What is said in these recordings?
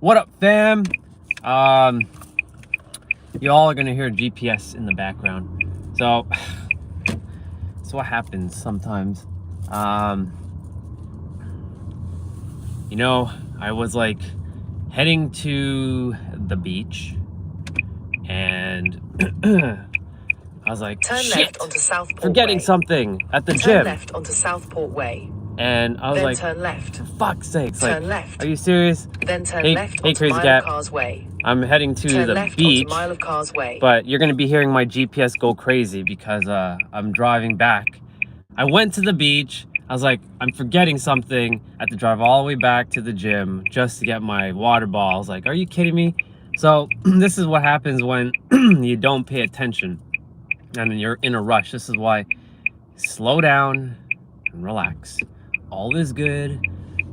What up, fam? You all are gonna hear GPS in the background. So, that's what happens sometimes. I was like heading to the beach, and I was like, turn shit, left onto Southport forgetting Way. something at the Turn gym. left onto Southport Way. And I was Then like, turn left. for fuck's sakes, Turn like, left. are you serious? Then turn Hey, left hey, onto Crazy Mile Cat. of Cars Way. I'm heading to Turn the left beach, onto Mile of Cars Way. but you're gonna be hearing my GPS go crazy because I'm driving back. I went to the beach. I was like, I'm forgetting something. I have to drive all the way back to the gym just to get my water bottle. I was like, are you kidding me? So this is what happens when you don't pay attention and you're in a rush. This is why slow down and relax. All is good.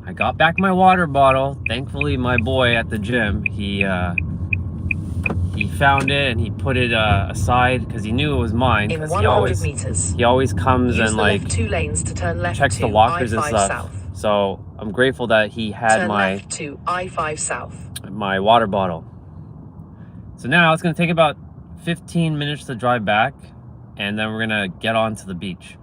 I got back my water bottle. Thankfully, my boy at the gym, he found it and he put it aside because he knew it was mine. In Because 100 meters, he always comes use and the like left 2 lanes to turn left checks to the lockers and I-5 stuff. South. So I'm grateful that he had Turn left to I-5 South. my water bottle. So now it's gonna take about 15 minutes to drive back, and then we're gonna get on to the beach.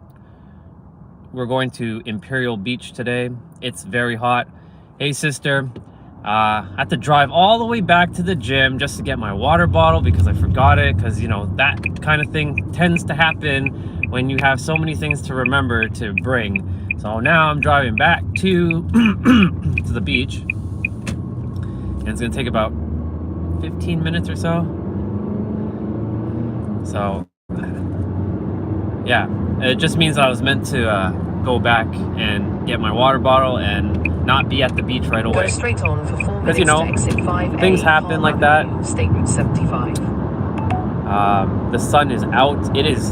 We're going to Imperial Beach today. It's very hot. Hey, sister. I had to drive all the way back to the gym just to get my water bottle because I forgot it, because that kind of thing tends to happen when you have so many things to remember to bring. So now I'm driving back to to the beach, and it's gonna take about 15 minutes or so. So yeah, it just means that I was meant to go back and get my water bottle and not be at the beach right away. Go straight on for 4 minutes to exit 5A, things happen like that. State Route 75. The sun is out. It's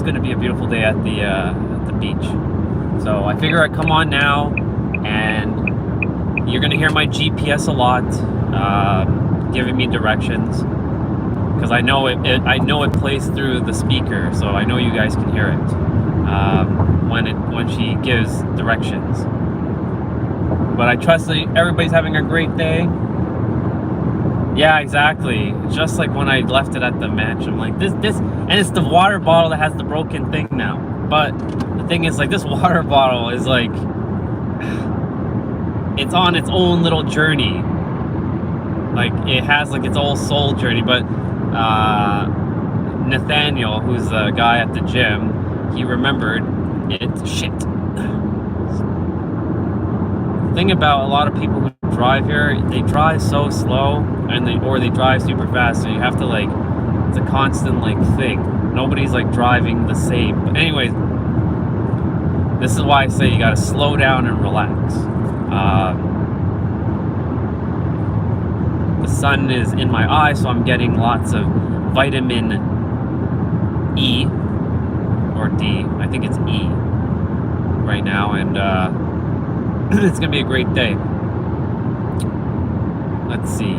going to be a beautiful day at the beach. So I figure I'd come on now, and you're going to hear my GPS a lot, giving me directions, because I know it plays through the speaker, so I know you guys can hear it when she gives directions. But I trust that everybody's having a great day. Yeah, exactly. It's just like when I left it at the match. I'm like, this, and it's the water bottle that has the broken thing now. But the thing is, like, this water bottle is like, it's on its own little journey. Like, it has like its own soul journey. But Nathaniel, who's the guy at the gym, he remembered it. Shit. The thing about a lot of people who drive here, they drive so slow, and they drive super fast, so you have to like, it's a constant like thing. Nobody's like driving the same. But anyways, this is why I say you gotta slow down and relax. The sun is in my eye, so I'm getting lots of vitamin E or D. I think it's E right now, and it's gonna be a great day. Let's see.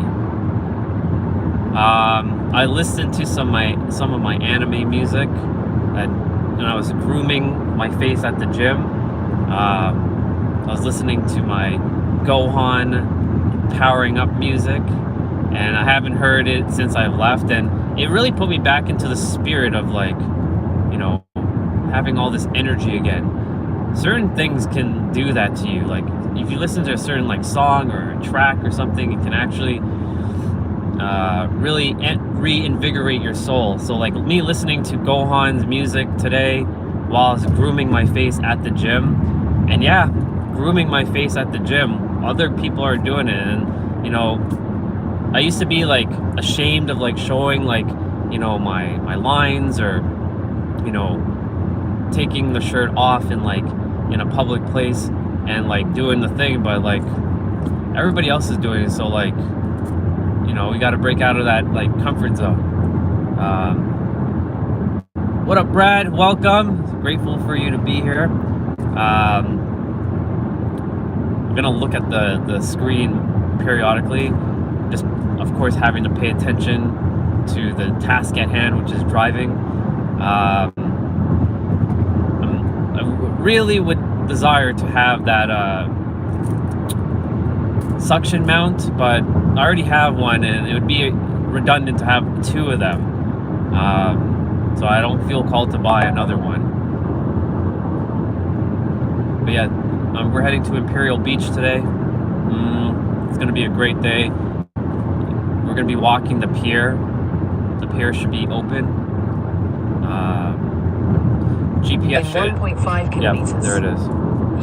I listened to some of my anime music, and I was grooming my face at the gym. I was listening to my Gohan powering up music, and I haven't heard it since I've left, and it really put me back into the spirit of like, having all this energy again. Certain things can do that to you. Like if you listen to a certain like song or a track or something, it can actually really reinvigorate your soul. So like me listening to Gohan's music today while I was grooming my face at the gym, and yeah, grooming my face at the gym, other people are doing it, and I used to be like ashamed of like showing like my lines, or taking the shirt off in like in a public place and like doing the thing, but like everybody else is doing it, so like we got to break out of that like comfort zone. What up, Brad? Welcome. Grateful for you to be here. I'm gonna look at the screen periodically, just of course having to pay attention to the task at hand, which is driving. I really would desire to have that suction mount, but I already have one, and it would be redundant to have 2 of them. So I don't feel called to buy another one. But yeah, we're heading to Imperial Beach today. It's going to be a great day. We're going to be walking the pier. The pier should be open. GPS in 1.5 kilometers. Yep, there it is.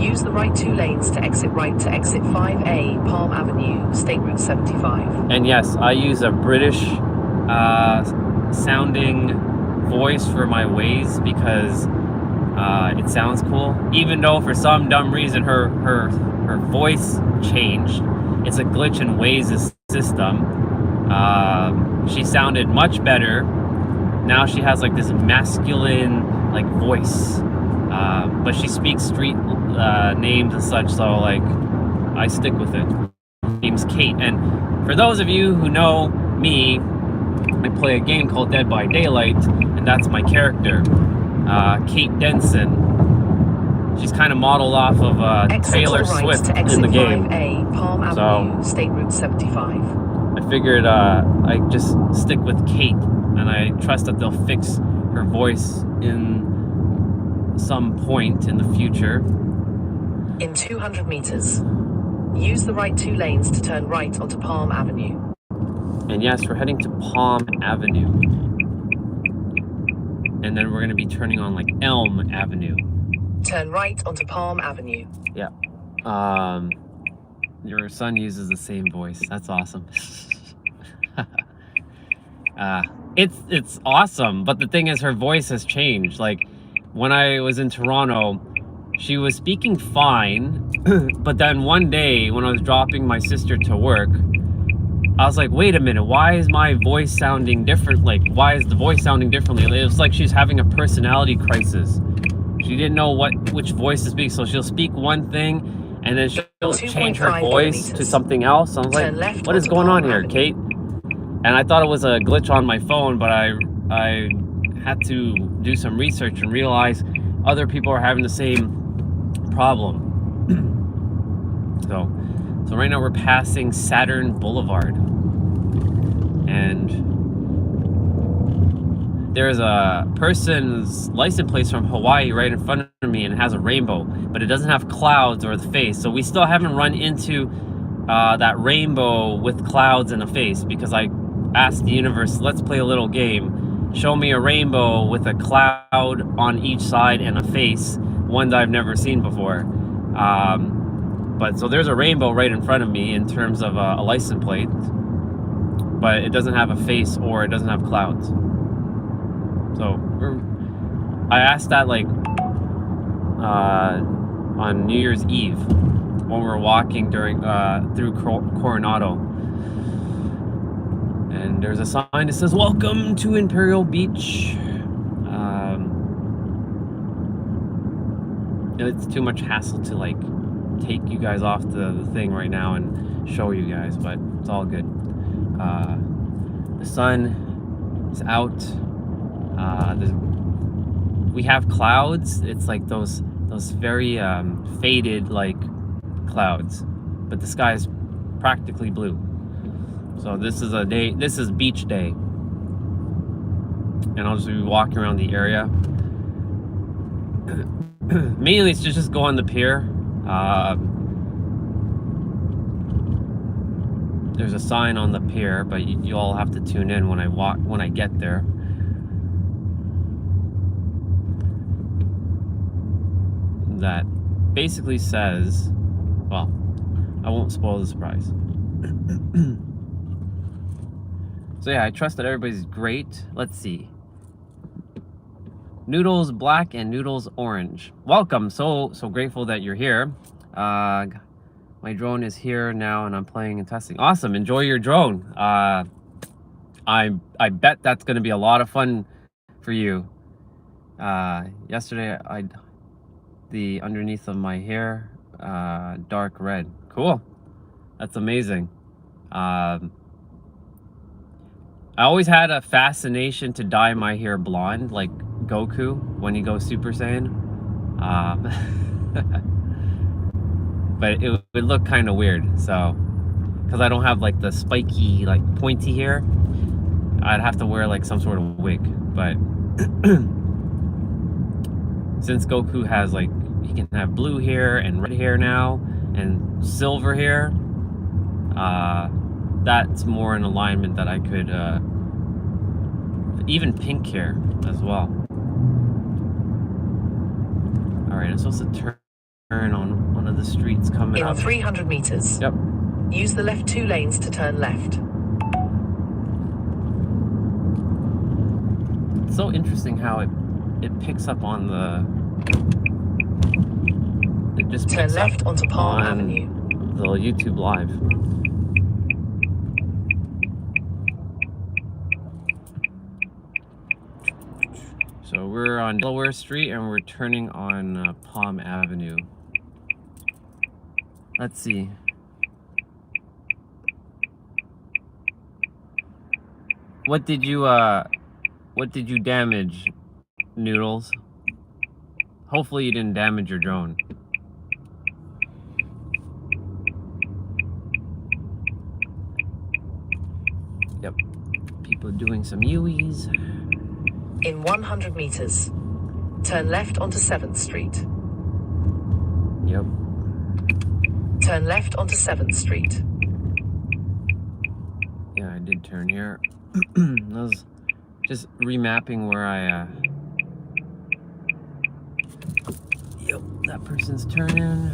Use the right 2 lanes to exit right to exit 5A Palm Avenue, State Route 75. And yes, I use a British sounding voice for my Waze because it sounds cool. Even though for some dumb reason her voice changed. It's a glitch in Waze's system. She sounded much better. Now she has like this masculine like voice. But she speaks street names and such, so like I stick with it. Her name's Kate, and for those of you who know me, I play a game called Dead by Daylight, and that's my character, Kate Denson. She's kind of modeled off of Taylor Swift in the game. 5A Palm Avenue, State Route 75. I figured I just stick with Kate, and I trust that they'll fix her voice in some point in the future. In 200 meters, use the right 2 lanes to turn right onto Palm Avenue. And yes, we're heading to Palm Avenue. And then we're going to be turning on like Elm Avenue. Turn right onto Palm Avenue. Yeah. Your son uses the same voice. That's awesome. It's awesome, but the thing is her voice has changed. Like when I was in Toronto, she was speaking fine, but then one day when I was dropping my sister to work, I was like, wait a minute, why is my voice sounding different? Like, why is the voice sounding differently? It was like she's having a personality crisis. She didn't know which voice to speak, so she'll speak one thing, and then she'll change her voice to something else. I was like, what is going on here, Kate? And I thought it was a glitch on my phone, but I had to do some research and realize other people are having the same problem. So right now we're passing Saturn Boulevard, and there's a person's license plate from Hawaii right in front of me, and it has a rainbow, but it doesn't have clouds or the face. So we still haven't run into that rainbow with clouds and a face, because I asked the universe, let's play a little game. Show me a rainbow with a cloud on each side and a face, one that I've never seen before. But so there's a rainbow right in front of me in terms of a license plate, but it doesn't have a face or it doesn't have clouds. So I asked that like on New Year's Eve when we were walking through Coronado. And there's a sign that says, welcome to Imperial Beach. It's too much hassle to like take you guys off the thing right now and show you guys, but it's all good. The sun is out. We have clouds. It's like those very faded like clouds, but the sky is practically blue. So this is beach day, and I'll just be walking around the area. Mainly it's just go on the pier. There's a sign on the pier, but you all have to tune in when I get there. That basically says, well, I won't spoil the surprise. So yeah, I trust that everybody's great. Let's see. Noodles black and Noodles orange. Welcome. So grateful that you're here. My drone is here now, and I'm playing and testing. Awesome. Enjoy your drone. I bet that's going to be a lot of fun for you. Yesterday, the underneath of my hair, dark red. Cool. That's amazing. I always had a fascination to dye my hair blonde, like Goku when he goes Super Saiyan. But it would look kind of weird, so because I don't have like the spiky, like pointy hair. I'd have to wear like some sort of wig, but since Goku has like, he can have blue hair and red hair now and silver hair, that's more in alignment that I could, even pink hair as well. All right, I'm supposed to turn on one of the streets coming up. In 300 meters. Yep. Use the left 2 lanes to turn left. It's so interesting how it picks up on it just turn picks left up onto Palm on Avenue. the YouTube live. So we're on Delaware Street and we're turning on Palm Avenue. Let's see. What did you damage, Noodles? Hopefully you didn't damage your drone. Yep. People doing some U's. In 100 meters. Turn left onto 7th Street. Yep. Turn left onto 7th Street. Yeah, I did turn here. I was just remapping where I yep, that person's turning.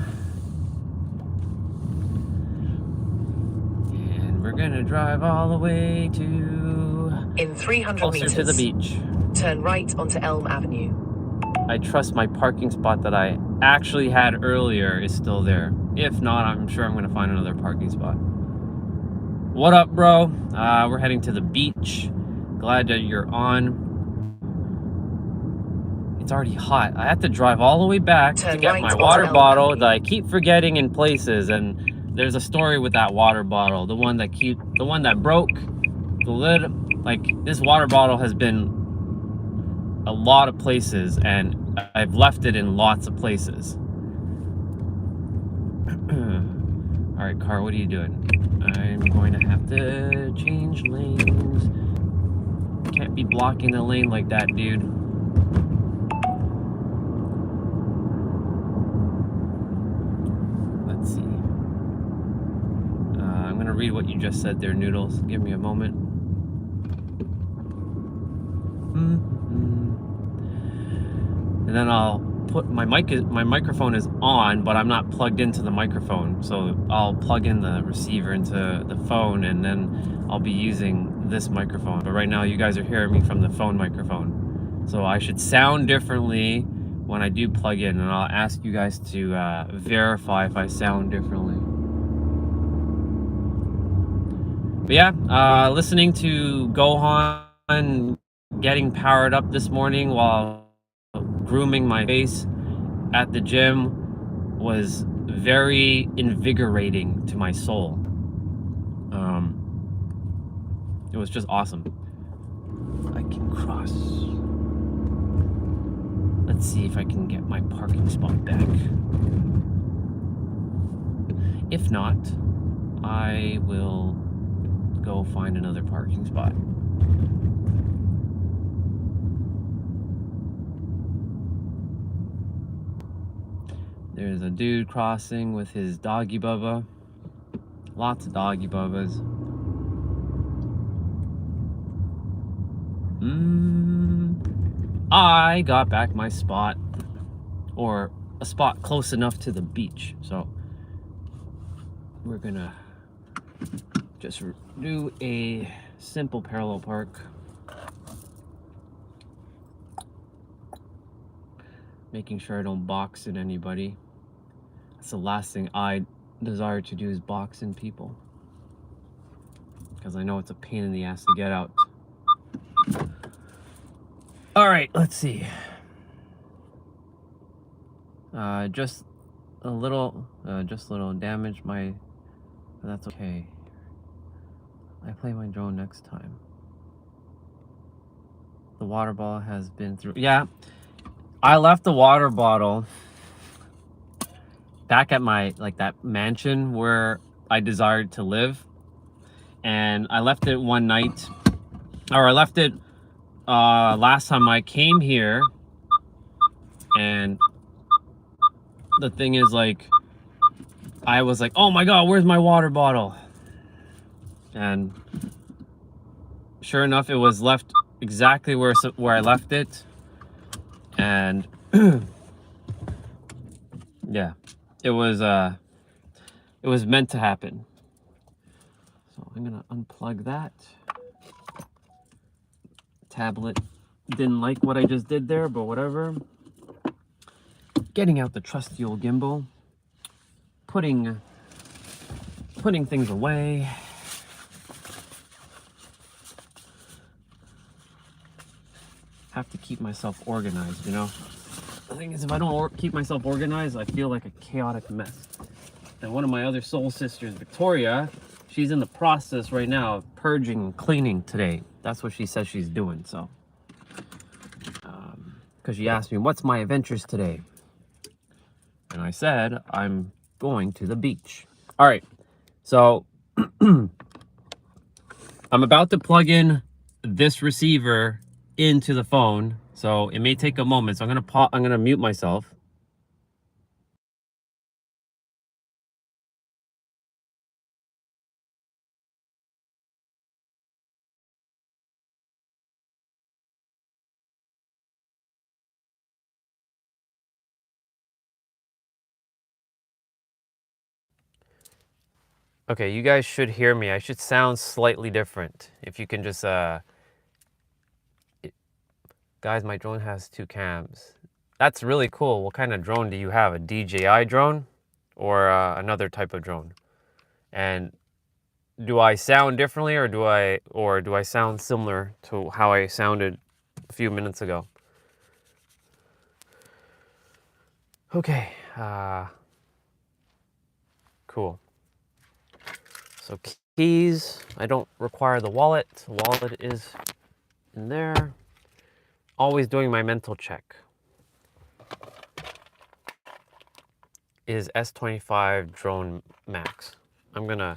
And we're gonna drive all the way to in 300 closer meters to the beach. Turn right onto Elm Avenue. I trust my parking spot that I actually had earlier is still there. If not, I'm sure I'm gonna find another parking spot. What up, bro? We're heading to the beach. Glad that you're on. It's already hot. I have to drive all the way back to get my water bottle that I keep forgetting in places. And there's a story with that water bottle. The one that broke, the lid. Like, this water bottle has been a lot of places, and I've left it in lots of places. All right, car, what are you doing? I'm going to have to change lanes. Can't be blocking the lane like that, dude. Let's see. I'm gonna read what you just said there, Noodles. Give me a moment. And then I'll put my microphone is on, but I'm not plugged into the microphone. So I'll plug in the receiver into the phone, and then I'll be using this microphone. But right now you guys are hearing me from the phone microphone. So I should sound differently when I do plug in, and I'll ask you guys to verify if I sound differently. But yeah, listening to Gohan getting powered up this morning while grooming my face at the gym was very invigorating to my soul. It was just awesome. I can cross. Let's see if I can get my parking spot back. If not, I will go find another parking spot. There's a dude crossing with his doggy bubba. Lots of doggy bubbas. I got back my spot, or a spot close enough to the beach. So we're gonna just do a simple parallel park. Making sure I don't box in anybody. That's the last thing I desire to do, is box in people. Because I know it's a pain in the ass to get out. All right, let's see. Just a little damage. That's okay. I play my drone next time. The water bottle has been through. Yeah, I left the water bottle back at my, like, that mansion where I desired to live. And I left it one night, or I left it last time I came here. And the thing is, like, I was like, oh my God, where's my water bottle? And sure enough, it was left exactly where I left it. And yeah, it was meant to happen. So I'm gonna unplug that. Tablet didn't like what I just did there, but whatever. Getting out the trusty old gimbal, putting things away. Have to keep myself organized, you know. The thing is, if I don't keep myself organized, I feel like a chaotic mess. And one of my other soul sisters, Victoria, she's in the process right now of purging and cleaning today. That's what she says she's doing. So, because she asked me, what's my adventures today? And I said, I'm going to the beach. All right. So I'm about to plug in this receiver into the phone. So it may take a moment. So I'm going to mute myself. Okay, you guys should hear me. I should sound slightly different. If you can just, guys, my drone has 2 cams. That's really cool. What kind of drone do you have? A DJI drone or another type of drone? And do I sound differently, or do I sound similar to how I sounded a few minutes ago? Okay, cool. So keys, I don't require the wallet. The wallet is in there. Always doing my mental check. Is S25 drone max? I'm gonna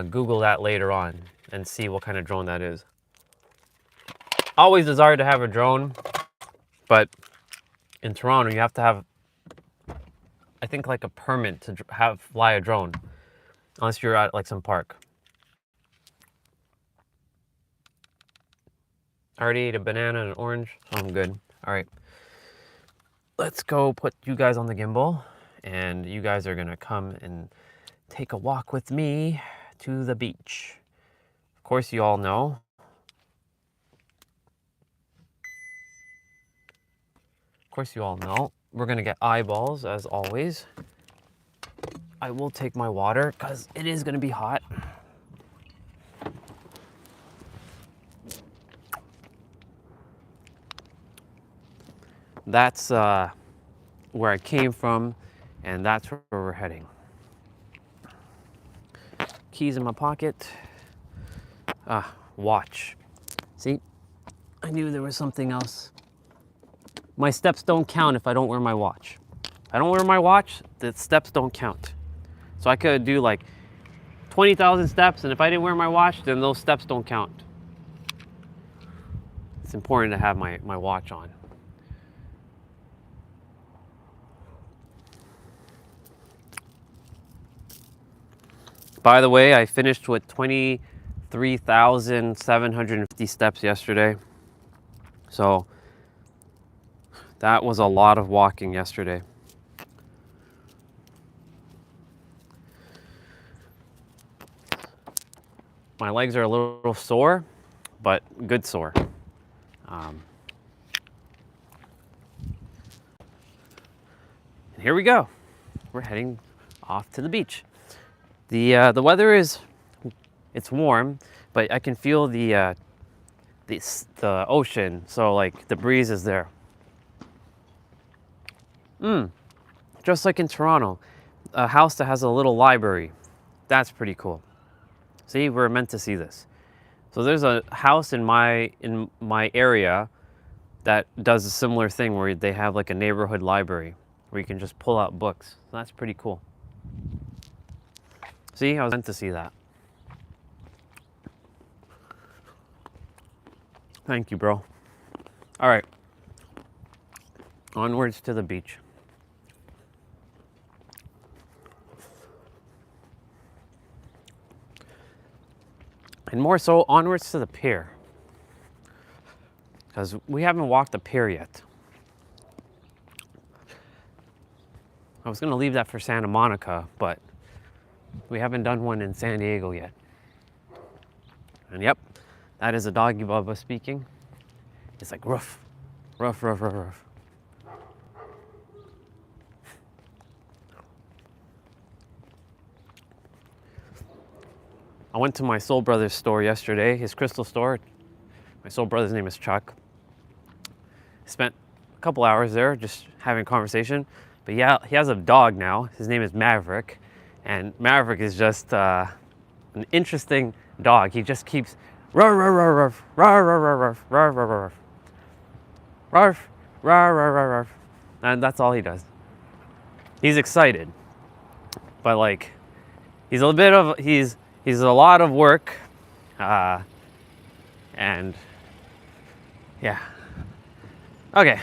Google that later on and see what kind of drone that is. Always desired to have a drone, but in Toronto you have to have, I think, like a permit to fly a drone, unless you're at like some park. I already ate a banana and an orange, so I'm good. All right, let's go put you guys on the gimbal, and you guys are gonna come and take a walk with me to the beach. Of course, you all know. We're gonna get eyeballs as always. I will take my water because it is gonna be hot. That's where I came from, and that's where we're heading. Keys in my pocket. Watch. See, I knew there was something else. My steps don't count if I don't wear my watch. If I don't wear my watch, the steps don't count. So I could do like 20,000 steps, and if I didn't wear my watch, then those steps don't count. It's important to have my watch on. By the way, I finished with 23,750 steps yesterday. So that was a lot of walking yesterday. My legs are a little sore, but good sore. Here we go. We're heading off to the beach. The weather it's warm, but I can feel the ocean, so like the breeze is there. Just like in Toronto, a house that has a little library. That's pretty cool. See, we're meant to see this. So there's a house in my area that does a similar thing where they have like a neighborhood library where you can just pull out books. So that's pretty cool. See, I was meant to see that. Thank you, bro. All right. Onwards to the beach. And more so, onwards to the pier. Because we haven't walked the pier yet. I was going to leave that for Santa Monica, but we haven't done one in San Diego yet. And yep, that is a doggy Bubba speaking. It's like ruff, ruff, ruff, ruff, ruff. I went to my soul brother's store yesterday, his crystal store. My soul brother's name is Chuck. Spent a couple hours there just having a conversation. But yeah, he has a dog now. His name is Maverick. And Maverick is just an interesting dog. He just keeps ruff, ruff, ruff, ruff, ruff, ruff, ruff, ruff, ruff, ruff, ruff, ruff. And that's all he does. He's excited. But like, he's a lot of work. And yeah. Okay.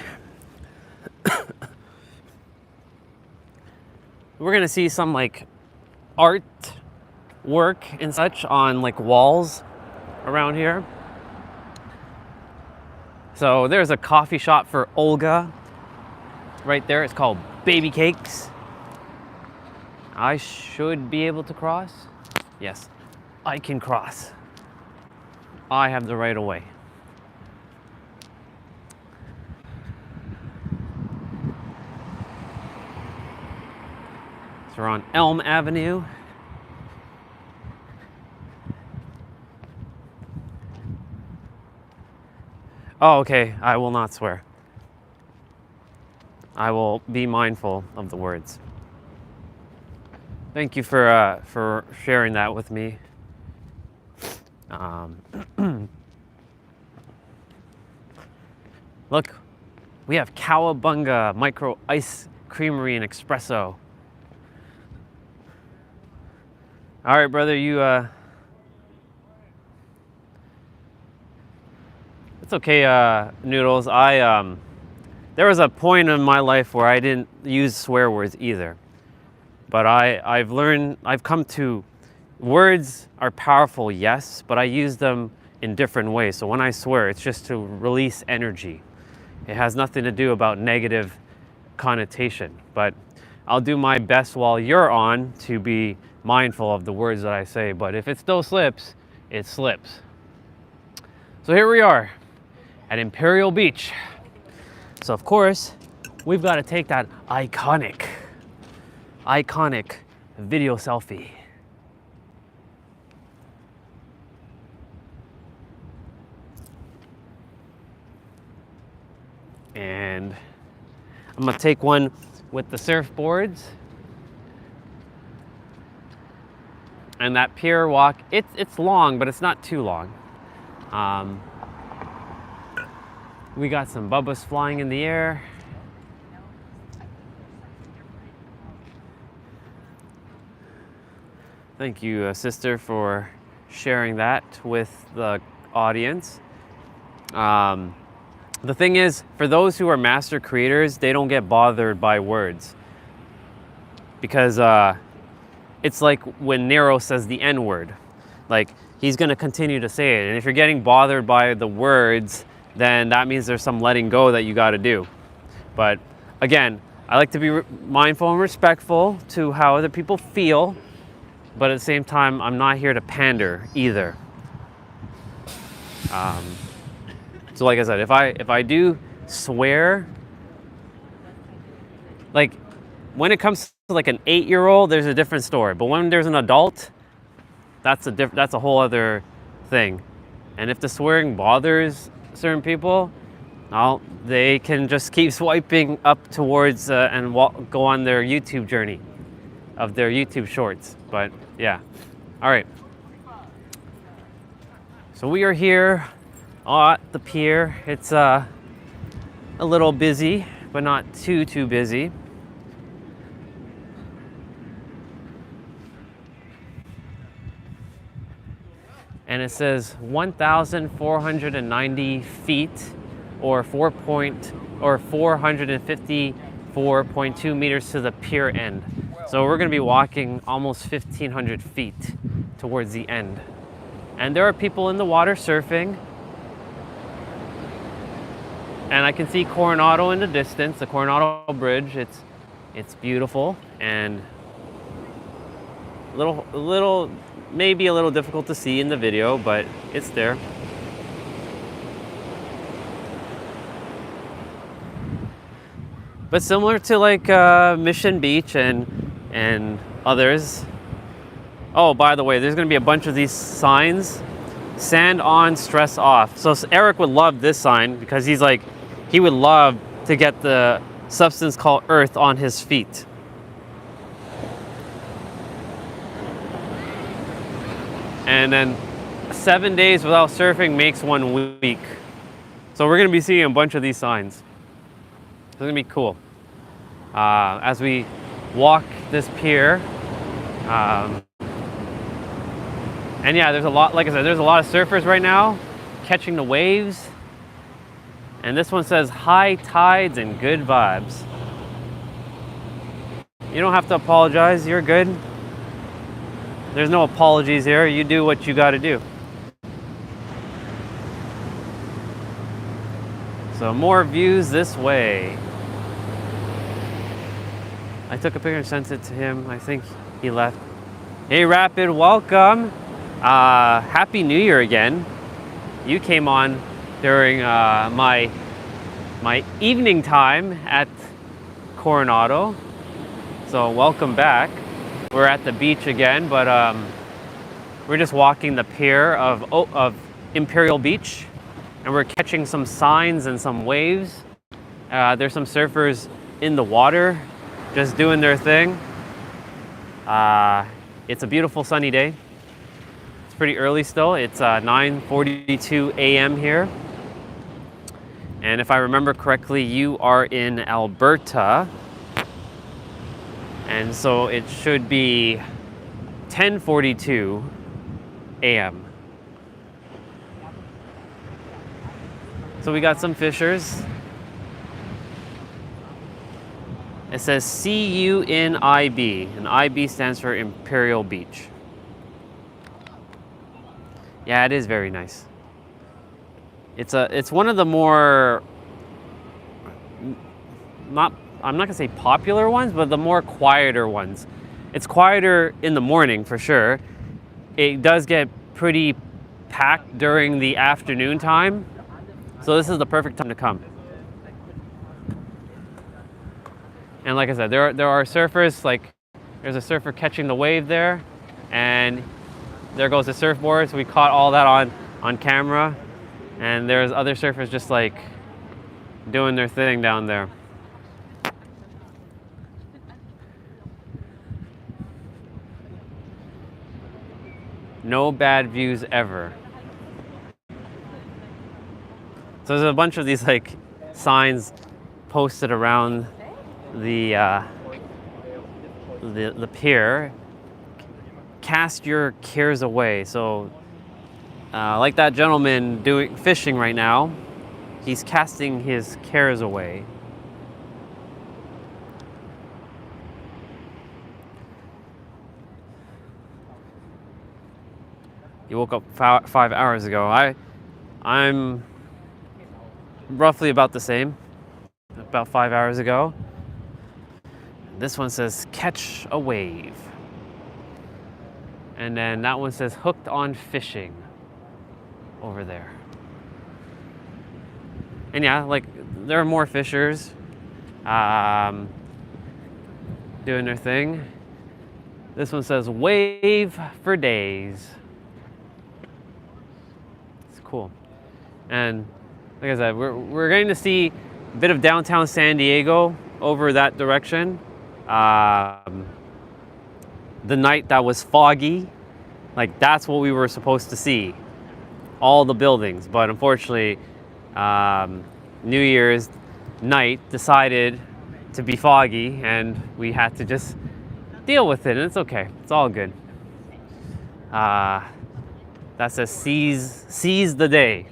We're gonna see some like art work and such on like walls around here. So there's a coffee shop for Olga right there. It's called Baby Cakes. I should be able to cross. Yes, I can cross. I have the right of way. So we're on Elm Avenue. Oh, okay, I will not swear. I will be mindful of the words. Thank you for sharing that with me. Look, we have Cowabunga Micro Ice Creamery and Espresso. All right, brother, it's okay, Noodles. There was a point in my life where I didn't use swear words either. But I've come to, words are powerful, yes, but I use them in different ways. So when I swear, it's just to release energy. It has nothing to do about negative connotation. But I'll do my best while you're on to be mindful of the words that I say. But if it still slips, it slips. So here we are at Imperial Beach. So of course, we've got to take that iconic video selfie. And I'm gonna take one with the surfboards. And that pier walk, it's long, but it's not too long. We got some bubbas flying in the air. Thank you, sister, for sharing that with the audience. The thing is, for those who are master creators, they don't get bothered by words. Because it's like when Nero says the N-word. Like, he's gonna continue to say it. And if you're getting bothered by the words, then that means there's some letting go that you gotta do. But again, I like to be mindful and respectful to how other people feel. But at the same time, I'm not here to pander either. So like I said, if I do swear, like when it comes to like an 8-year-old, there's a different story. But when there's an adult, that's a whole other thing. And if the swearing bothers certain people, well, they can just keep swiping up towards and go on their YouTube journey of their YouTube shorts. But yeah, all right. So we are here at the pier. It's a little busy, but not too busy. and it says 1,490 feet or 454.2 meters to the pier end. So we're going to be walking almost 1,500 feet towards the end. And there are people in the water surfing. And I can see Coronado in the distance, the Coronado Bridge. It's beautiful and maybe a little difficult to see in the video, but it's there. But similar to like Mission Beach and others. Oh, by the way, there's going to be a bunch of these signs. Sand on, stress off. So Eric would love this sign because he would love to get the substance called earth on his feet. And then 7 days without surfing makes 1 week. So we're going to be seeing a bunch of these signs. It's going to be cool. As we walk this pier. And yeah, there's a lot, like I said, there's a lot of surfers right now catching the waves. And this one says high tides and good vibes. You don't have to apologize, you're good. There's no apologies here, you do what you gotta do. So more views this way. I took a picture and sent it to him. I think he left. Hey Rapid, welcome. Happy New Year again. You came on during my evening time at Coronado. So welcome back. We're at the beach again, but we're just walking the pier of Imperial Beach, and we're catching some signs and some waves. There's some surfers in the water just doing their thing. It's a beautiful sunny day. It's pretty early still. It's 9:42 a.m. here. And if I remember correctly, you are in Alberta. And so it should be 10:42 a.m. So we got some fishers. It says CUNIB, and IB stands for Imperial Beach. Yeah, it is very nice. It's one of the more, I'm not gonna say popular ones, but the more quieter ones. It's quieter in the morning for sure. It does get pretty packed during the afternoon time. So this is the perfect time to come. And like I said, there are surfers, like there's a surfer catching the wave there, and there goes the surfboard. So we caught all that on camera. And there's other surfers just like doing their thing down there. No bad views ever. So there's a bunch of these like signs posted around the pier. Cast your cares away. So like that gentleman doing fishing right now, he's casting his cares away. You woke up 5 hours ago. I'm roughly about the same, about 5 hours ago. This one says catch a wave. And then that one says hooked on fishing over there. And yeah, like there are more fishers doing their thing. This one says wave for days. It's cool. And like I said, we're going to see a bit of downtown San Diego over that direction. The night that was foggy, like that's what we were supposed to see, all the buildings. But unfortunately, New Year's night decided to be foggy, and we had to just deal with it. And it's okay, it's all good. that says seize the day.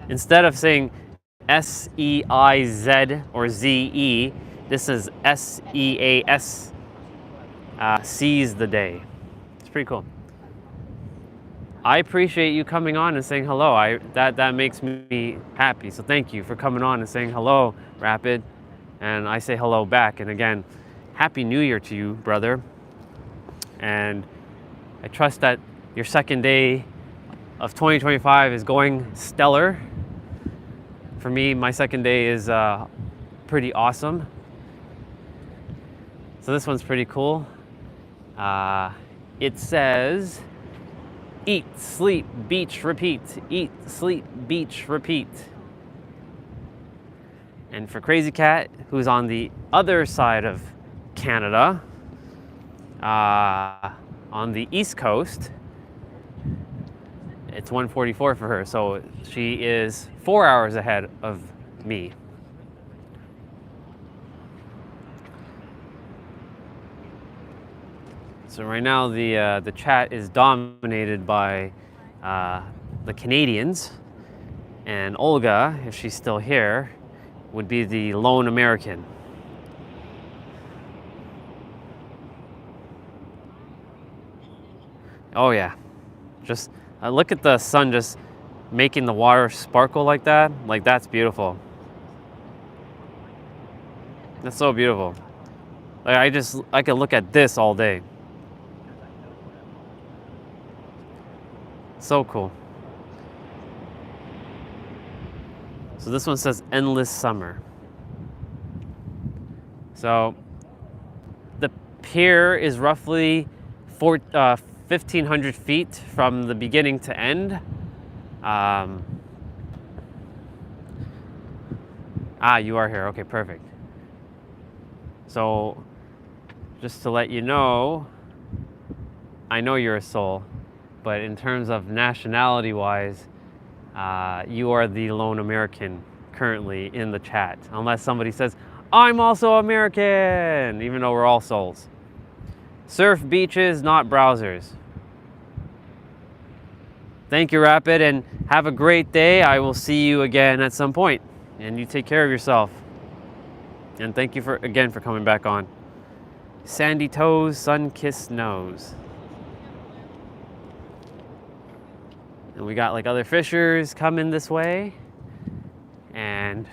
Instead of saying SEIZ or ZE, this is SEAS, seize the day. It's pretty cool. I appreciate you coming on and saying hello. That makes me happy. So thank you for coming on and saying hello, Rapid. And I say hello back. And again, Happy New Year to you, brother. And I trust that your second day of 2025 is going stellar. For me, my second day is pretty awesome. So this one's pretty cool. It says, eat, sleep, beach, repeat. Eat, sleep, beach, repeat. And for Crazy Cat, who's on the other side of Canada, on the East Coast, it's 1:44 for her. So she is 4 hours ahead of me. So right now the chat is dominated by the Canadians, and Olga, if she's still here, would be the lone American. Oh yeah, just look at the sun just making the water sparkle like that. Like, that's beautiful. That's so beautiful. Like, I could look at this all day. So cool. So this one says endless summer. So the pier is roughly 1,500 feet from the beginning to end. You are here. Okay, perfect. So just to let you know, I know you're a soul, but in terms of nationality-wise, you are the lone American currently in the chat, unless somebody says, I'm also American, even though we're all souls. Surf beaches, not browsers. Thank you, Rapid, and have a great day. I will see you again at some point, and you take care of yourself. And thank you again for coming back on. Sandy toes, sun-kissed nose. And we got like other fishers coming this way. And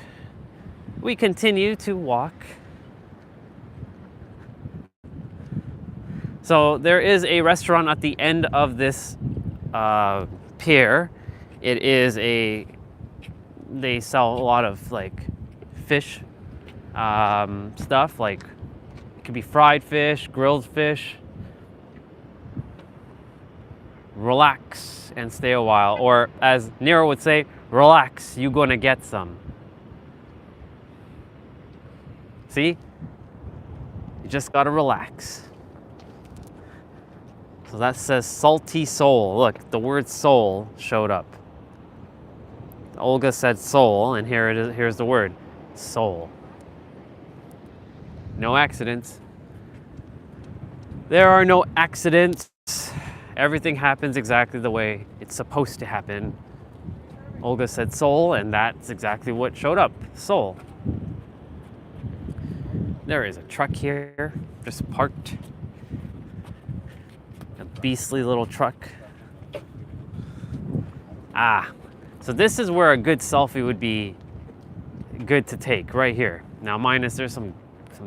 we continue to walk. So there is a restaurant at the end of this pier. They sell a lot of like fish stuff, like it could be fried fish, grilled fish. Relax and stay a while, or as Nero would say, relax, you gonna get some. See? You just gotta relax. So that says salty soul. Look, the word soul showed up. Olga said soul, and here it is. Here's the word, soul. No accidents. There are no accidents. Everything happens exactly the way it's supposed to happen. Olga said soul, and that's exactly what showed up, soul. There is a truck here, just parked. A beastly little truck. So this is where a good selfie would be good to take, right here. Now minus there's some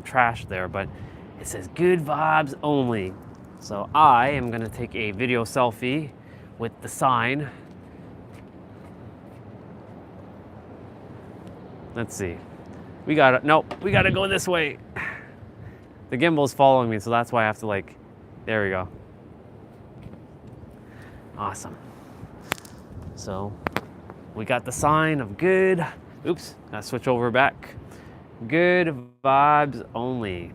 trash there, but it says good vibes only. So I am gonna take a video selfie with the sign. Let's see. We gotta go this way. The gimbal's following me, so that's why I have to there we go. Awesome. So we got the sign of good, oops, gotta switch over back. Good vibes only.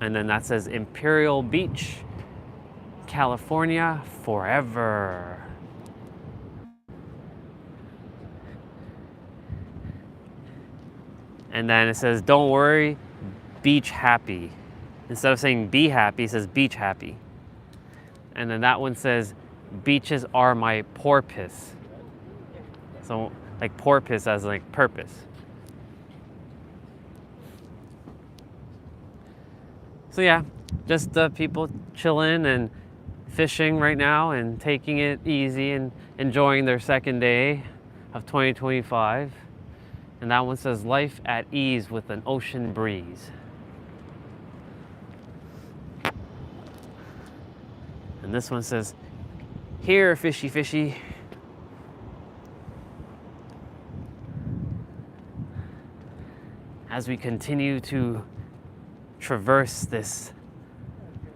And then that says Imperial Beach, California, forever. And then it says, don't worry, beach happy. Instead of saying be happy, it says beach happy. And then that one says, beaches are my porpoise. So like porpoise as like purpose. So yeah, just people chilling and fishing right now and taking it easy and enjoying their second day of 2025. And that one says life at ease with an ocean breeze. And this one says, here, fishy, fishy. As we continue to traverse this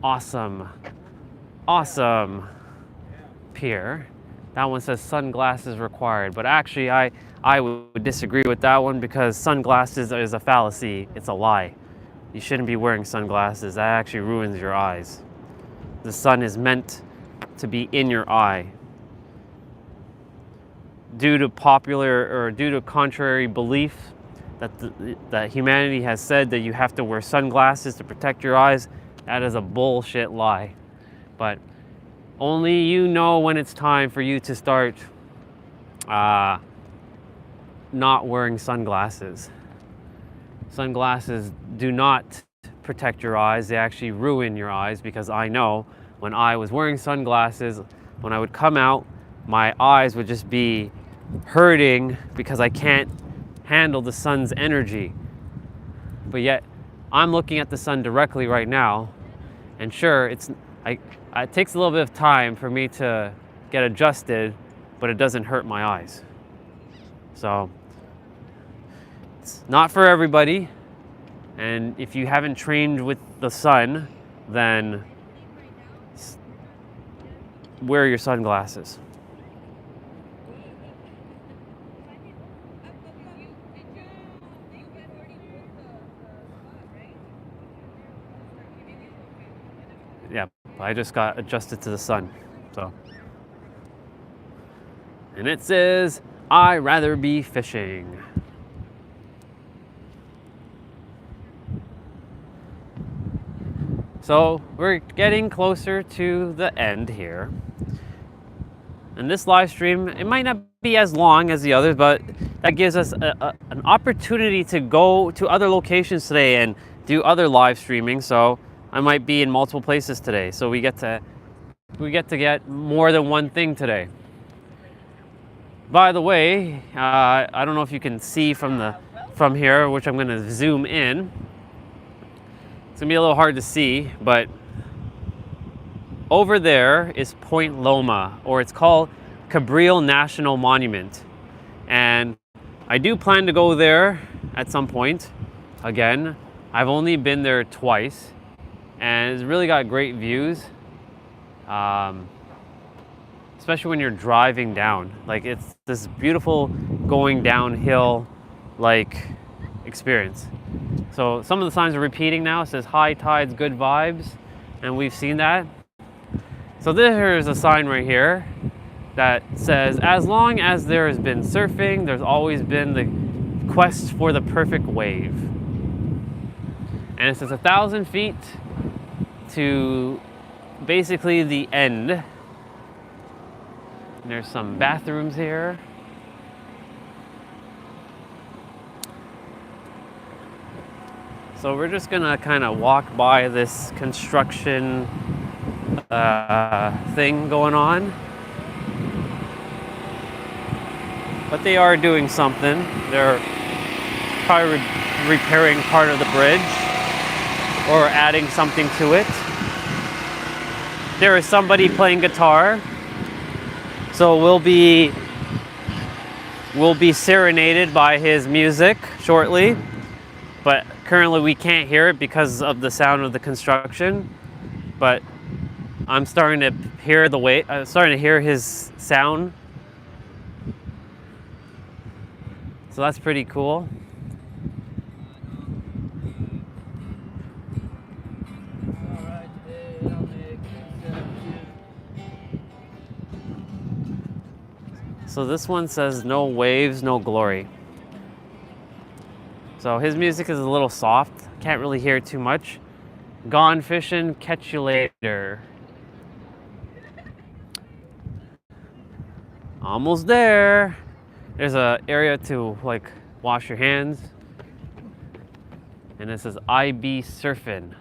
awesome pier. That one says sunglasses required, but actually I would disagree with that one because sunglasses is a fallacy. It's a lie. You shouldn't be wearing sunglasses. That actually ruins your eyes. The sun is meant to be in your eye. Due to contrary belief that humanity has said that you have to wear sunglasses to protect your eyes, that is a bullshit lie. But only you know when it's time for you to start not wearing sunglasses. Sunglasses do not protect your eyes. They actually ruin your eyes, because I know when I was wearing sunglasses, when I would come out, my eyes would just be hurting because I can't handle the sun's energy. But yet I'm looking at the sun directly right now, and sure, it takes a little bit of time for me to get adjusted, but it doesn't hurt my eyes. So it's not for everybody, and if you haven't trained with the sun, then wear your sunglasses. Yeah, I just got adjusted to the sun, so. And it says, I'd rather be fishing. So we're getting closer to the end here. And this live stream, it might not be as long as the others, but that gives us an opportunity to go to other locations today and do other live streaming. So I might be in multiple places today. So we get to get more than one thing today. By the way, I don't know if you can see from here, which I'm going to zoom in. It's going to be a little hard to see, but over there is Point Loma, or it's called Cabrillo National Monument. And I do plan to go there at some point. Again, I've only been there twice, and it's really got great views. Especially when you're driving down. Like, it's this beautiful going downhill like experience. So some of the signs are repeating now. It says high tides, good vibes, and we've seen that. So there's a sign right here that says, as long as there has been surfing, there's always been the quest for the perfect wave. And it says 1,000 feet to basically the end. And there's some bathrooms here. So we're just gonna kind of walk by this construction thing going on. But they are doing something. They're probably repairing part of the bridge or adding something to it. There is somebody playing guitar. So we'll be serenaded by his music shortly. But currently we can't hear it because of the sound of the construction. But I'm starting to hear his sound. So that's pretty cool. So this one says no waves, no glory. So his music is a little soft. Can't really hear too much. Gone fishing, catch you later. Almost there. There's a area to like wash your hands. And it says IB Surfing.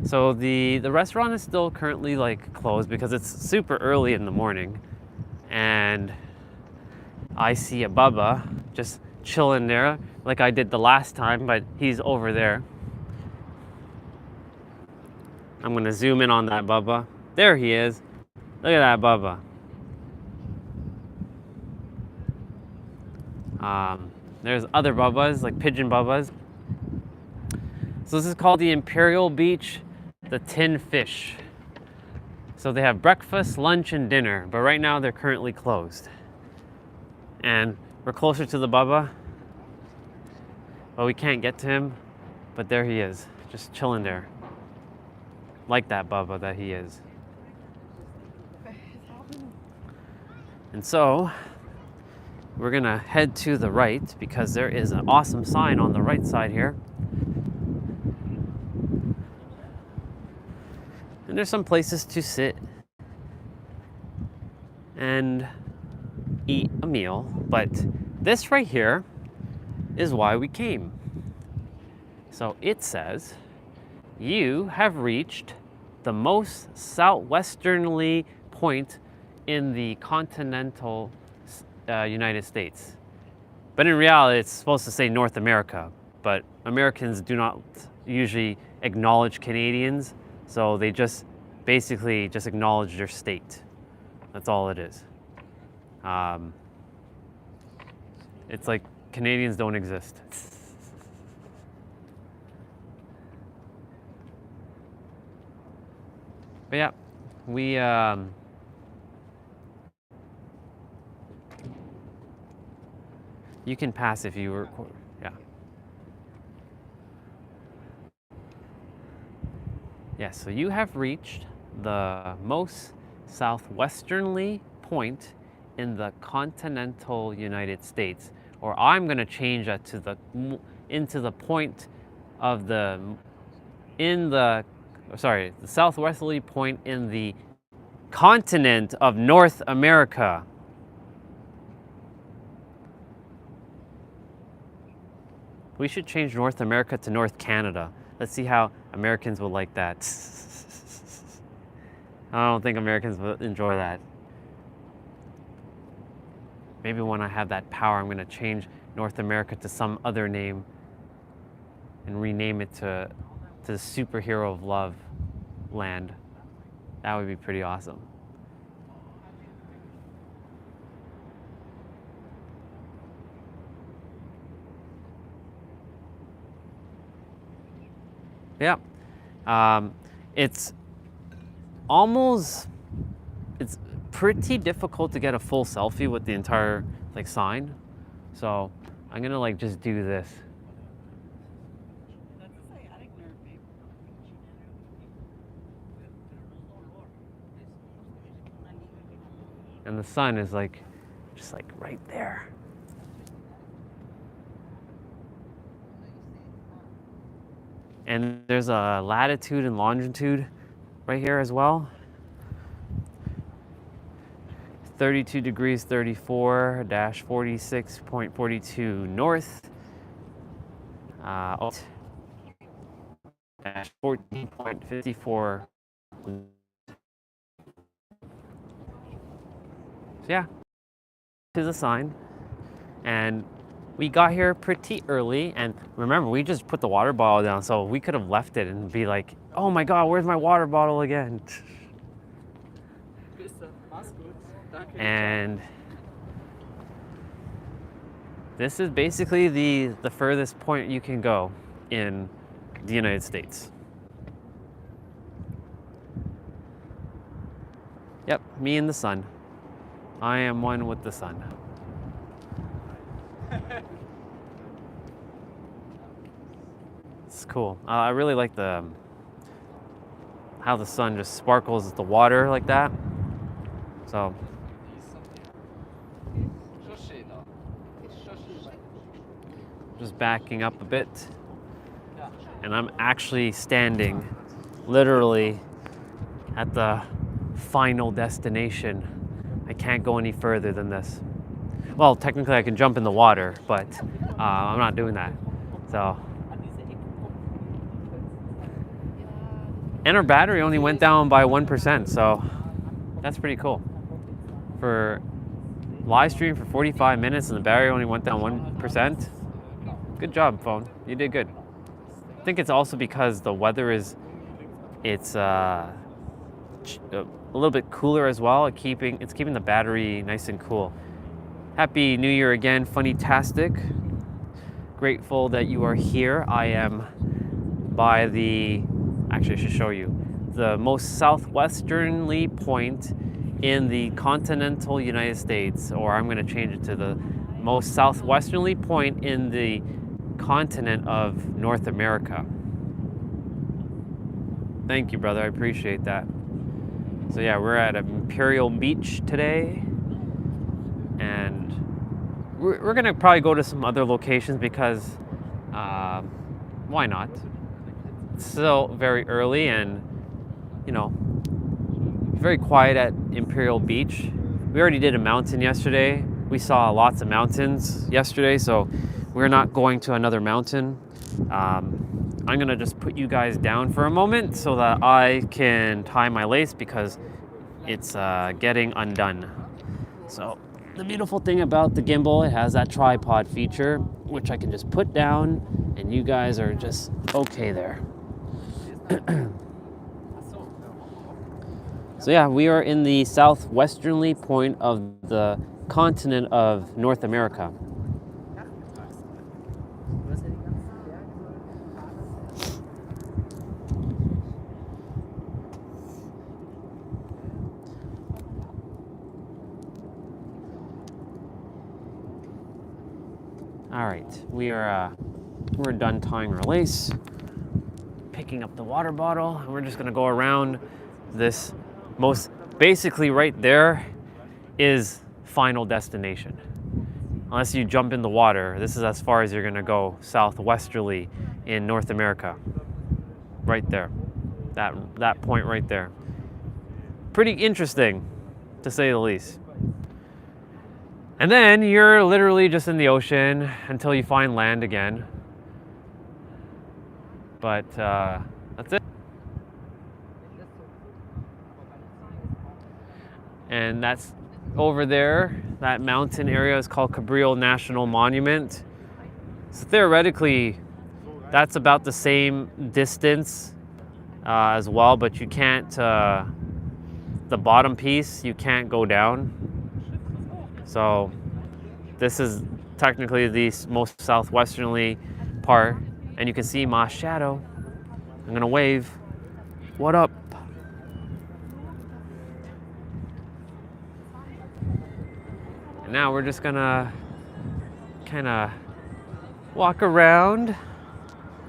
So the restaurant is still currently like closed because it's super early in the morning. And I see a Bubba just chilling there like I did the last time, but he's over there. I'm gonna zoom in on that Bubba. There he is. Look at that Bubba. There's other Bubbas, like pigeon Bubbas. So this is called the Imperial Beach, the Tin Fish. So they have breakfast, lunch, and dinner, but right now they're currently closed. And we're closer to the Bubba, but we can't get to him. But there he is, just chilling there. Like that Bubba that he is. And so, we're gonna head to the right because there is an awesome sign on the right side here. And there's some places to sit and eat a meal, but this right here is why we came. So it says, you have reached the most southwesterly point in the continental United States. But in reality, it's supposed to say North America, but Americans do not usually acknowledge Canadians, so they just basically just acknowledge their state. That's all it is. It's like Canadians don't exist. But yeah, we you can pass if you record. Yeah. Yeah, so you have reached the most southwesterly point in the continental United States, or I'm going to change that to the point of the southwesterly point in the continent of North America. We should change North America to North Canada. Let's see how Americans will like that. I don't think Americans will enjoy that. Maybe when I have that power, I'm going to change North America to some other name and rename it to the superhero of love land. That would be pretty awesome. Yeah, it's pretty difficult to get a full selfie with the entire like sign. So I'm gonna like just do this. And the sun is like, just like right there. And there's a latitude and longitude right here as well. 32 degrees 34 dash 46.42 north. Dash 14.54. So yeah, to the sign. And we got here pretty early, and remember, we just put the water bottle down, so we could have left it and be like, oh my God, where's my water bottle again? And this is basically the furthest point you can go in the United States. Yep, me and the sun. I am one with the sun. It's cool. I really like how the sun just sparkles the water like that. So just backing up a bit, and I'm actually standing literally at the final destination. I can't go any further than this. Well, technically I can jump in the water, but I'm not doing that. So, and our battery only went down by 1%, so that's pretty cool. For live stream for 45 minutes and the battery only went down 1%. Good job, phone. You did good. I think it's also because the weather it's a little bit cooler as well. It's keeping the battery nice and cool. Happy New Year again, Funny-tastic. Grateful that you are here. I am by actually I should show you, the most southwesterly point in the continental United States, or I'm going to change it to the most southwesterly point in the continent of North America. Thank you, brother. I appreciate that. So yeah, we're at Imperial Beach today, and we're gonna probably go to some other locations because why not? It's still very early, and very quiet at Imperial Beach. We already did a mountain yesterday. We saw lots of mountains yesterday, so we're not going to another mountain. I'm gonna just put you guys down for a moment so that I can tie my lace because it's getting undone. So the beautiful thing about the gimbal, it has that tripod feature, which I can just put down and you guys are just okay there. So yeah, we are in the southwesterly point of the continent of North America. All right, we're done tying our lace, picking up the water bottle, and we're just gonna go around this. Basically right there is final destination. Unless you jump in the water, this is as far as you're gonna go southwesterly in North America. Right there, that point right there. Pretty interesting, to say the least. And then you're literally just in the ocean until you find land again. But that's it. And that's over there. That mountain area is called Cabrillo National Monument. So theoretically, that's about the same distance as well, but you can't, the bottom piece, you can't go down. So this is technically the most southwesterly part, and you can see my shadow. I'm gonna wave. What up? And now we're just gonna kind of walk around.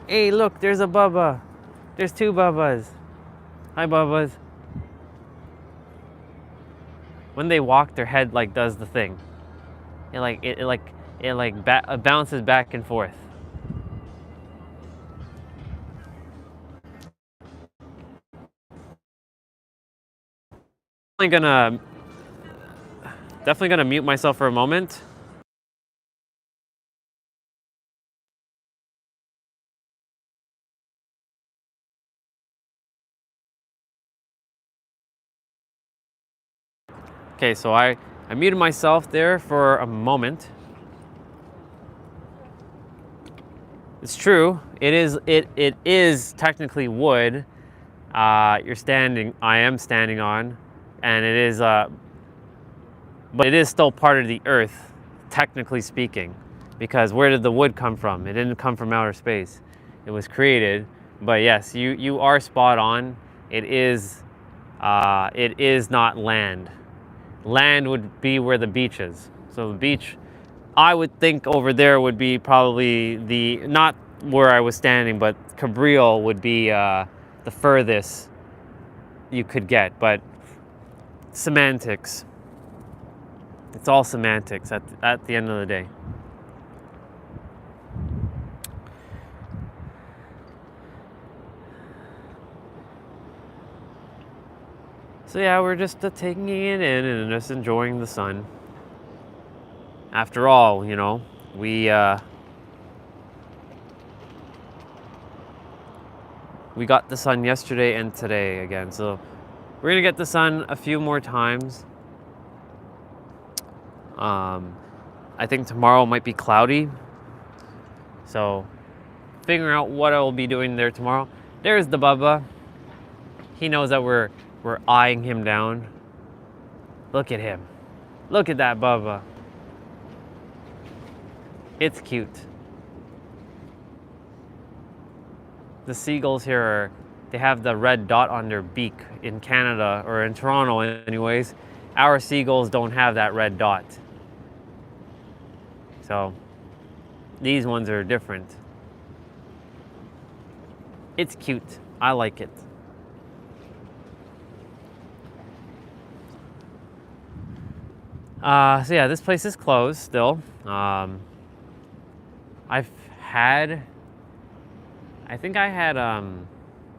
Hey, look, there's a Bubba. There's two Bubbas. Hi, Bubbas. When they walk, their head like does the thing. It bounces back and forth. Definitely gonna mute myself for a moment. Okay, so I muted myself there for a moment. It's true. It is technically wood. I am standing on, and it is but it is still part of the earth, technically speaking, because where did the wood come from? It didn't come from outer space. It was created. But yes, you are spot on. It is not land. Land would be where the beach is. So the beach, I would think over there would be probably not where I was standing, but Cabrillo would be the furthest you could get. But semantics. It's all semantics at the end of the day. So yeah, we're just taking it in and just enjoying the sun. After all, you know, we got the sun yesterday and today again, so we're gonna get the sun a few more times. I think tomorrow might be cloudy, so figuring out what I will be doing there tomorrow. There's the Bubba. He knows that we're eyeing him down. Look at him. Look at that Bubba. It's cute. The seagulls here they have the red dot on their beak in Canada, or in Toronto anyways. Our seagulls don't have that red dot. So these ones are different. It's cute. I like it. So yeah, this place is closed still. I think I had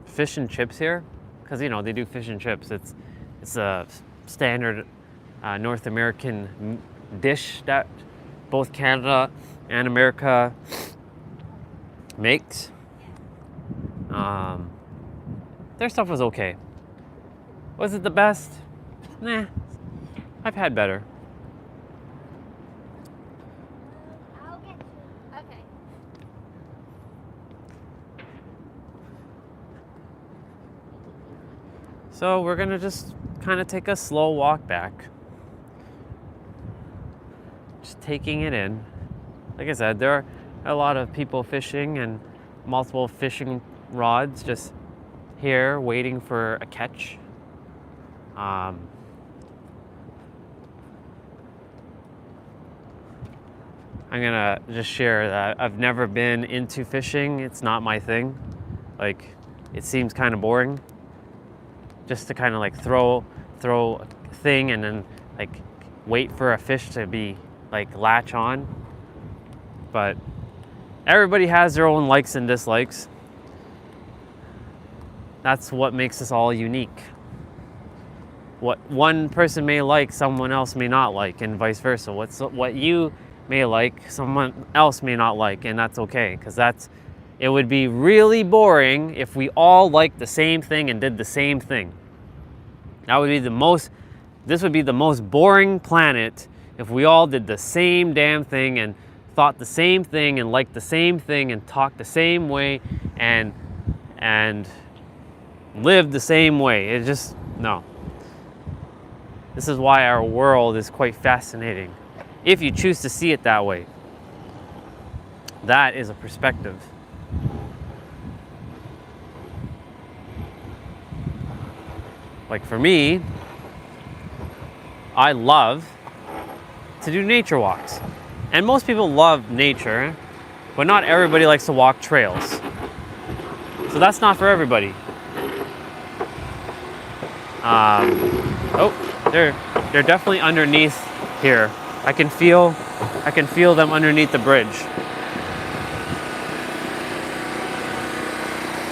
fish and chips here, because you know they do fish and chips. It's a standard North American dish that both Canada and America makes. Their stuff was okay. Was it the best? Nah, I've had better. Okay. So we're gonna just kind of take a slow walk back. Just taking it in. Like I said, there are a lot of people fishing and multiple fishing rods just here waiting for a catch. I'm gonna just share that I've never been into fishing. It's not my thing. Like, it seems kind of boring. Just to kind of like throw a thing and then like wait for a fish to be like latch on. But everybody has their own likes and dislikes. That's what makes us all unique. What one person may like, someone else may not like, and vice versa. What you may like, someone else may not like, and that's okay, because it would be really boring if we all liked the same thing and did the same thing. This would be the most boring planet if we all did the same damn thing and thought the same thing and liked the same thing and talked the same way and lived the same way. It just, no. This is why our world is quite fascinating, if you choose to see it that way. That is a perspective. Like for me, I love to do nature walks. And most people love nature, but not everybody likes to walk trails. So that's not for everybody. They're definitely underneath here. I can feel them underneath the bridge.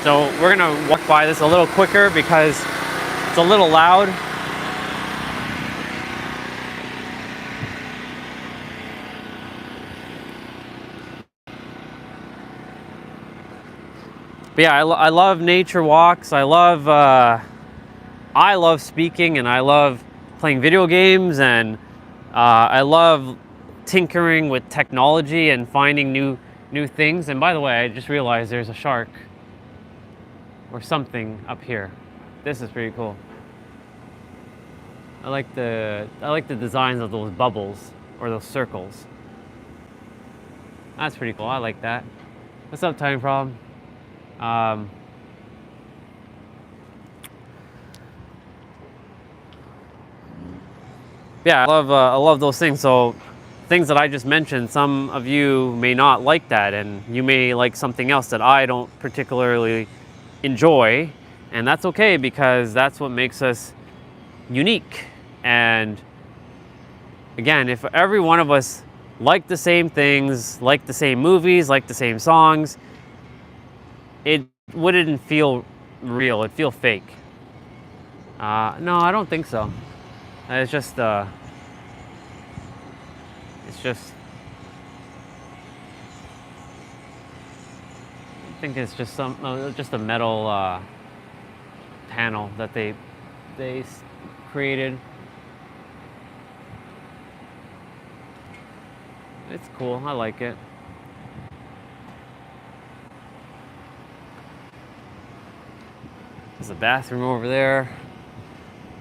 So we're gonna walk by this a little quicker because it's a little loud. But yeah, I love nature walks. I love speaking, and I love playing video games, and I love tinkering with technology and finding new things. And by the way, I just realized there's a shark or something up here. This is pretty cool. I like the designs of those bubbles or those circles. That's pretty cool. I like that. What's up, Time Problem? Yeah, I love those things. So things that I just mentioned, some of you may not like that, and you may like something else that I don't particularly enjoy, and that's okay, because that's what makes us unique. And again, if every one of us liked the same things, liked the same movies, liked the same songs, it wouldn't feel real. It'd feel fake. No, I don't think so. It's just I think it's just just a metal panel that they created. It's cool. I like it. There's a bathroom over there.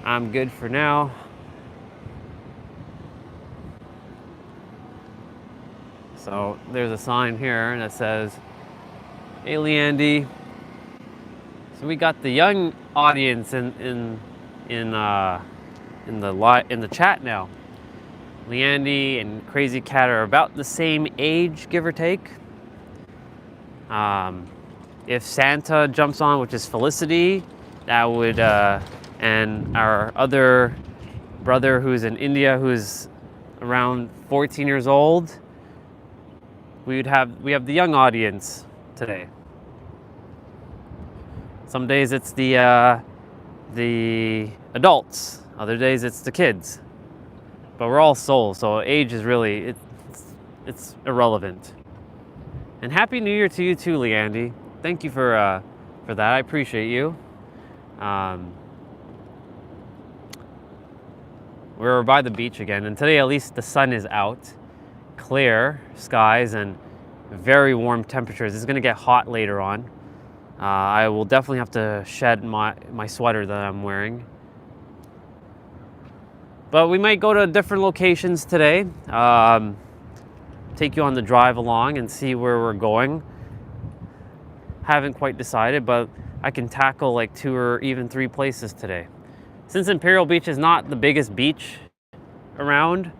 I'm good for now. So there's a sign here that says, "Hey, Leandy." So we got the young audience in the chat now. Leandy and Crazy Cat are about the same age, give or take. If Santa jumps on, which is Felicity, that would, and our other brother who's in India, who's around 14 years old, we have the young audience today. Some days it's the adults, other days it's the kids. But we're all souls, so age is really, it's irrelevant. And Happy New Year to you too, Leandy. Thank you for that. I appreciate you. We're by the beach again, and today at least the sun is out, clear skies, and very warm temperatures. It's going to get hot later on. I will definitely have to shed my sweater that I'm wearing. But we might go to different locations today. Take you on the drive along and see where we're going. Haven't quite decided, but I can tackle like 2 or even 3 places today. Since Imperial Beach is not the biggest beach around,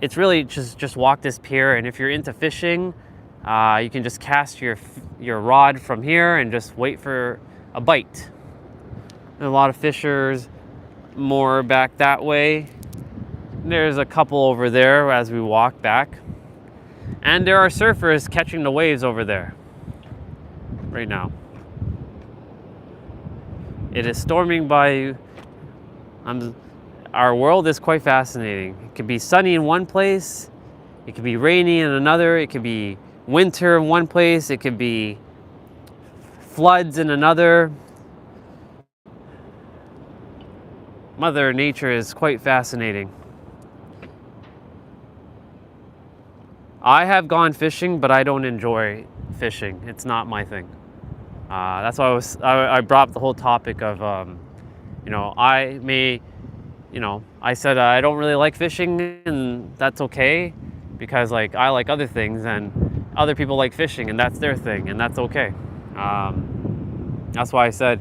it's really just walk this pier, and if you're into fishing, you can just cast your rod from here and just wait for a bite. And a lot of fishers more back that way. There's a couple over there as we walk back. And there are surfers catching the waves over there right now. It is storming by. Our world is quite fascinating. It could be sunny in one place, it could be rainy in another, it could be winter in one place, it could be floods in another. Mother Nature is quite fascinating. I have gone fishing, but I don't enjoy fishing. It's not my thing. That's why I brought up the whole topic of, I said I don't really like fishing, and that's okay, because like I like other things, and other people like fishing, and that's their thing, and that's okay. That's why I said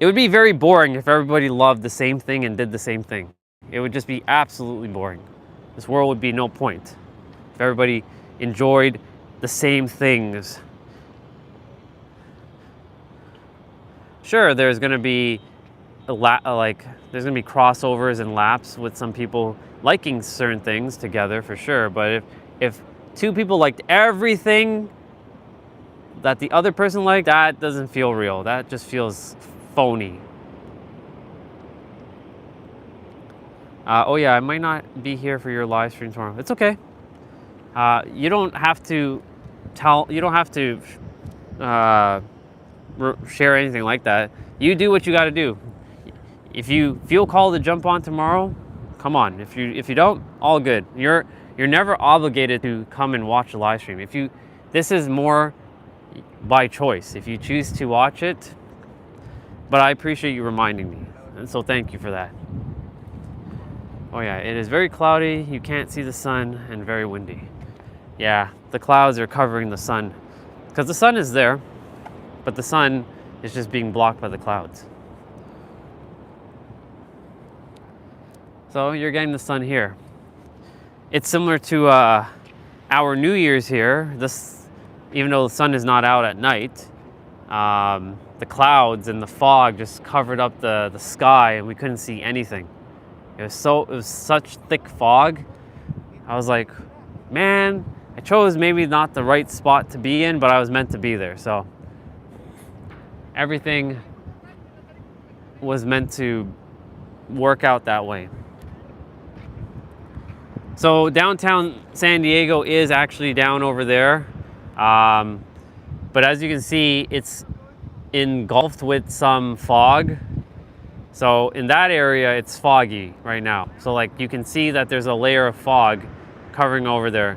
it would be very boring if everybody loved the same thing and did the same thing. It would just be absolutely boring. This world would be no point if everybody enjoyed the same things. Sure, there's going to be there's going to be crossovers and laps with some people liking certain things together for sure. But if 2 people liked everything that the other person liked, that doesn't feel real. That just feels phony. Oh yeah, I might not be here for your live stream tomorrow. It's okay. You don't have to share anything like that. You do what you got to do. If you feel called to jump on tomorrow, come on. If you don't, all good. You're never obligated to come and watch the live stream. This is more by choice. If you choose to watch it, but I appreciate you reminding me, and so thank you for that. Oh yeah, it is very cloudy, you can't see the sun, and very windy. Yeah, the clouds are covering the sun, because the sun is there, but the sun is just being blocked by the clouds. So you're getting the sun here. It's similar to our New Year's here. Even though the sun is not out at night, the clouds and the fog just covered up the sky, and we couldn't see anything. It was such thick fog. I was like, man, I chose maybe not the right spot to be in, but I was meant to be there. So everything was meant to work out that way. So downtown San Diego is actually down over there. But as you can see, it's engulfed with some fog. So in that area, it's foggy right now. So like you can see that there's a layer of fog covering over there.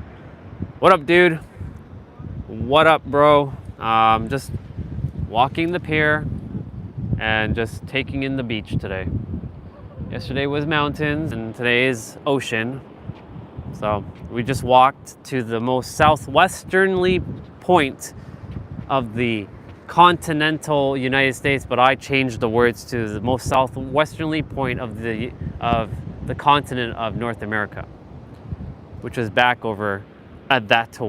What up, dude? What up, bro? Just walking the pier and just taking in the beach today. Yesterday was mountains and today is ocean. So we just walked to the most southwesterly point of the continental United States, but I changed the words to the most southwesterly point of the continent of North America, which is back over that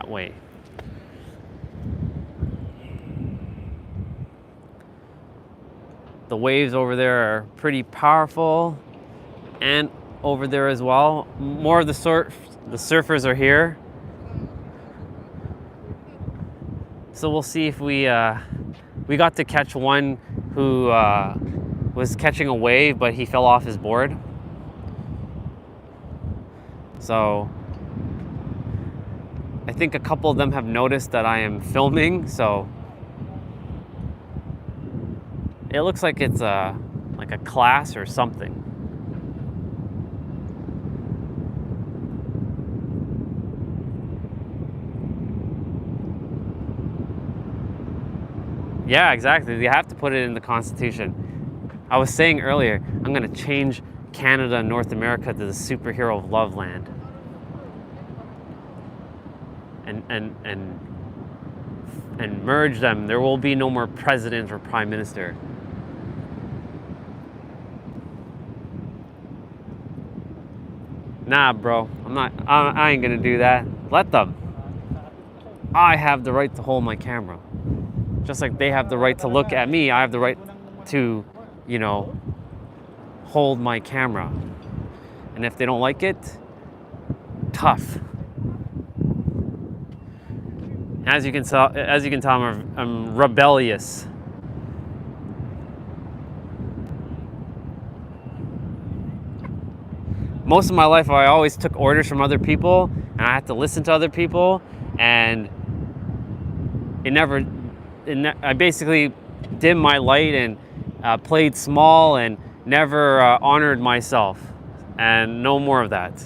way. The waves over there are pretty powerful, and over there as well. More of the surfers are here. So we'll see if we got to catch one who was catching a wave, but he fell off his board. So I think a couple of them have noticed that I am filming, so it looks like it's like a class or something. Yeah, exactly. You have to put it in the Constitution. I was saying earlier, I'm going to change Canada and North America to the superhero of love land. And merge them. There will be no more president or prime minister. Nah, bro. I ain't going to do that. Let them. I have the right to hold my camera. Just like they have the right to look at me, I have the right to, you know, hold my camera. And if they don't like it, tough. As you can tell, I'm rebellious. Most of my life, I always took orders from other people, and I had to listen to other people, and I basically dimmed my light and played small and never honored myself, and no more of that.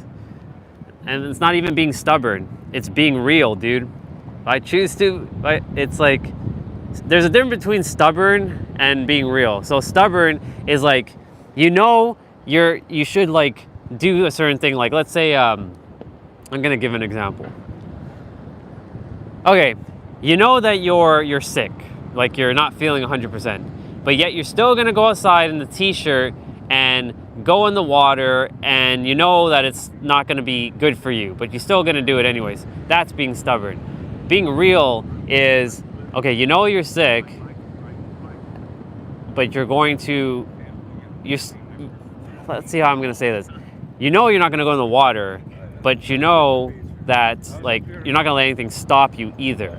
And it's not even being stubborn, it's being real, dude. If I choose to, it's like, there's a difference between stubborn and being real. So stubborn is like, you should like do a certain thing. Like, let's say, I'm gonna give an example. Okay. You know that you're sick, like you're not feeling 100%, but yet you're still gonna go outside in the t-shirt and go in the water, and you know that it's not gonna be good for you, but you're still gonna do it anyways. That's being stubborn. Being real is, okay, you know you're sick, but let's see how I'm gonna say this. You know you're not gonna go in the water, but you know that like you're not gonna let anything stop you either.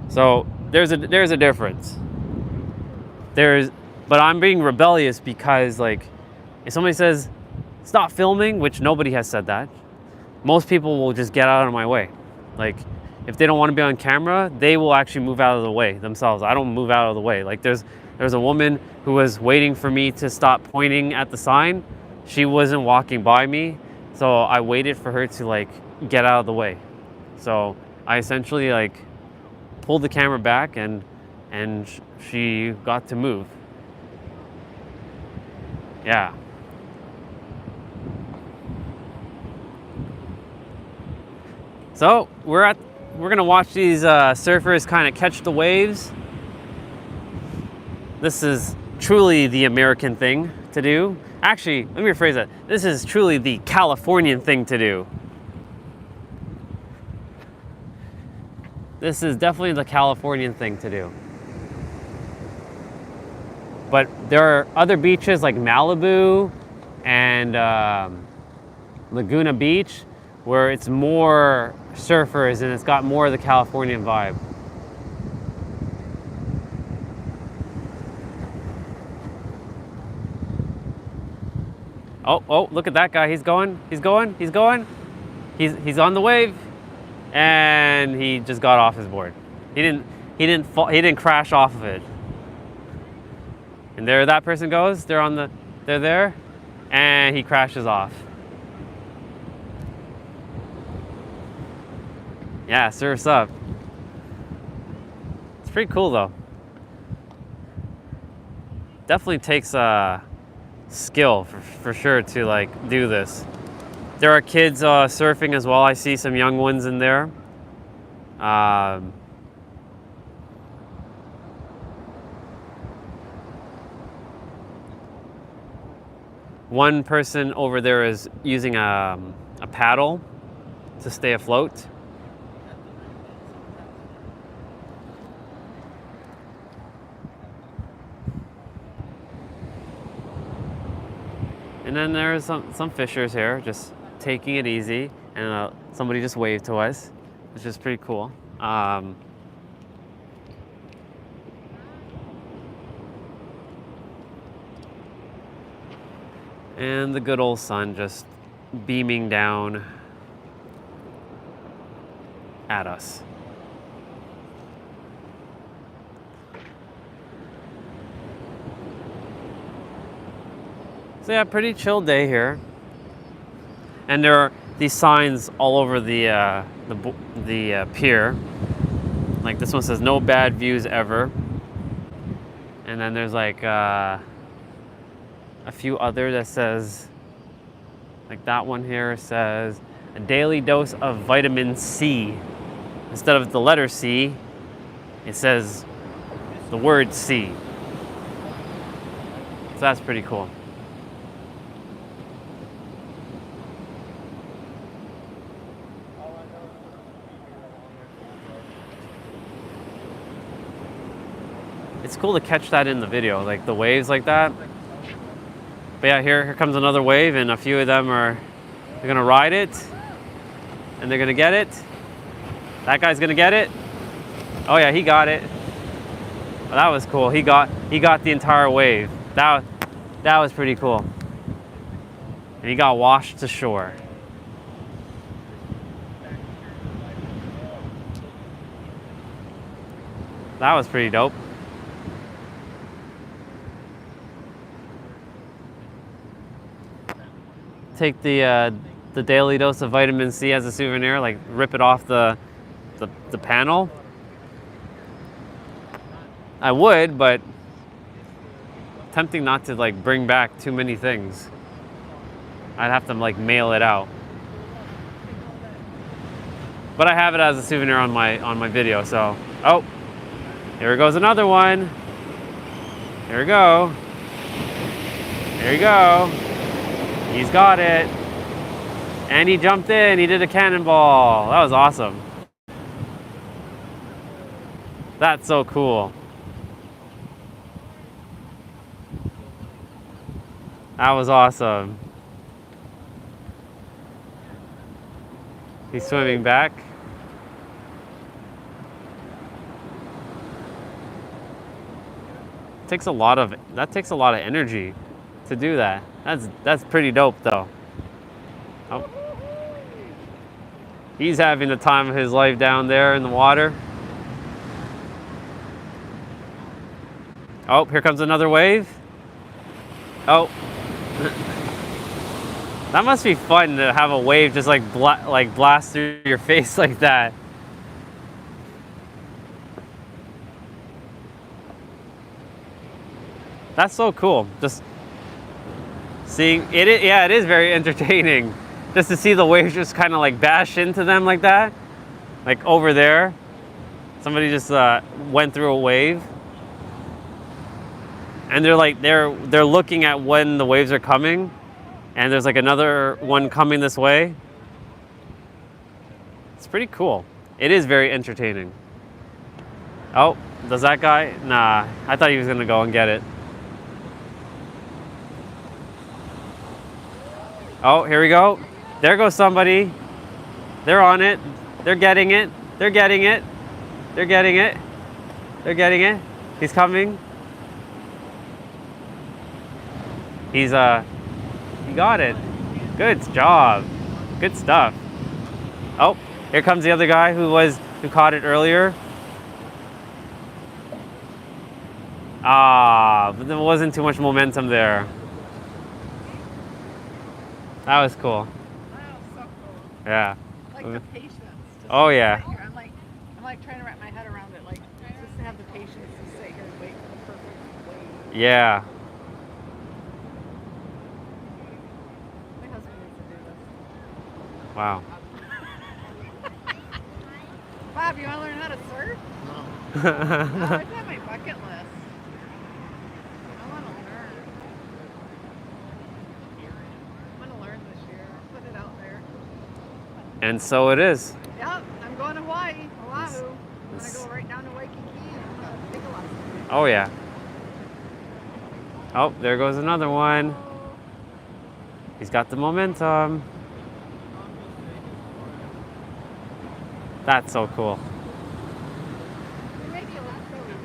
So there's a difference. But I'm being rebellious because like if somebody says stop filming, which nobody has said that, most people will just get out of my way. Like if they don't want to be on camera, they will actually move out of the way themselves. I don't move out of the way. Like there's a woman who was waiting for me to stop pointing at the sign. She wasn't walking by me, so I waited for her to like get out of the way. So I essentially like pulled the camera back and she got to move. Yeah. So we're gonna watch these surfers kind of catch the waves. This is truly the American thing to do. Actually, let me rephrase that. This is truly the Californian thing to do. This is definitely the Californian thing to do. But there are other beaches like Malibu and Laguna Beach where it's more surfers and it's got more of the Californian vibe. Oh, look at that guy. He's going. He's on the wave, and he just got off his board. He didn't fall, he didn't crash off of it. And there that person goes. They're there, and he crashes off. Yeah, surf's up. It's pretty cool though. Definitely takes skill for sure to like do this. There are kids surfing as well. I see some young ones in there. One person over there is using a paddle to stay afloat. And then there's some fishers here just taking it easy, and somebody just waved to us, which is pretty cool. And the good old sun just beaming down at us. So yeah, pretty chill day here. And there are these signs all over the pier. Like this one says no bad views ever. And then there's like a few other that says, like that one here says a daily dose of vitamin C. Instead of the letter C, it says the word C. So that's pretty cool. It's cool to catch that in the video, like the waves like that. But yeah, here comes another wave, and a few of them they're gonna ride it, and they're gonna get it. That guy's gonna get it. Oh yeah, he got it. Well, that was cool. He got the entire wave. That was pretty cool. And he got washed to shore. That was pretty dope. Take the daily dose of vitamin C as a souvenir, like rip it off the panel. I would, but tempting not to like bring back too many things. I'd have to like mail it out. But I have it as a souvenir on my video, so oh, here goes another one. Here we go. There you go. He's got it. And he jumped in. He did a cannonball. That was awesome. That's so cool. That was awesome. He's swimming back. That takes a lot of energy to do that. That's pretty dope though. Oh. He's having the time of his life down there in the water. Oh, here comes another wave. Oh. That must be fun to have a wave just like blast through your face like that. That's so cool. Just seeing it, yeah, it is very entertaining just to see the waves just kind of like bash into them like that. Like over there, somebody just went through a wave, and they're looking at when the waves are coming, and there's like another one coming this way. It's pretty cool. It is very entertaining. Oh, does that guy? Nah, I thought he was gonna go and get it. Oh, here we go. There goes somebody. They're on it. They're getting it. They're getting it. They're getting it. They're getting it. He's coming. He's got it. Good job. Good stuff. Oh, here comes the other guy who caught it earlier. Ah, but there wasn't too much momentum there. That was cool. That was so cool. Yeah. Like the patience. Oh yeah. I'm like trying to wrap my head around it. Like just to have the patience to sit here and wait for the perfect wave. Yeah. My husband needs to do this. Wow. Bob, you want to learn how to surf? No. Oh, it's on my bucket list. I want to learn. I'm going to learn this year. Put it out there. And so it is. Yep, I'm going to Hawaii, Oahu. I'm going to go right down to Waikiki and I'm going to take a lesson. Oh yeah. Oh, there goes another one. He's got the momentum. That's so cool. It may be a lot silly.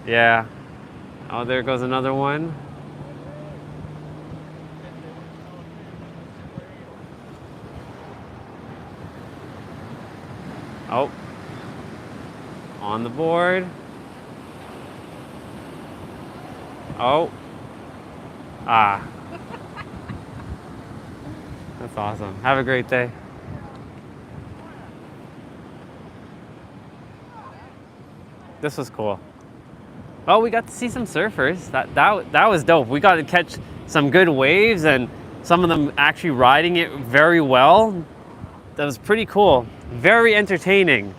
Yeah. Oh, there goes another one. Oh. On the board. Oh. Ah. That's awesome. Have a great day. This was cool. Oh, we got to see some surfers. That was dope. We got to catch some good waves and some of them actually riding it very well. That was pretty cool. Very entertaining.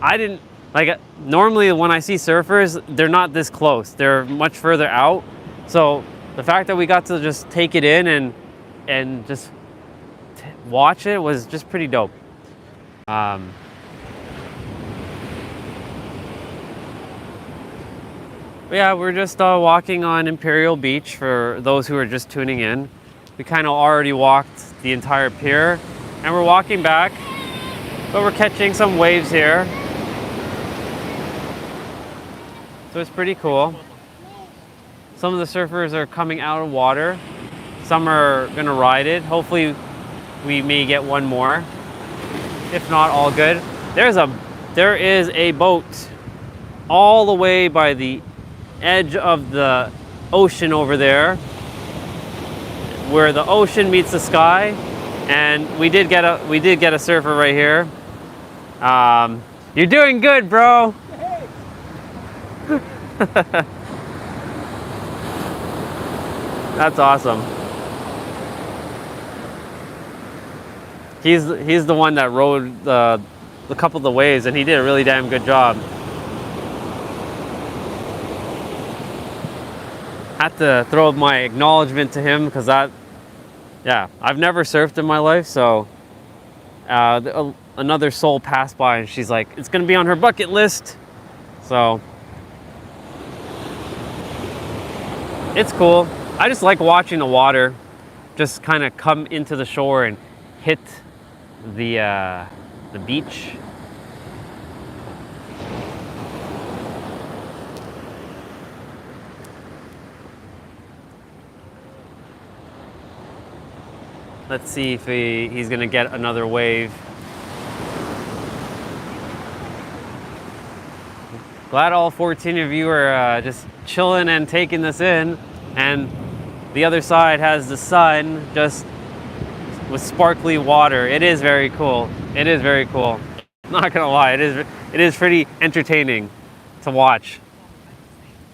I didn't like normally when I see surfers, they're not this close. They're much further out. So the fact that we got to just take it in and just watch it was just pretty dope. But yeah, we're just walking on Imperial Beach for those who are just tuning in. We kind of already walked the entire pier and we're walking back, but we're catching some waves here. So it's pretty cool. Some of the surfers are coming out of water. Some are gonna ride it. Hopefully we may get one more. If not, all good. There is a boat all the way by the edge of the ocean over there where the ocean meets the sky, and we did get a surfer right here. You're doing good, bro. That's awesome. He's the one that rode the couple of the waves, and he did a really damn good job. Had to throw my acknowledgement to him because I've never surfed in my life, so another soul passed by and she's like, it's gonna be on her bucket list. So it's cool. I just like watching the water just kind of come into the shore and hit the beach. Let's see if he's gonna get another wave. Glad all 14 of you are just chilling and taking this in. And the other side has the sun just with sparkly water. It is very cool. It is very cool. Not gonna lie, it is pretty entertaining to watch.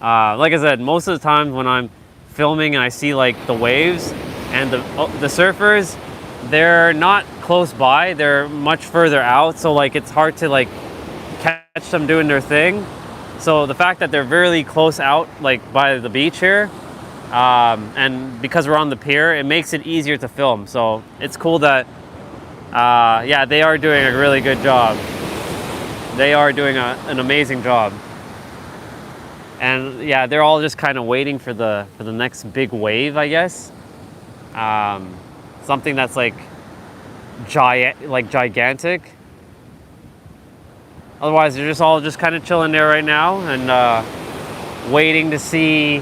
Like I said, most of the time when I'm filming and I see like the waves and the surfers, they're not close by. They're much further out. So like it's hard to like catch them doing their thing. So the fact that they're really close out, like by the beach here, and because we're on the pier, it makes it easier to film. So it's cool that, yeah, they are doing a really good job. They are doing an amazing job. And yeah, they're all just kind of waiting for the next big wave, I guess. Something that's like gigantic. Otherwise, they're just all just kind of chilling there right now and waiting to see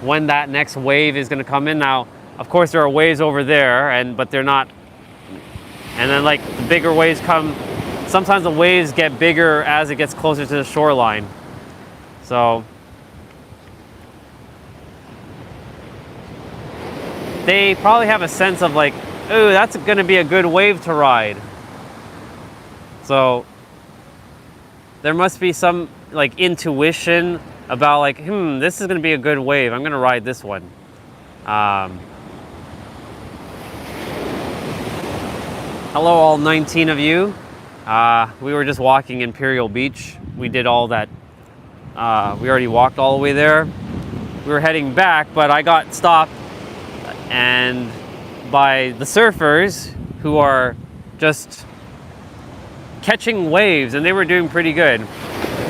when that next wave is going to come in. Now, Of course, there are waves over there, but they're not. And then like the bigger waves come. Sometimes the waves get bigger as it gets closer to the shoreline. So they probably have a sense of like, oh, that's going to be a good wave to ride. So there must be some like intuition about like, this is going to be a good wave. I'm going to ride this one. Hello, all 19 of you. We were just walking Imperial Beach. We did all that. We already walked all the way there. We were heading back, but I got stopped and by the surfers who are just catching waves, and they were doing pretty good.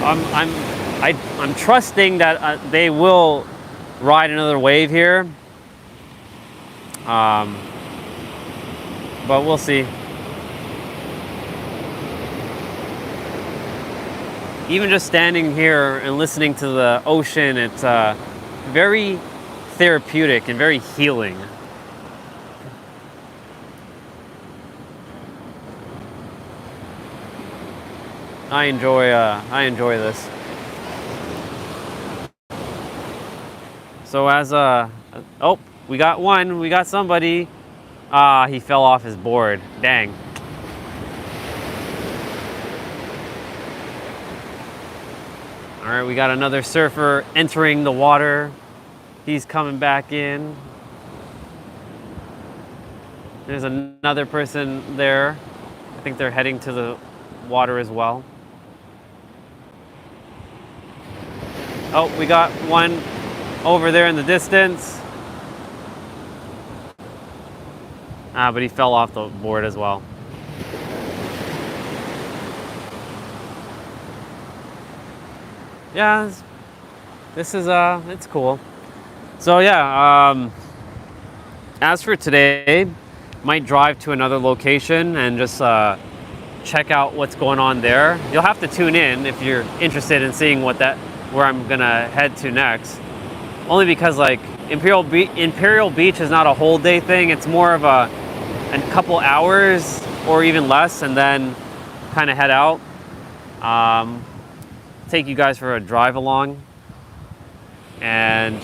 I'm trusting that they will ride another wave here, but we'll see. Even just standing here and listening to the ocean, it's very therapeutic and very healing. I enjoy this. So as oh, we got somebody. He fell off his board. Dang. All right, we got another surfer entering the water. He's coming back in. There's another person there. I think they're heading to the water as well. Oh, we got one over there in the distance. But he fell off the board as well. Yeah, this is it's cool. So yeah, as for today, might drive to another location and just check out what's going on there. You'll have to tune in if you're interested in seeing where I'm gonna head to next. Only because like Imperial Beach is not a whole day thing. It's more of a couple hours or even less, and then kind of head out. Take you guys for a drive along, and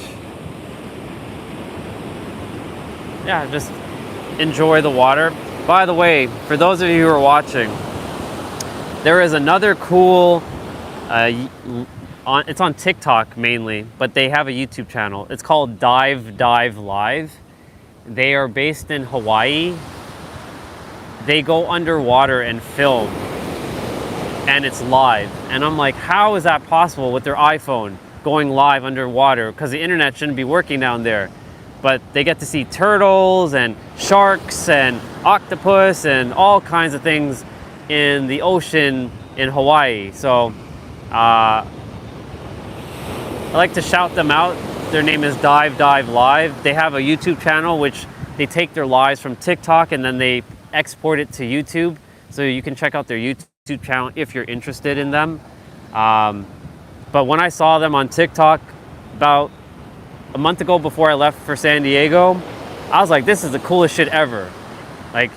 yeah, just enjoy the water. By the way, for those of you who are watching, there is another cool, it's on TikTok mainly, but they have a YouTube channel. It's called Dive Live. They are based in Hawaii. They go underwater and film, and it's live. And I'm like, how is that possible with their iPhone going live underwater? Because the internet shouldn't be working down there. But they get to see turtles and sharks and octopus and all kinds of things in the ocean in Hawaii. So I like to shout them out. Their name is Dive Live. They have a YouTube channel which they take their lives from TikTok and then they export it to YouTube. So you can check out their YouTube channel if you're interested in them. But when I saw them on TikTok about a month ago before I left for San Diego, I was like, this is the coolest shit ever. Like,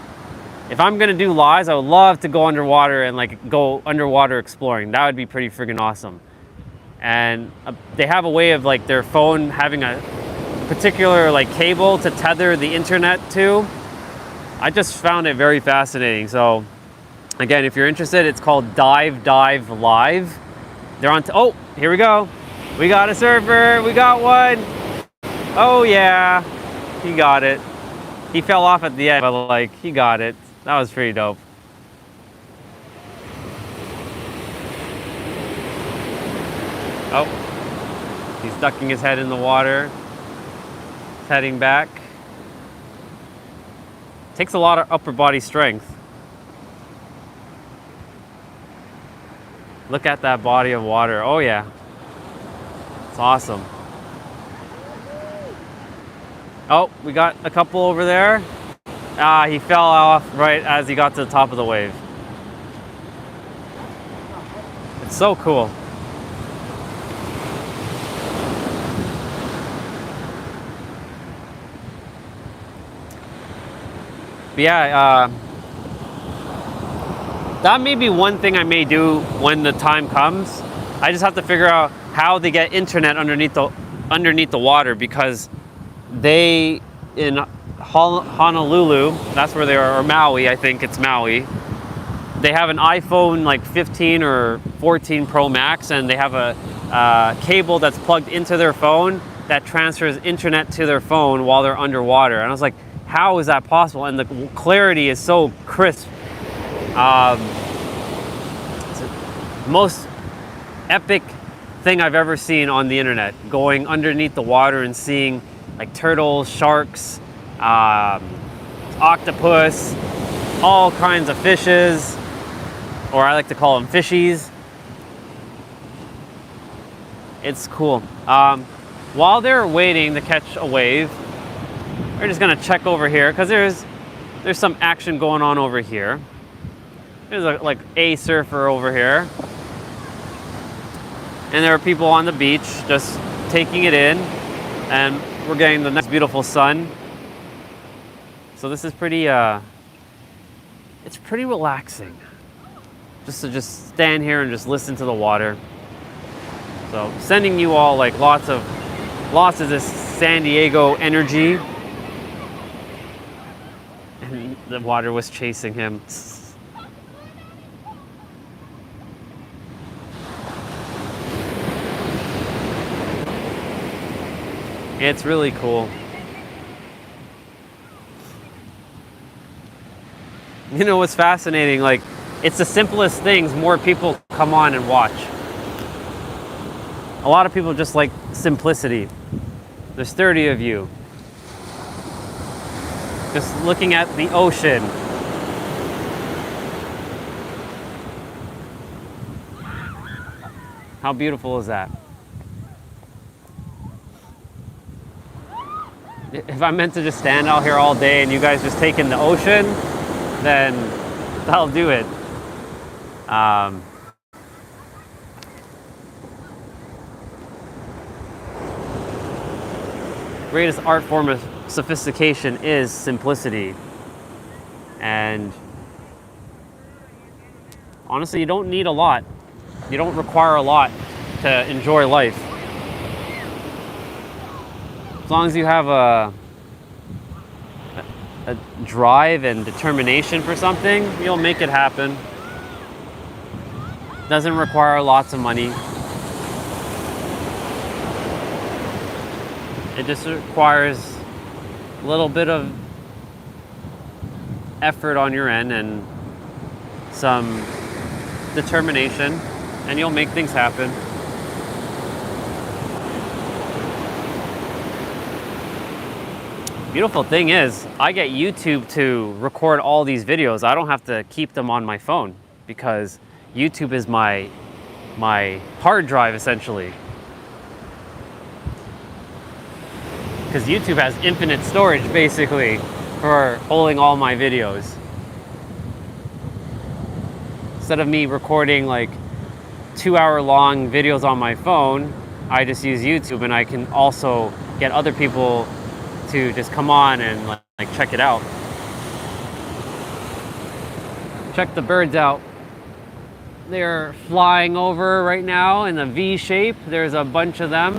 if I'm gonna do lives, I would love to go underwater and like go underwater exploring. That would be pretty friggin' awesome. And they have a way of like their phone having a particular like cable to tether the internet to. I just found it very fascinating. So again, if you're interested, it's called Dive Live. They're on, oh, here we go. We got a surfer, we got one. Oh yeah, he got it. He fell off at the end, but like, he got it. That was pretty dope. Oh, he's ducking his head in the water. He's heading back. Takes a lot of upper body strength. Look at that body of water. Oh yeah, it's awesome. Oh, we got a couple over there. He fell off right as he got to the top of the wave. It's so cool. But yeah, that may be one thing I may do when the time comes. I just have to figure out how they get internet underneath the water, because they, in Honolulu, that's where they are, or Maui, I think it's Maui, they have an iPhone like 15 or 14 Pro Max, and they have a cable that's plugged into their phone that transfers internet to their phone while they're underwater. And I was like, how is that possible? And the clarity is so crisp. It's the most epic thing I've ever seen on the internet, going underneath the water and seeing like turtles, sharks, octopus, all kinds of fishes, or I like to call them fishies. It's cool. While they're waiting to catch a wave, we're just gonna check over here, because there's some action going on over here. There's like a surfer over here, and there are people on the beach just taking it in, and we're getting the nice beautiful sun. So this is pretty it's pretty relaxing just to stand here and just listen to the water. So sending you all like lots of this San Diego energy. And the water was chasing him. It's really cool. You know what's fascinating? Like, it's the simplest things more people come on and watch. A lot of people just like simplicity. There's 30 of you just looking at the ocean. How beautiful is that? If I'm meant to just stand out here all day and you guys just take in the ocean, then that'll do it. Greatest art form of sophistication is simplicity. And honestly, you don't need a lot. You don't require a lot to enjoy life. As long as you have a drive and determination for something, you'll make it happen. Doesn't require lots of money. It just requires a little bit of effort on your end and some determination, and you'll make things happen. Beautiful thing is, I get YouTube to record all these videos. I don't have to keep them on my phone, because YouTube is my hard drive, essentially. Because YouTube has infinite storage, basically, for holding all my videos. Instead of me recording like 2-hour-long videos on my phone, I just use YouTube, and I can also get other people to just come on and like check it out. Check the birds out. They're flying over right now in a V shape. There's a bunch of them.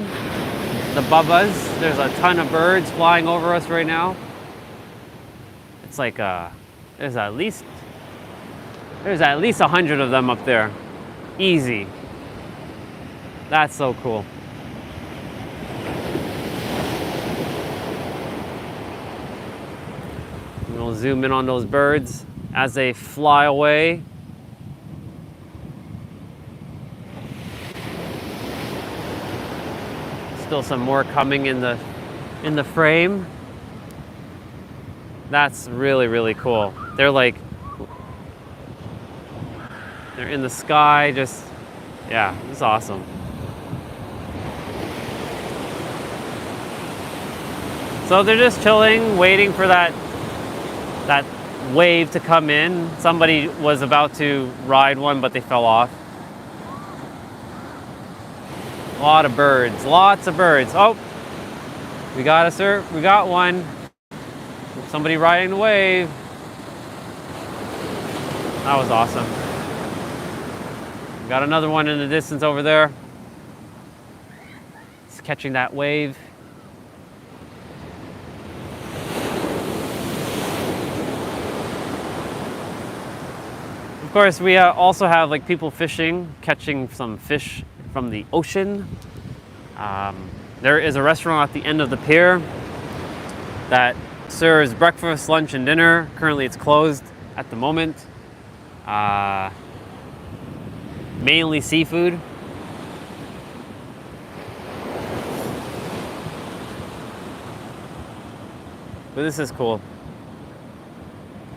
The bubbas. There's a ton of birds flying over us right now. It's like there's at least 100 of them up there. Easy. That's so cool. We'll zoom in on those birds as they fly away. Still some more coming in the frame. That's really, really cool. They're in the sky, just, yeah, it's awesome. So they're just chilling, waiting for that wave to come in. Somebody was about to ride one, but they fell off. A lot of birds, lots of birds. Oh, we got one. Somebody riding the wave. That was awesome. Got another one in the distance over there. It's catching that wave. Of course, we also have like people fishing, catching some fish from the ocean. There is a restaurant at the end of the pier that serves breakfast, lunch, and dinner. Currently, it's closed at the moment. Mainly seafood. But this is cool.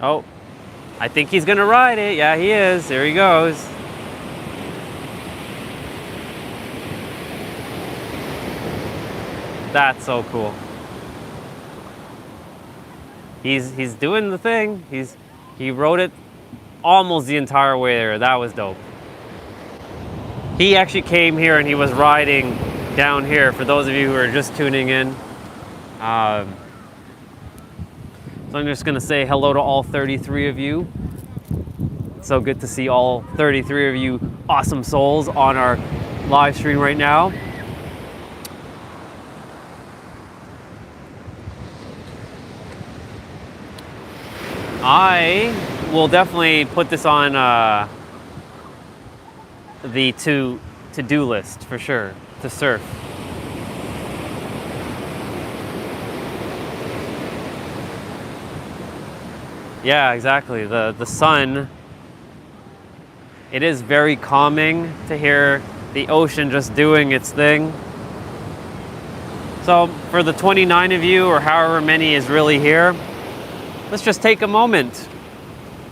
Oh, I think he's gonna ride it. Yeah, he is. There he goes. That's so cool. He's doing the thing. He rode it almost the entire way there. That was dope. He actually came here and he was riding down here. For those of you who are just tuning in, so I'm just gonna say hello to all 33 of you. It's so good to see all 33 of you awesome souls on our live stream right now. I will definitely put this on the to-do list for sure, to surf. Yeah, exactly. The sun, it is very calming to hear the ocean just doing its thing. So for the 29 of you, or however many is really here, let's just take a moment.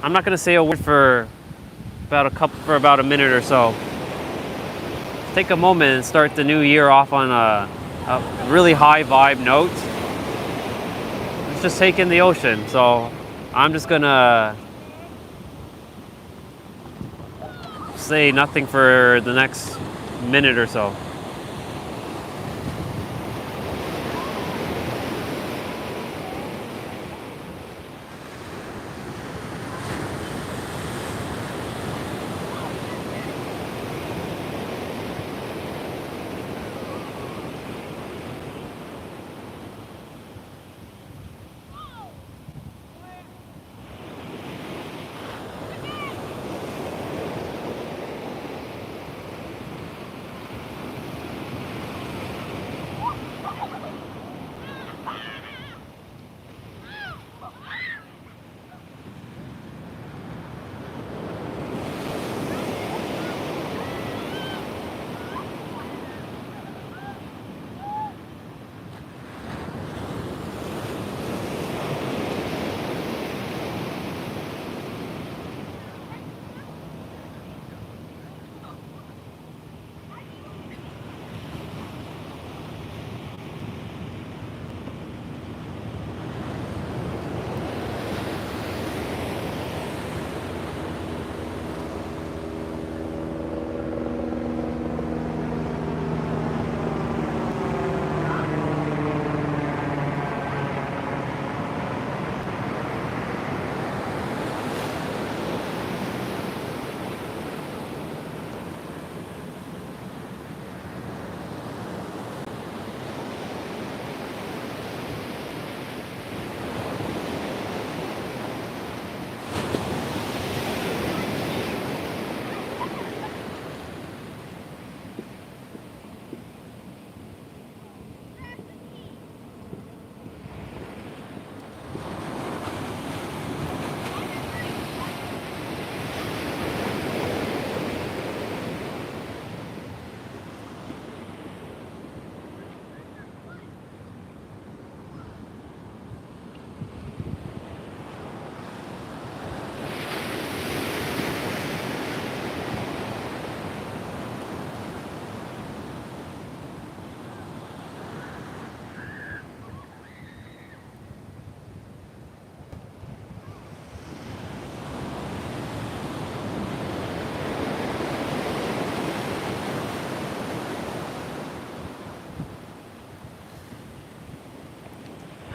I'm not going to say a word for about a minute or so. Take a moment and start the new year off on a really high vibe note. Let's just take in the ocean. So I'm just going to say nothing for the next minute or so.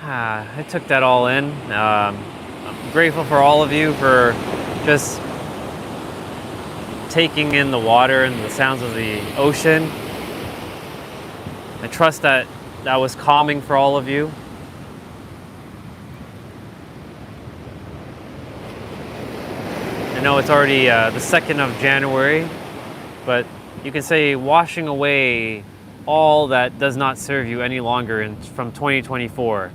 I took that all in. I'm grateful for all of you for just taking in the water and the sounds of the ocean. I trust that that was calming for all of you. I know it's already the 2nd of January, but you can say washing away all that does not serve you any longer from 2024,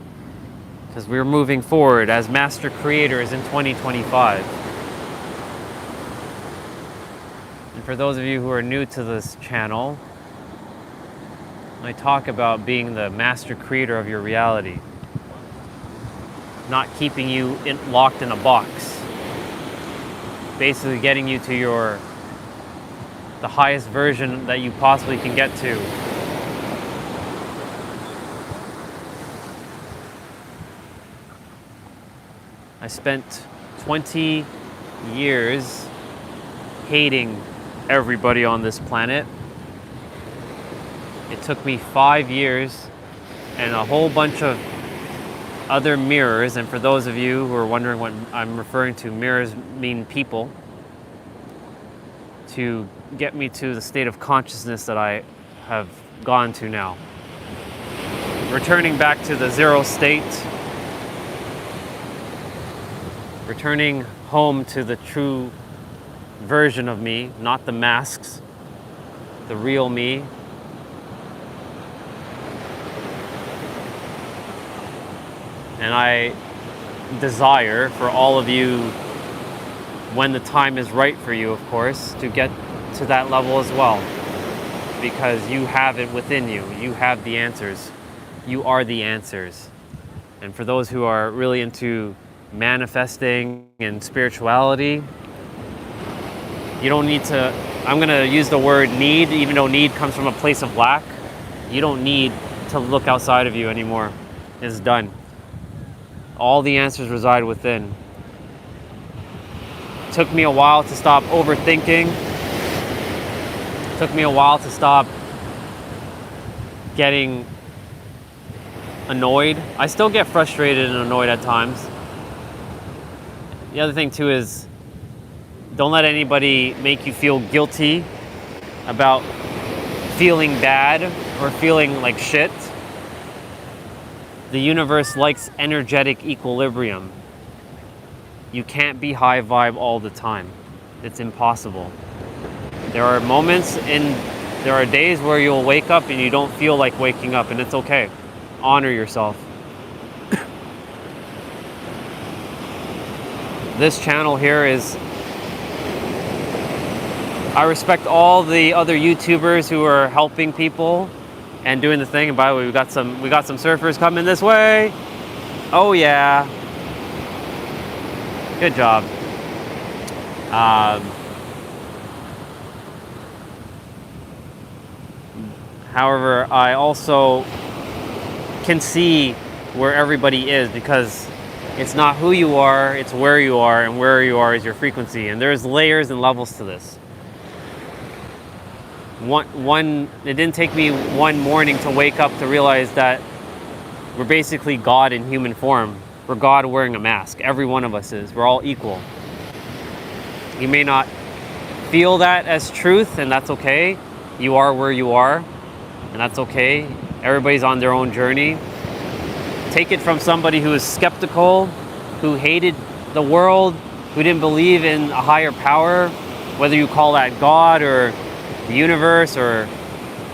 because we're moving forward as master creators in 2025. And for those of you who are new to this channel, I talk about being the master creator of your reality, not keeping you locked in a box, basically getting you to the highest version that you possibly can get to. I spent 20 years hating everybody on this planet. It took me 5 years and a whole bunch of other mirrors, and for those of you who are wondering what I'm referring to, mirrors mean people, to get me to the state of consciousness that I have gone to now. Returning back to the zero state, returning home to the true version of me, not the masks, the real me. And I desire for all of you, when the time is right for you, of course, to get to that level as well. Because you have it within you. You have the answers. You are the answers. And for those who are really into manifesting and spirituality, you don't need to, I'm going to use the word need, even though need comes from a place of lack. You don't need to look outside of you anymore. It's done. All the answers reside within. It took me a while to stop overthinking. It took me a while to stop getting annoyed. I still get frustrated and annoyed at times. The other thing too is, don't let anybody make you feel guilty about feeling bad or feeling like shit. The universe likes energetic equilibrium. You can't be high vibe all the time. It's impossible. There are moments there are days where you'll wake up and you don't feel like waking up, and it's okay. Honor yourself. This channel here is, I respect all the other YouTubers who are helping people and doing the thing. And by the way, we got some surfers coming this way. Oh yeah. Good job. However, I also can see where everybody is, because it's not who you are, it's where you are, and where you are is your frequency. And there's layers and levels to this. It didn't take me one morning to wake up to realize that we're basically God in human form. We're God wearing a mask. Every one of us is. We're all equal. You may not feel that as truth, and that's okay. You are where you are, and that's okay. Everybody's on their own journey. Take it from somebody who is skeptical, who hated the world, who didn't believe in a higher power, whether you call that God or the universe, or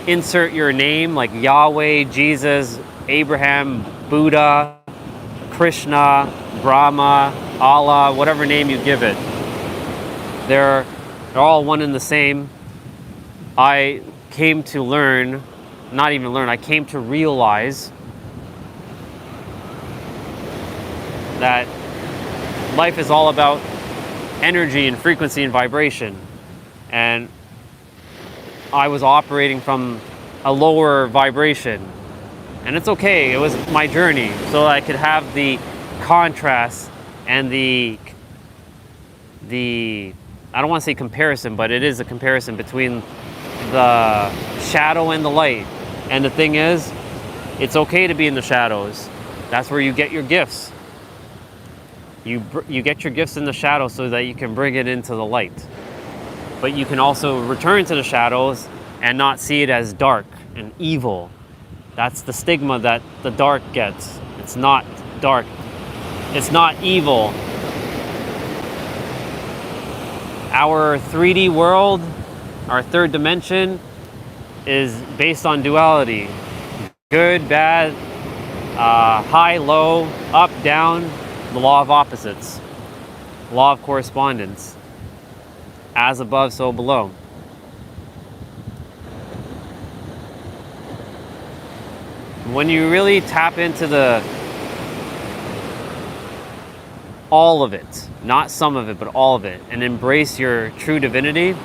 insert your name like Yahweh, Jesus, Abraham, Buddha, Krishna, Brahma, Allah, whatever name you give it. They're all one and the same. I came to learn, not even learn, I came to realize that life is all about energy and frequency and vibration. And I was operating from a lower vibration. And it's okay, it was my journey, so that I could have the contrast and the I don't want to say comparison, but it is a comparison between the shadow and the light. And the thing is, it's okay to be in the shadows. That's where you get your gifts. You get your gifts in the shadow so that you can bring it into the light. but you can also return to the shadows and not see it as dark and evil. That's the stigma that the dark gets. It's not dark. It's not evil. Our 3D world, our third dimension, is based on duality. Good, bad, high, low, up, down, the law of opposites, law of correspondence. As above, so below. When you really tap into all of it, not some of it, but all of it, and embrace your true divinity,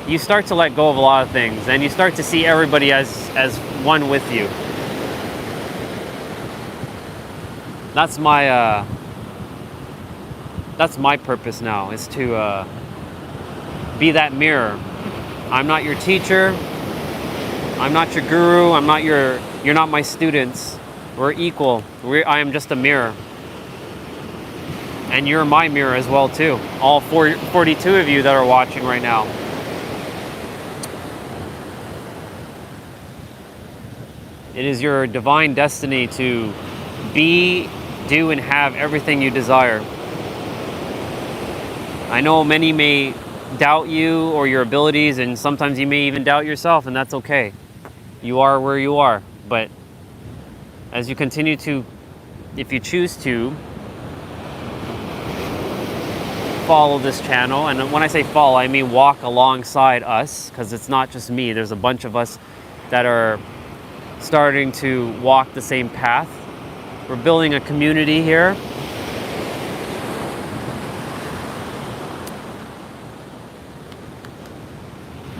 you start to let go of a lot of things, and you start to see everybody as one with you. That's my purpose now, is to be that mirror. I'm not your teacher. I'm not your guru. You're not my students. We're equal. I am just a mirror. And you're my mirror as well too. All 42 of you that are watching right now. It is your divine destiny to be, do, and have everything you desire. I know many may doubt you or your abilities, and sometimes you may even doubt yourself, and that's okay. You are where you are. But as you continue to, if you choose to, follow this channel, and when I say follow, I mean walk alongside us, because it's not just me. There's a bunch of us that are starting to walk the same path. We're building a community here.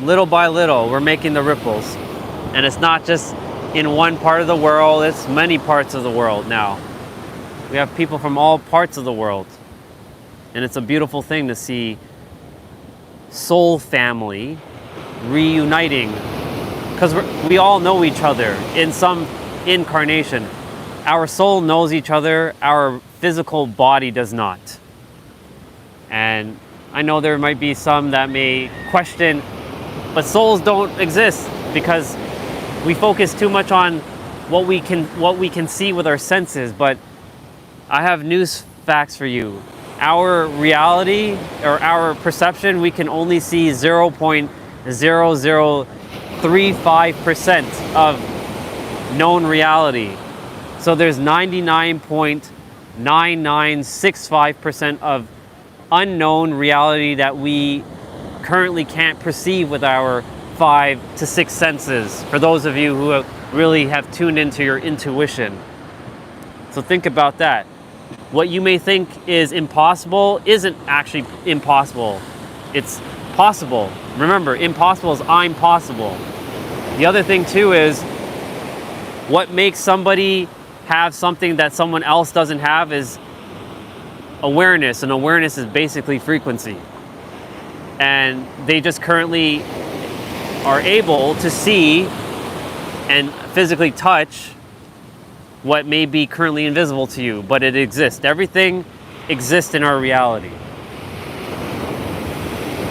Little by little, we're making the ripples. And it's not just in one part of the world, it's many parts of the world now. We have people from all parts of the world. And it's a beautiful thing to see soul family reuniting. Because we all know each other in some incarnation. Our soul knows each other, our physical body does not. And I know there might be some that may question, but souls don't exist because we focus too much on what we can see with our senses. But I have news facts for you. Our reality or our perception, we can only see 0.0035% of known reality. So there's 99.9965% of unknown reality that we currently can't perceive with our 5 to 6 senses, for those of you who really have tuned into your intuition. So think about that. What you may think is impossible isn't actually impossible. It's possible. Remember, impossible is I'm possible. The other thing too is what makes somebody have something that someone else doesn't have is awareness, and awareness is basically frequency. And they just currently are able to see and physically touch what may be currently invisible to you, but it exists. Everything exists in our reality.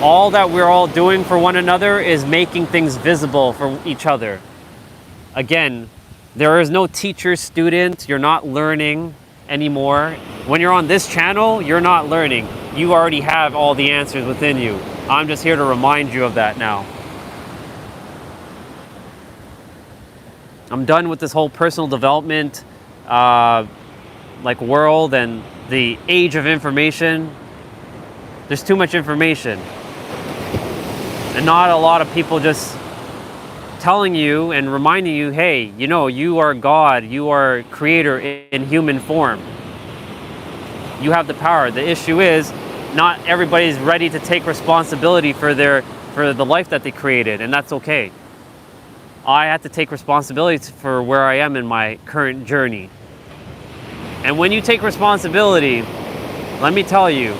All that we're all doing for one another is making things visible for each other. Again, there is no teacher, student. You're not learning anymore. When you're on this channel, you're not learning. You already have all the answers within you. I'm just here to remind you of that now. I'm done with this whole personal development world and the age of information. There's too much information. And not a lot of people just telling you and reminding you, hey, you know, you are God, you are creator in human form. You have the power. The issue is not everybody's ready to take responsibility for the life that they created, and that's okay. I have to take responsibility for where I am in my current journey. And when you take responsibility, let me tell you,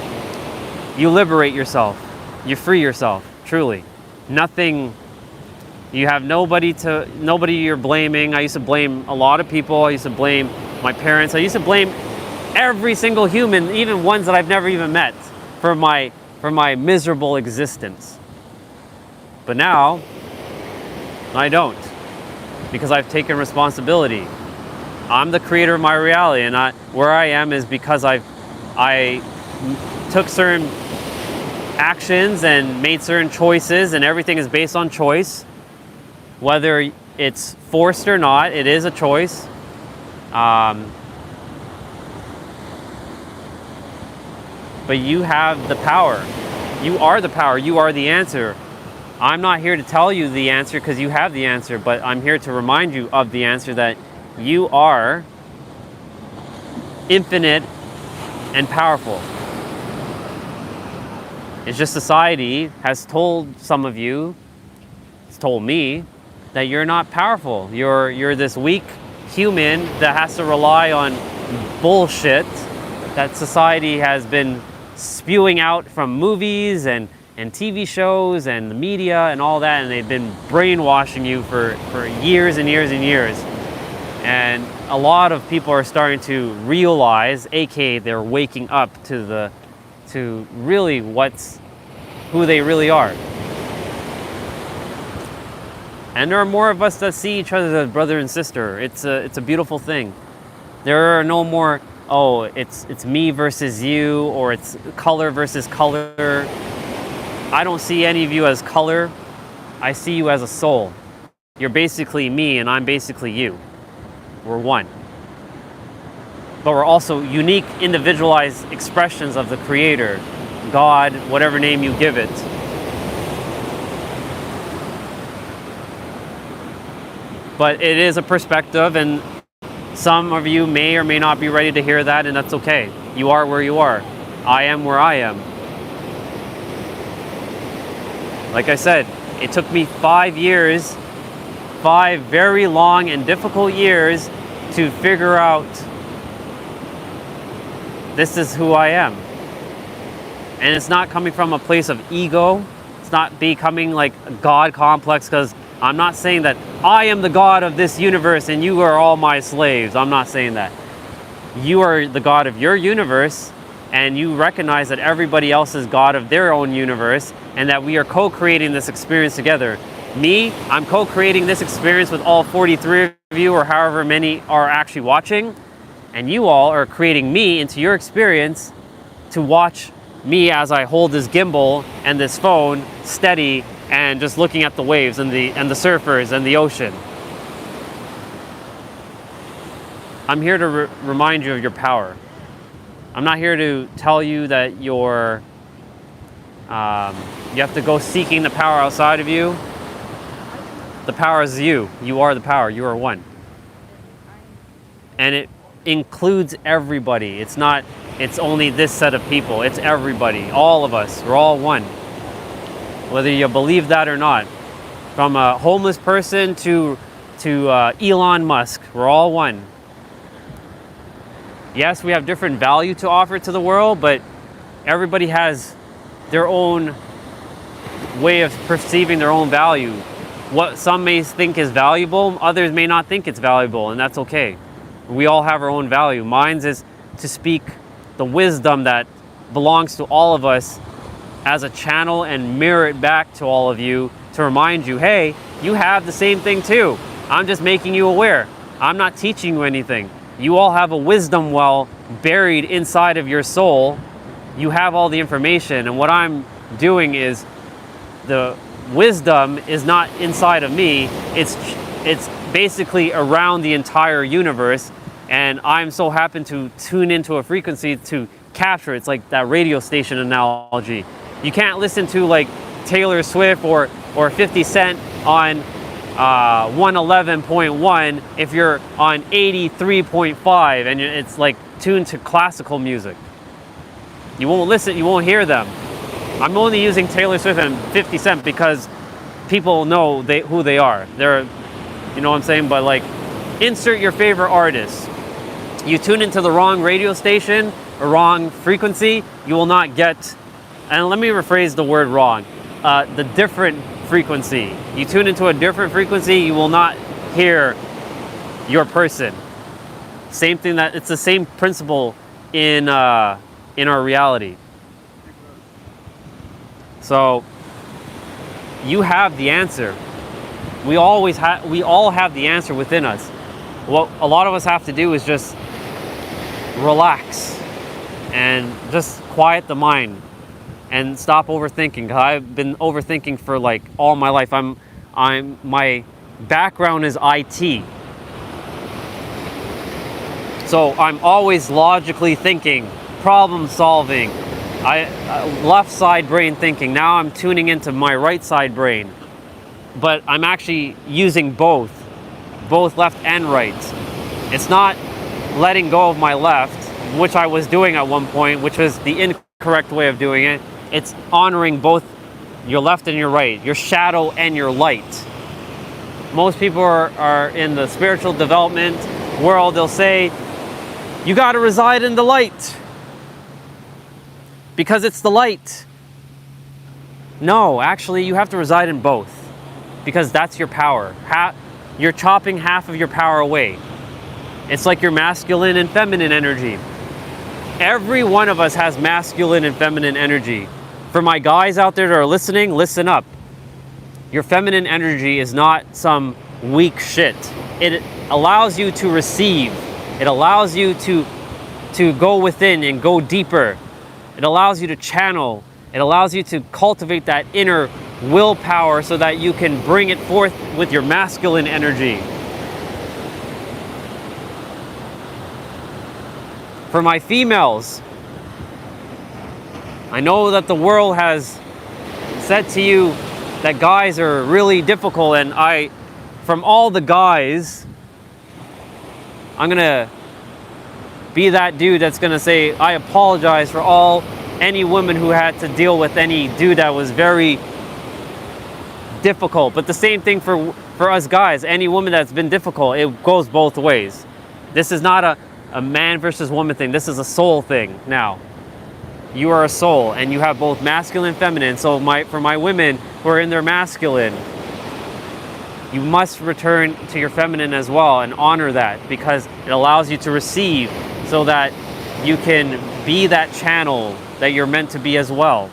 you liberate yourself. You free yourself, truly. Nothing, you have nobody you're blaming. I used to blame a lot of people. I used to blame my parents. I used to blame every single human, even ones that I've never even met, for my for my miserable existence. But now, I don't, because I've taken responsibility. I'm the creator of my reality, and where I am is because I took certain actions and made certain choices, and everything is based on choice. Whether it's forced or not, it is a choice. But you have the power. You are the power. You are the answer. I'm not here to tell you the answer because you have the answer, but I'm here to remind you of the answer, that you are infinite and powerful. It's just society has told some of you, it's told me, that you're not powerful. You're this weak human that has to rely on bullshit that society has been spewing out from movies and TV shows and the media and all that, and they've been brainwashing you for years and years and years. And a lot of people are starting to realize, aka they're waking up to really who they really are. And there are more of us that see each other as brother and sister. It's a beautiful thing. There are no more, oh, it's me versus you, or it's color versus color. I don't see any of you as color. I see you as a soul. You're basically me and I'm basically you. We're one. But we're also unique, individualized expressions of the Creator, God, whatever name you give it. But it is a perspective, and some of you may or may not be ready to hear that, and that's okay. You are where you are. I am where I am. Like I said, it took me 5 years, 5 very long and difficult years to figure out this is who I am. And it's not coming from a place of ego. It's not becoming like a God complex, because I'm not saying that I am the God of this universe and you are all my slaves. I'm not saying that. You are the God of your universe, and you recognize that everybody else is God of their own universe, and that we are co-creating this experience together. Me, I'm co-creating this experience with all 43 of you, or however many are actually watching, and you all are creating me into your experience to watch me as I hold this gimbal and this phone steady and just looking at the waves and the surfers and the ocean. I'm here to remind you of your power. I'm not here to tell you that you have to go seeking the power outside of you. The power is you. You are the power. You are one. And it includes everybody. It's only this set of people. It's everybody. All of us. We're all one. Whether you believe that or not. From a homeless person to Elon Musk. We're all one. Yes, we have different value to offer to the world, but everybody has their own way of perceiving their own value. What some may think is valuable, others may not think it's valuable, and that's okay. We all have our own value. Mine is to speak the wisdom that belongs to all of us as a channel and mirror it back to all of you to remind you, hey, you have the same thing too. I'm just making you aware. I'm not teaching you anything. You all have a wisdom well buried inside of your soul. You have all the information, and what I'm doing is, the wisdom is not inside of me. It's basically around the entire universe, and I'm so happen to tune into a frequency to capture it. It's like that radio station analogy. You can't listen to like Taylor Swift or 50 Cent on 111.1 if you're on 83.5 and it's like tuned to classical music. You won't listen, you won't hear them. I'm only using Taylor Swift and 50 Cent because people know who they are. They're, you know what I'm saying? But like, insert your favorite artist. You tune into the wrong radio station or wrong frequency, you will not get, and let me rephrase the word wrong, the different frequency. You tune into a different frequency, you will not hear your person. Same thing, that it's the same principle in our reality. So you have the answer. We all have the answer within us. What a lot of us have to do is just relax and just quiet the mind and stop overthinking. 'Cause I've been overthinking for like all my life. My background is IT. So I'm always logically thinking, problem solving. Left side brain thinking. Now I'm tuning into my right side brain. But I'm actually using both left and right. It's not letting go of my left, which I was doing at one point, which was the incorrect way of doing it. It's honoring both your left and your right, your shadow and your light. Most people are in the spiritual development world. They'll say, you got to reside in the light because it's the light. No, actually, you have to reside in both because that's your power. You're chopping half of your power away. It's like your masculine and feminine energy. Every one of us has masculine and feminine energy. For my guys out there that are listening, listen up. Your feminine energy is not some weak shit. It allows you to receive. It allows you to go within and go deeper. It allows you to channel. It allows you to cultivate that inner willpower so that you can bring it forth with your masculine energy. For my females, I know that the world has said to you that guys are really difficult, and from all the guys, I'm gonna be that dude that's gonna say, I apologize for any woman who had to deal with any dude that was very difficult. But the same thing for us guys, any woman that's been difficult, it goes both ways. This is not a man versus woman thing. This is a soul thing now. You are a soul and you have both masculine and feminine. So for my women who are in their masculine, you must return to your feminine as well and honor that, because it allows you to receive so that you can be that channel that you're meant to be as well.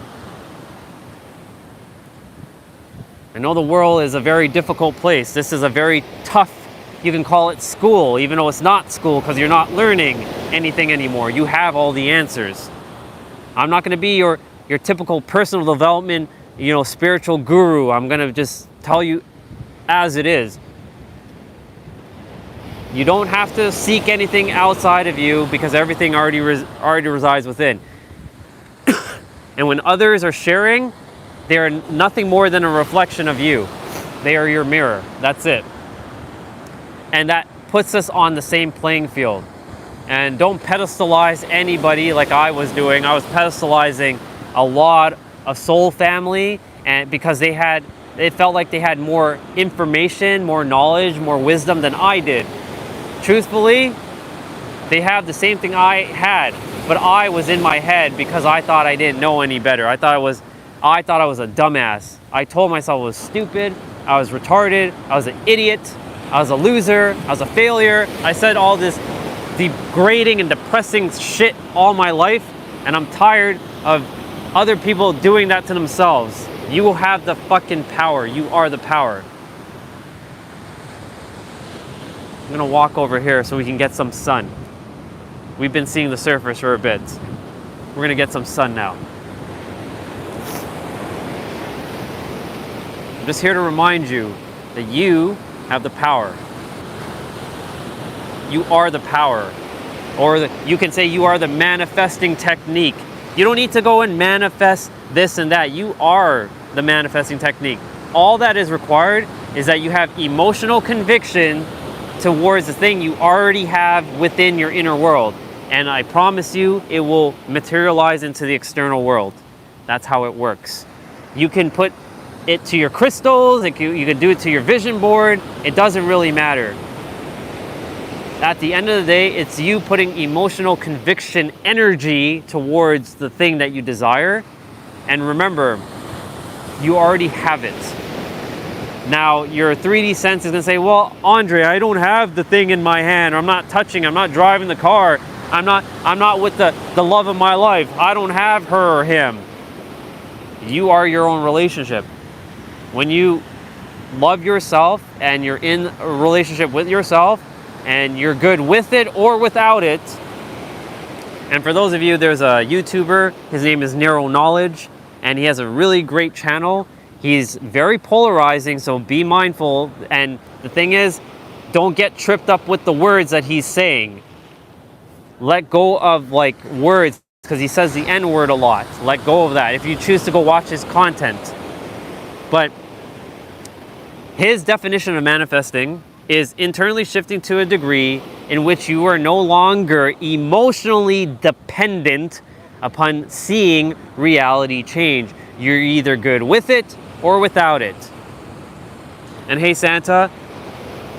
I know the world is a very difficult place. This is a very tough, you can call it school, even though it's not school because you're not learning anything anymore. You have all the answers. I'm not going to be your typical personal development, spiritual guru. I'm going to just tell you as it is. You don't have to seek anything outside of you because everything already resides within. And when others are sharing, they are nothing more than a reflection of you. They are your mirror. That's it. And that puts us on the same playing field. And don't pedestalize anybody like I was doing. I was pedestalizing a lot of soul family, and because it felt like they had more information, more knowledge, more wisdom than I did. Truthfully, they have the same thing I had, but I was in my head because I thought I didn't know any better. I thought I was a dumbass. I told myself I was stupid, I was retarded, I was an idiot, I was a loser, I was a failure. I said all this degrading and depressing shit all my life, and I'm tired of other people doing that to themselves. You will have the fucking power. You are the power. I'm gonna walk over here so we can get some sun. We've been seeing the surface for a bit. We're gonna get some sun now. I'm just here to remind you that you have the power. You are the power. Or you can say you are the manifesting technique. You don't need to go and manifest this and that. You are the manifesting technique. All that is required is that you have emotional conviction towards the thing you already have within your inner world. And I promise you, it will materialize into the external world. That's how it works. You can put it to your crystals, you can do it to your vision board. It doesn't really matter. At the end of the day, it's you putting emotional conviction energy towards the thing that you desire. And remember, you already have it. Now, your 3D sense is going to say, well, Andre, I don't have the thing in my hand. I'm not touching, I'm not driving the car. I'm not with the love of my life. I don't have her or him. You are your own relationship. When you love yourself and you're in a relationship with yourself and you're good with it or without it. And for those of you, there's a YouTuber, his name is Narrow Knowledge, and he has a really great channel. He's very polarizing, so be mindful. And the thing is, don't get tripped up with the words that he's saying. Let go of like words, because he says the N word a lot. Let go of that if you choose to go watch his content. But his definition of manifesting is internally shifting to a degree in which you are no longer emotionally dependent upon seeing reality change. You're either good with it or without it. And hey Santa,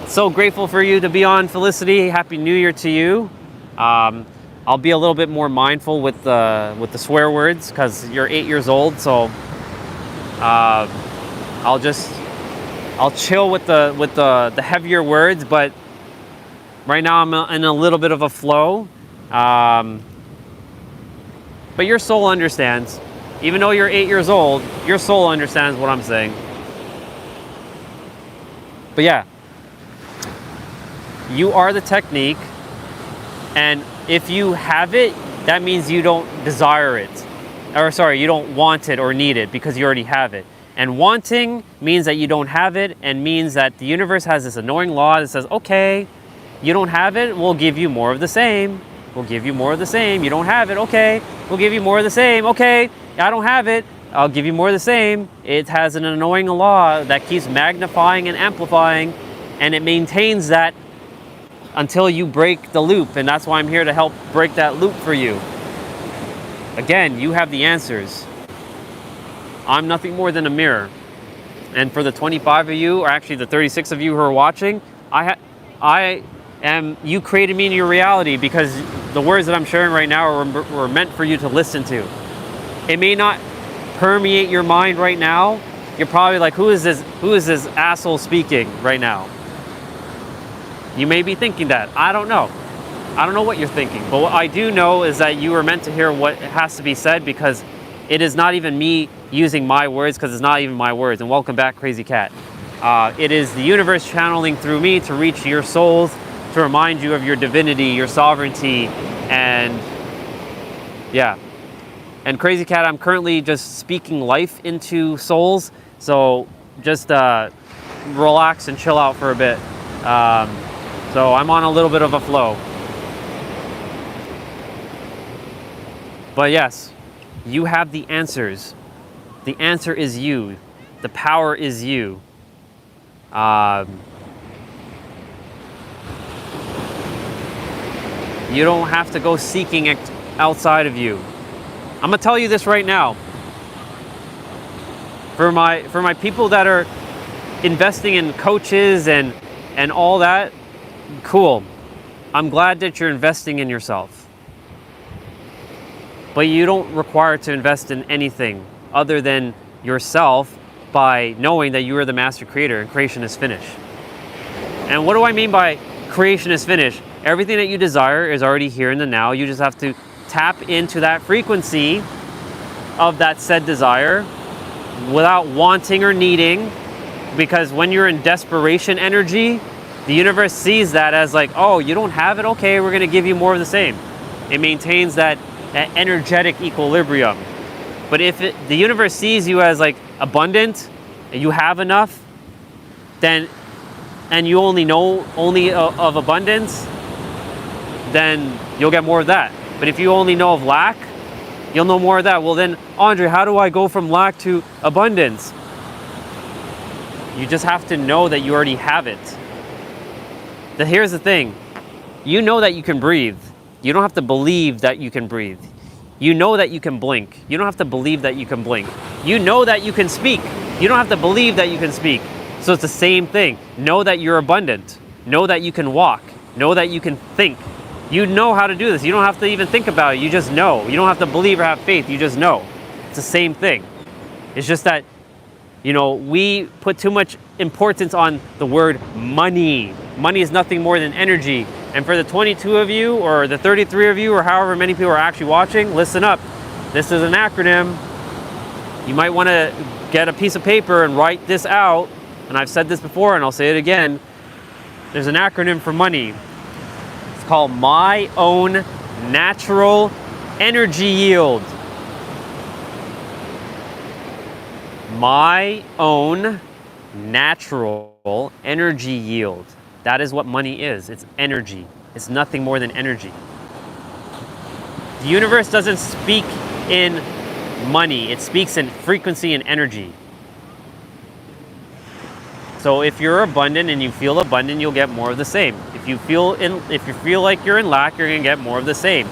so grateful for you to be on, Felicity. Happy New Year to you. I'll be a little bit more mindful with the swear words because you're 8 years old. So I'll chill with the heavier words. But right now I'm in a little bit of a flow. But your soul understands. Even though you're 8 years old, your soul understands what I'm saying. But yeah, you are the technique, and if you have it, that means you don't desire it. Or sorry, you don't want it or need it because you already have it. And wanting means that you don't have it, and means that the universe has this annoying law that says, okay, you don't have it, we'll give you more of the same. We'll give you more of the same. You don't have it, okay, we'll give you more of the same. Okay, I don't have it, I'll give you more of the same. It has an annoying law that keeps magnifying and amplifying, and it maintains that until you break the loop. And that's why I'm here to help break that loop for you. Again, you have the answers. I'm nothing more than a mirror. And for the 25 of you, or actually the 36 of you who are watching, you created me in your reality, because the words that I'm sharing right now were meant for you to listen to. It may not permeate your mind right now. You're probably like, who is this asshole speaking right now? You may be thinking that. I don't know. I don't know what you're thinking. But what I do know is that you were meant to hear what has to be said, because it is not even me using my words, because it's not even my words. And welcome back, Crazy Cat. It is the universe channeling through me to reach your souls, to remind you of your divinity, your sovereignty, and yeah. And Crazy Cat, I'm currently just speaking life into souls, so just relax and chill out for a bit. So I'm on a little bit of a flow. But yes, you have the answers. The answer is you. The power is you. You don't have to go seeking it outside of you. I'm gonna tell you this right now. For my people that are investing in coaches and all that, cool. I'm glad that you're investing in yourself. But you don't require to invest in anything other than yourself by knowing that you are the master creator and creation is finished. And what do I mean by creation is finished? Everything that you desire is already here in the now. You just have to tap into that frequency of that said desire without wanting or needing, because when you're in desperation energy, the universe sees that as like, oh, you don't have it? Okay, we're gonna give you more of the same. It maintains that energetic equilibrium. But if the universe sees you as like abundant, and you have enough, then, and you only know of abundance, then you'll get more of that. But if you only know of lack, you'll know more of that. Well then, Andre, how do I go from lack to abundance? You just have to know that you already have it. Here's the thing. You know that you can breathe. You don't have to believe that you can breathe. You know that you can blink. You don't have to believe that you can blink. You know that you can speak. You don't have to believe that you can speak. So it's the same thing. Know that you're abundant. Know that you can walk. Know that you can think. You know how to do this. You don't have to even think about it. You just know. You don't have to believe or have faith. You just know. It's the same thing. It's just that, we put too much importance on the word money. Money is nothing more than energy. And for the 22 of you, or the 33 of you, or however many people are actually watching, listen up. This is an acronym. You might want to get a piece of paper and write this out. And I've said this before and I'll say it again. There's an acronym for money. It's called My Own Natural Energy Yield. My own natural energy yield. That is what money is. It's energy. It's nothing more than energy. The universe doesn't speak in money. It speaks in frequency and energy. So if you're abundant and you feel abundant, you'll get more of the same. If you feel like you're in lack, you're going to get more of the same.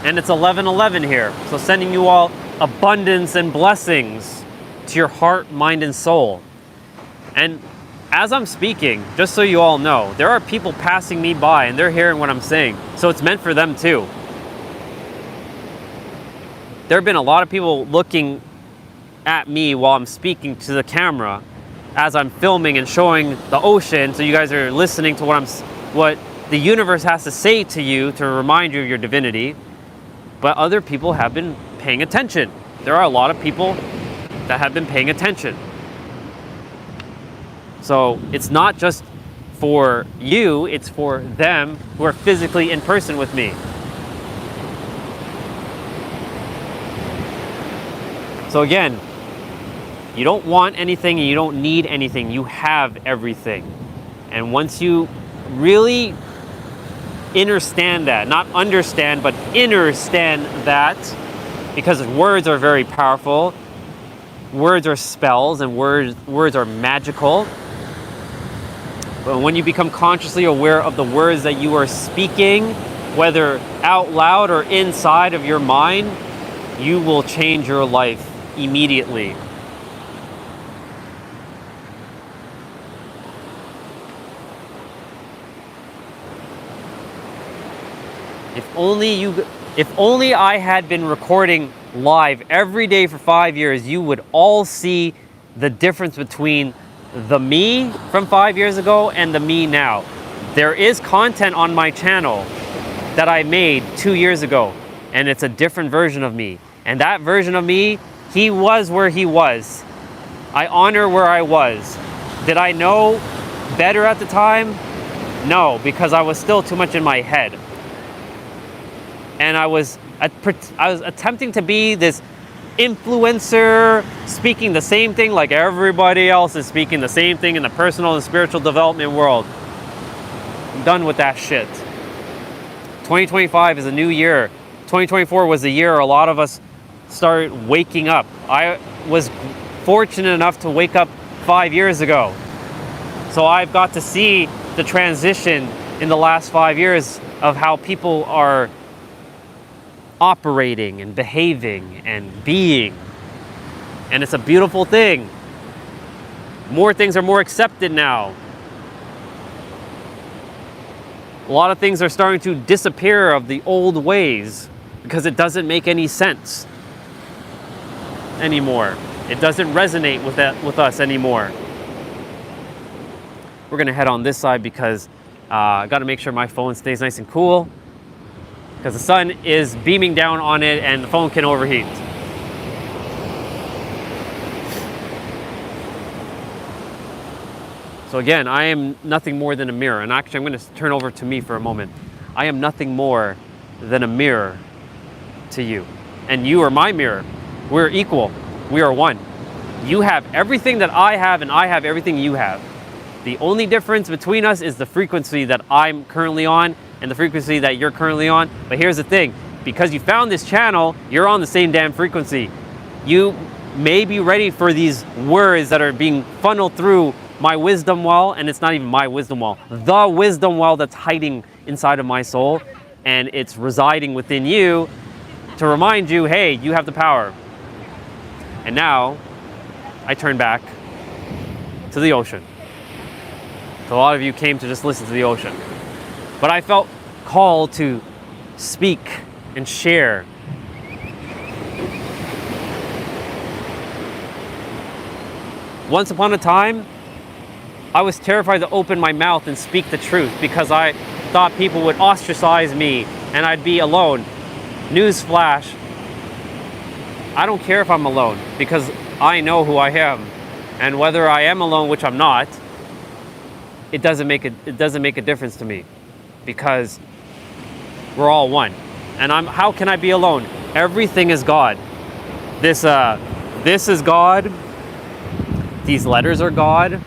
And it's 11:11 here, so sending you all abundance and blessings to your heart, mind, and soul. And as I'm speaking, just so you all know, there are people passing me by and they're hearing what I'm saying, so it's meant for them too. There have been a lot of people looking at me while I'm speaking to the camera as I'm filming and showing the ocean, so you guys are listening to what the universe has to say to you to remind you of your divinity. But other people have been paying attention. There are a lot of people that have been paying attention. So it's not just for you, it's for them who are physically in person with me. So again, you don't want anything and you don't need anything. You have everything. And once you really understand that, not understand, but understand that, because words are very powerful. Words are spells and words are magical. But when you become consciously aware of the words that you are speaking, whether out loud or inside of your mind, you will change your life immediately. If only I had been recording live every day for 5 years, you would all see the difference between the me from 5 years ago and the me now. There is content on my channel that I made 2 years ago, and it's a different version of me. And that version of me, he was where he was. I honor where I was. Did I know better at the time? No, because I was still too much in my head. And I was attempting to be this influencer, speaking the same thing like everybody else is speaking the same thing in the personal and spiritual development world. I'm done with that shit. 2025 is a new year. 2024 was the year a lot of us started waking up. I was fortunate enough to wake up 5 years ago. So I've got to see the transition in the last 5 years of how people are operating and behaving and being. And it's a beautiful thing. More things are more accepted now. A lot of things are starting to disappear of the old ways because it doesn't make any sense anymore. It doesn't resonate with us anymore. We're gonna head on this side because I gotta make sure my phone stays nice and cool, because the sun is beaming down on it and the phone can overheat. So again, I am nothing more than a mirror. And actually, I'm going to turn over to me for a moment. I am nothing more than a mirror to you. And you are my mirror. We're equal. We are one. You have everything that I have and I have everything you have. The only difference between us is the frequency that I'm currently on and the frequency that you're currently on. But here's the thing, because you found this channel, you're on the same damn frequency. You may be ready for these words that are being funneled through my wisdom well, and it's not even my wisdom well, the wisdom well that's hiding inside of my soul, and it's residing within you to remind you, hey, you have the power. And now, I turn back to the ocean. So a lot of you came to just listen to the ocean. But I felt called to speak and share. Once upon a time, I was terrified to open my mouth and speak the truth because I thought people would ostracize me and I'd be alone. Newsflash, I don't care if I'm alone because I know who I am. And whether I am alone, which I'm not, it doesn't make a difference to me because we're all one. And how can I be alone? Everything is God. This is God. These letters are God.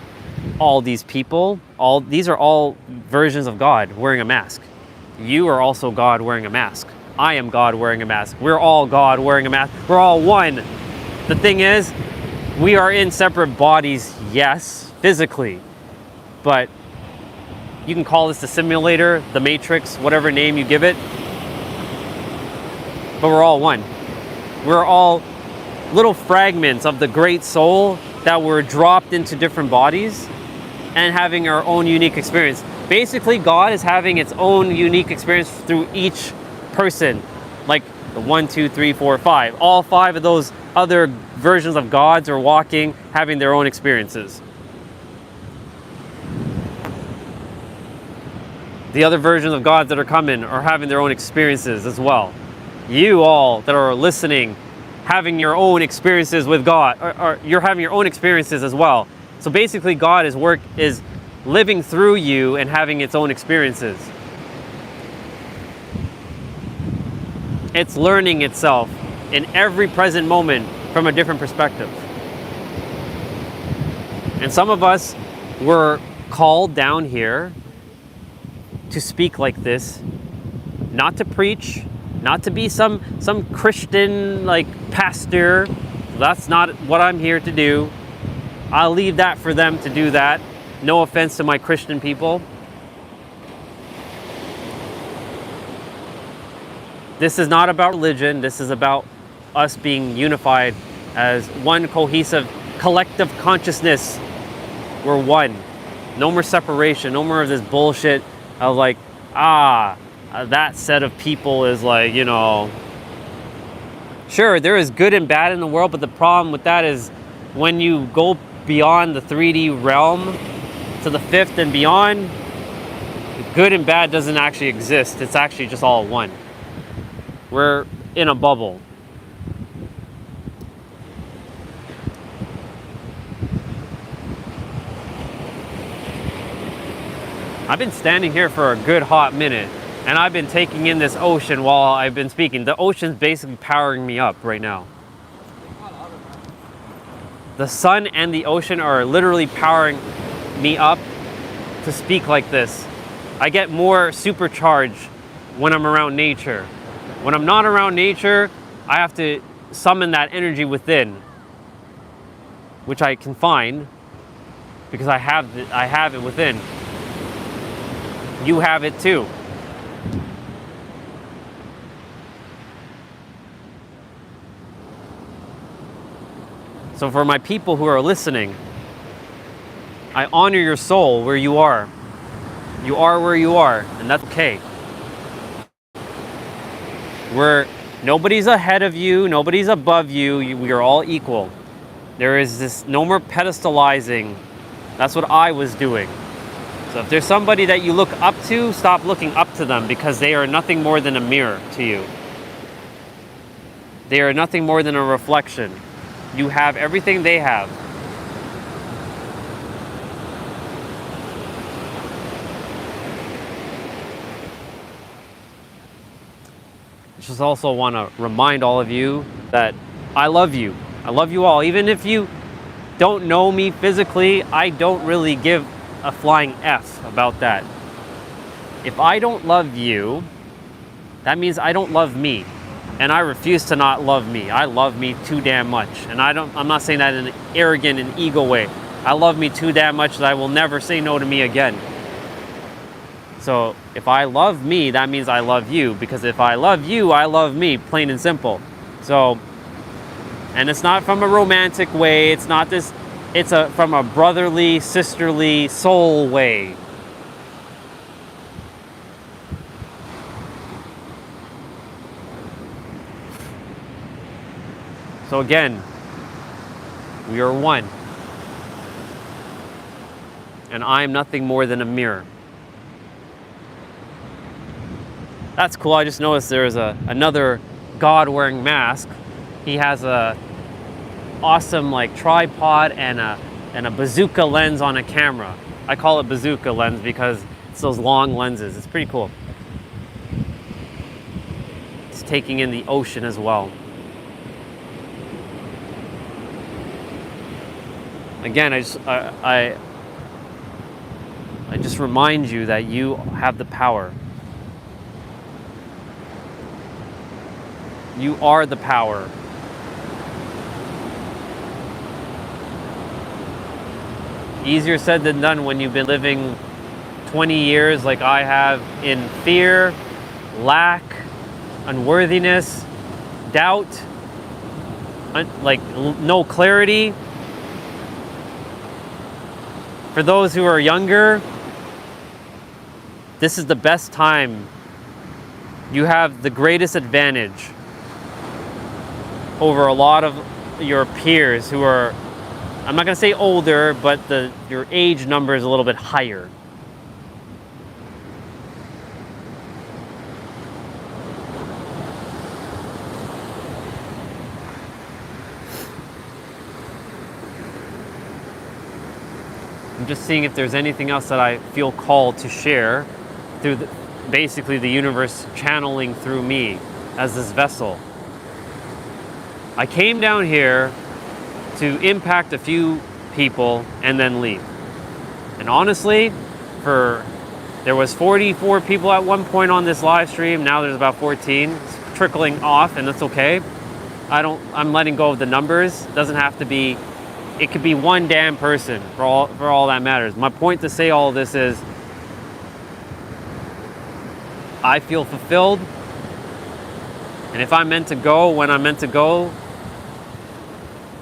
All these people, these are all versions of God wearing a mask. You are also God wearing a mask. I am God wearing a mask. We're all God wearing a mask. We're all one. The thing is, we are in separate bodies, yes, physically, but you can call this the simulator, the matrix, whatever name you give it, but we're all one. We're all little fragments of the great soul that were dropped into different bodies and having our own unique experience. Basically, God is having its own unique experience through each person, like the 1, 2, 3, 4, 5. All 5 of those other versions of gods are walking, having their own experiences. The other versions of gods that are coming are having their own experiences as well. You all that are listening, having your own experiences with God, or you're having your own experiences as well. So basically, God is living through you and having its own experiences. It's learning itself in every present moment from a different perspective. And some of us were called down here to speak like this, not to preach, not to be some Christian like pastor. That's not what I'm here to do. I'll leave that for them to do that. No offense to my Christian people. This is not about religion. This is about us being unified as one cohesive collective consciousness. We're one. No more separation. No more of this bullshit of like, that set of people is like, you know. Sure, there is good and bad in the world, but the problem with that is when you go beyond the 3D realm to the 5th and beyond, good and bad doesn't actually exist. It's actually just all one. We're in a bubble. I've been standing here for a good hot minute, and I've been taking in this ocean while I've been speaking. The ocean's basically powering me up right now. The sun and the ocean are literally powering me up to speak like this. I get more supercharged when I'm around nature. When I'm not around nature, I have to summon that energy within, which I can find because I have it within. You have it too. So for my people who are listening, I honor your soul where you are. You are where you are, and that's okay. Nobody's ahead of you, nobody's above you, we are all equal. There is this no more pedestalizing. That's what I was doing. So if there's somebody that you look up to, stop looking up to them because they are nothing more than a mirror to you. They are nothing more than a reflection. You have everything they have. I just also want to remind all of you that I love you. I love you all. Even if you don't know me physically, I don't really give a flying F about that. If I don't love you, that means I don't love me. And I refuse to not love me. I love me too damn much. And I'm not saying that in an arrogant and ego way. I love me too damn much that I will never say no to me again. So if I love me, that means I love you. Because if I love you, I love me, plain and simple. So, and it's not from a romantic way. It's not this, from a brotherly, sisterly soul way. So again, we are one. And I am nothing more than a mirror. That's cool. I just noticed there's another god wearing mask. He has a awesome like tripod and a bazooka lens on a camera. I call it bazooka lens because it's those long lenses. It's pretty cool. It's taking in the ocean as well. Again, I just remind you that you have the power. You are the power. Easier said than done when you've been living 20 years like I have in fear, lack, unworthiness, doubt, like no clarity. For those who are younger, this is the best time. You have the greatest advantage over a lot of your peers who are, I'm not going to say older, but your age number is a little bit higher. I'm just seeing if there's anything else that I feel called to share through basically the universe channeling through me as this vessel. I came down here to impact a few people and then leave. And honestly, there was 44 people at one point on this live stream. Now there's about 14. It's trickling off, and that's okay. I'm letting go of the numbers. It doesn't have to be. It could be one damn person for all that matters. My point to say all of this is I feel fulfilled, and if I'm meant to go when I'm meant to go,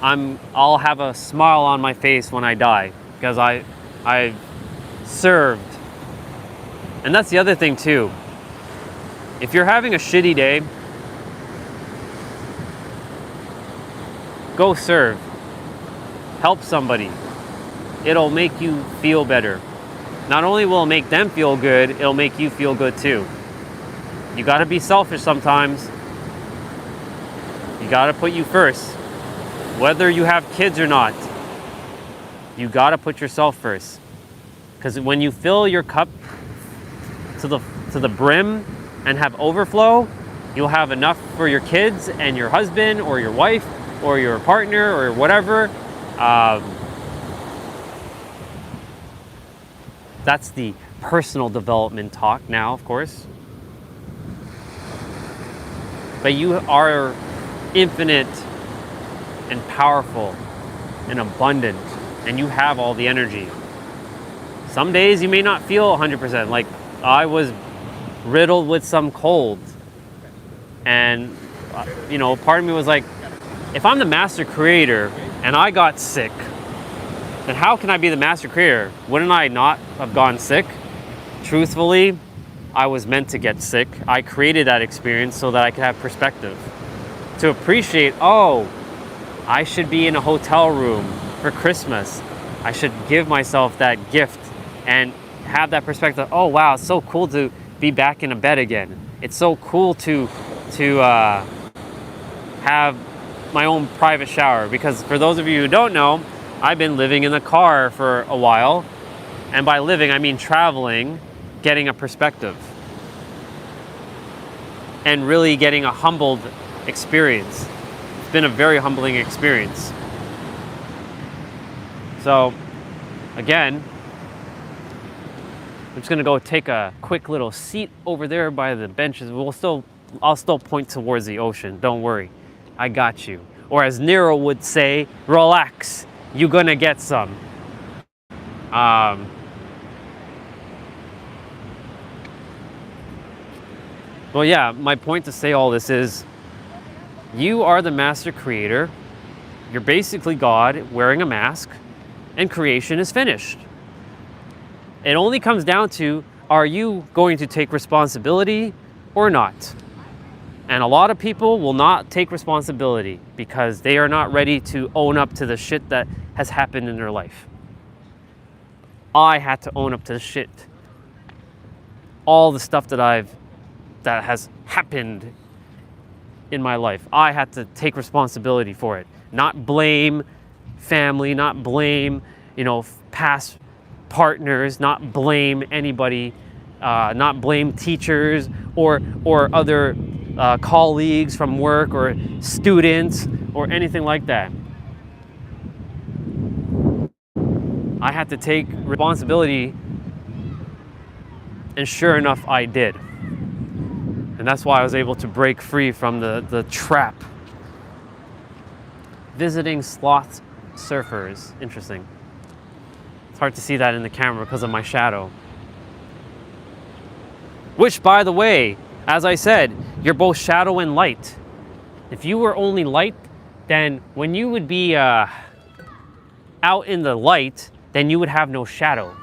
I'll have a smile on my face when I die because I've served. And that's the other thing too. If you're having a shitty day, go serve. Help somebody. It'll make you feel better. Not only will it make them feel good, it'll make you feel good too. You gotta be selfish sometimes. You gotta put you first. Whether you have kids or not, you gotta put yourself first. Because when you fill your cup to the brim and have overflow, you'll have enough for your kids and your husband or your wife or your partner or whatever. That's the personal development talk now, of course. But you are infinite and powerful and abundant, and you have all the energy. Some days you may not feel 100%. Like I was riddled with some cold, and part of me was like, if I'm the master creator and I got sick, then how can I be the master creator? Wouldn't I not have gone sick? Truthfully, I was meant to get sick. I created that experience so that I could have perspective. To appreciate, I should be in a hotel room for Christmas. I should give myself that gift and have that perspective. Oh wow, it's so cool to be back in a bed again. It's so cool to have my own private shower, because for those of you who don't know, I've been living in the car for a while, and by living I mean traveling, getting a perspective, and really getting a humbled experience. It's been a very humbling experience. So again, I'm just gonna go take a quick little seat over there by the benches. I'll still point towards the ocean, don't worry. I got you. Or as Nero would say, relax, you're gonna get some. Well, yeah, my point to say all this is, you are the master creator. You're basically God wearing a mask, and creation is finished. It only comes down to, are you going to take responsibility or not? And a lot of people will not take responsibility because they are not ready to own up to the shit that has happened in their life. I had to own up to the shit. All the stuff that I've that has happened in my life. I had to take responsibility for it, not blame family, not blame, past partners, not blame anybody, not blame teachers or other colleagues from work or students or anything like that. I had to take responsibility, and sure enough, I did. And that's why I was able to break free from the trap. Visiting sloth surfers. Interesting. It's hard to see that in the camera because of my shadow. Which, by the way, as I said, you're both shadow and light. If you were only light, then when you would be out in the light, then you would have no shadow.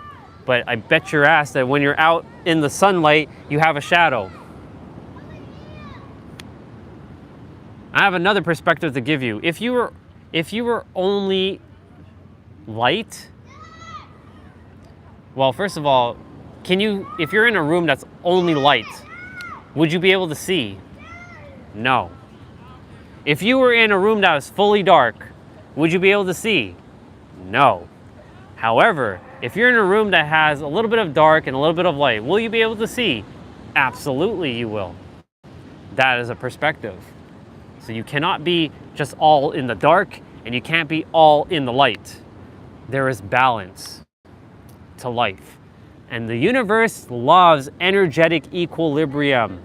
But I bet your ass that when you're out in the sunlight, you have a shadow. I have another perspective to give you. If you were only light, well, first of all, if you're in a room that's only light, would you be able to see? No. If you were in a room that was fully dark, would you be able to see? No. However, if you're in a room that has a little bit of dark and a little bit of light, will you be able to see? Absolutely you will. That is a perspective. So you cannot be just all in the dark, and you can't be all in the light. There is balance to life. And the universe loves energetic equilibrium.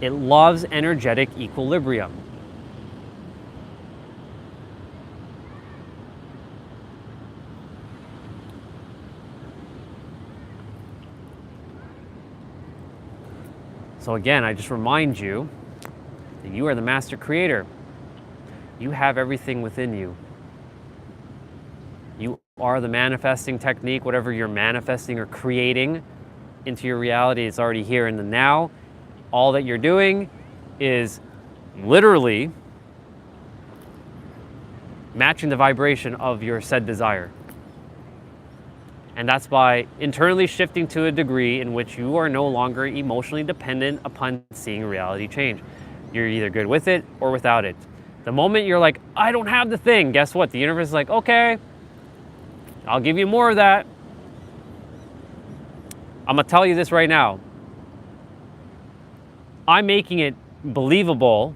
It loves energetic equilibrium. So again, I just remind you that you are the master creator. You have everything within you. You are the manifesting technique. Whatever you're manifesting or creating into your reality, it's already here in the now. All that you're doing is literally matching the vibration of your said desire. And that's by internally shifting to a degree in which you are no longer emotionally dependent upon seeing reality change. You're either good with it or without it. The moment you're like, I don't have the thing, guess what? The universe is like, okay, I'll give you more of that. I'm gonna tell you this right now. I'm making it believable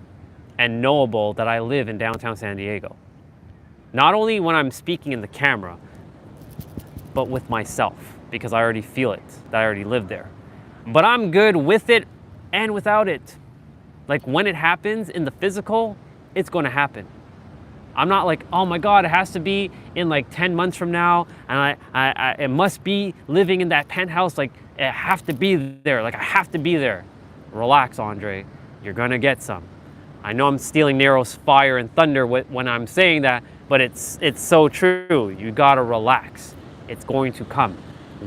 and knowable that I live in downtown San Diego. Not only when I'm speaking in the camera, but with myself, because I already feel it, that I already live there. But I'm good with it and without it. Like when it happens in the physical, it's gonna happen. I'm not like, oh my God, it has to be in like 10 months from now, and it must be living in that penthouse, like I have to be there, like I have to be there. Relax, Andre, you're gonna get some. I know I'm stealing Nero's fire and thunder when I'm saying that, but it's so true. You gotta relax. It's going to come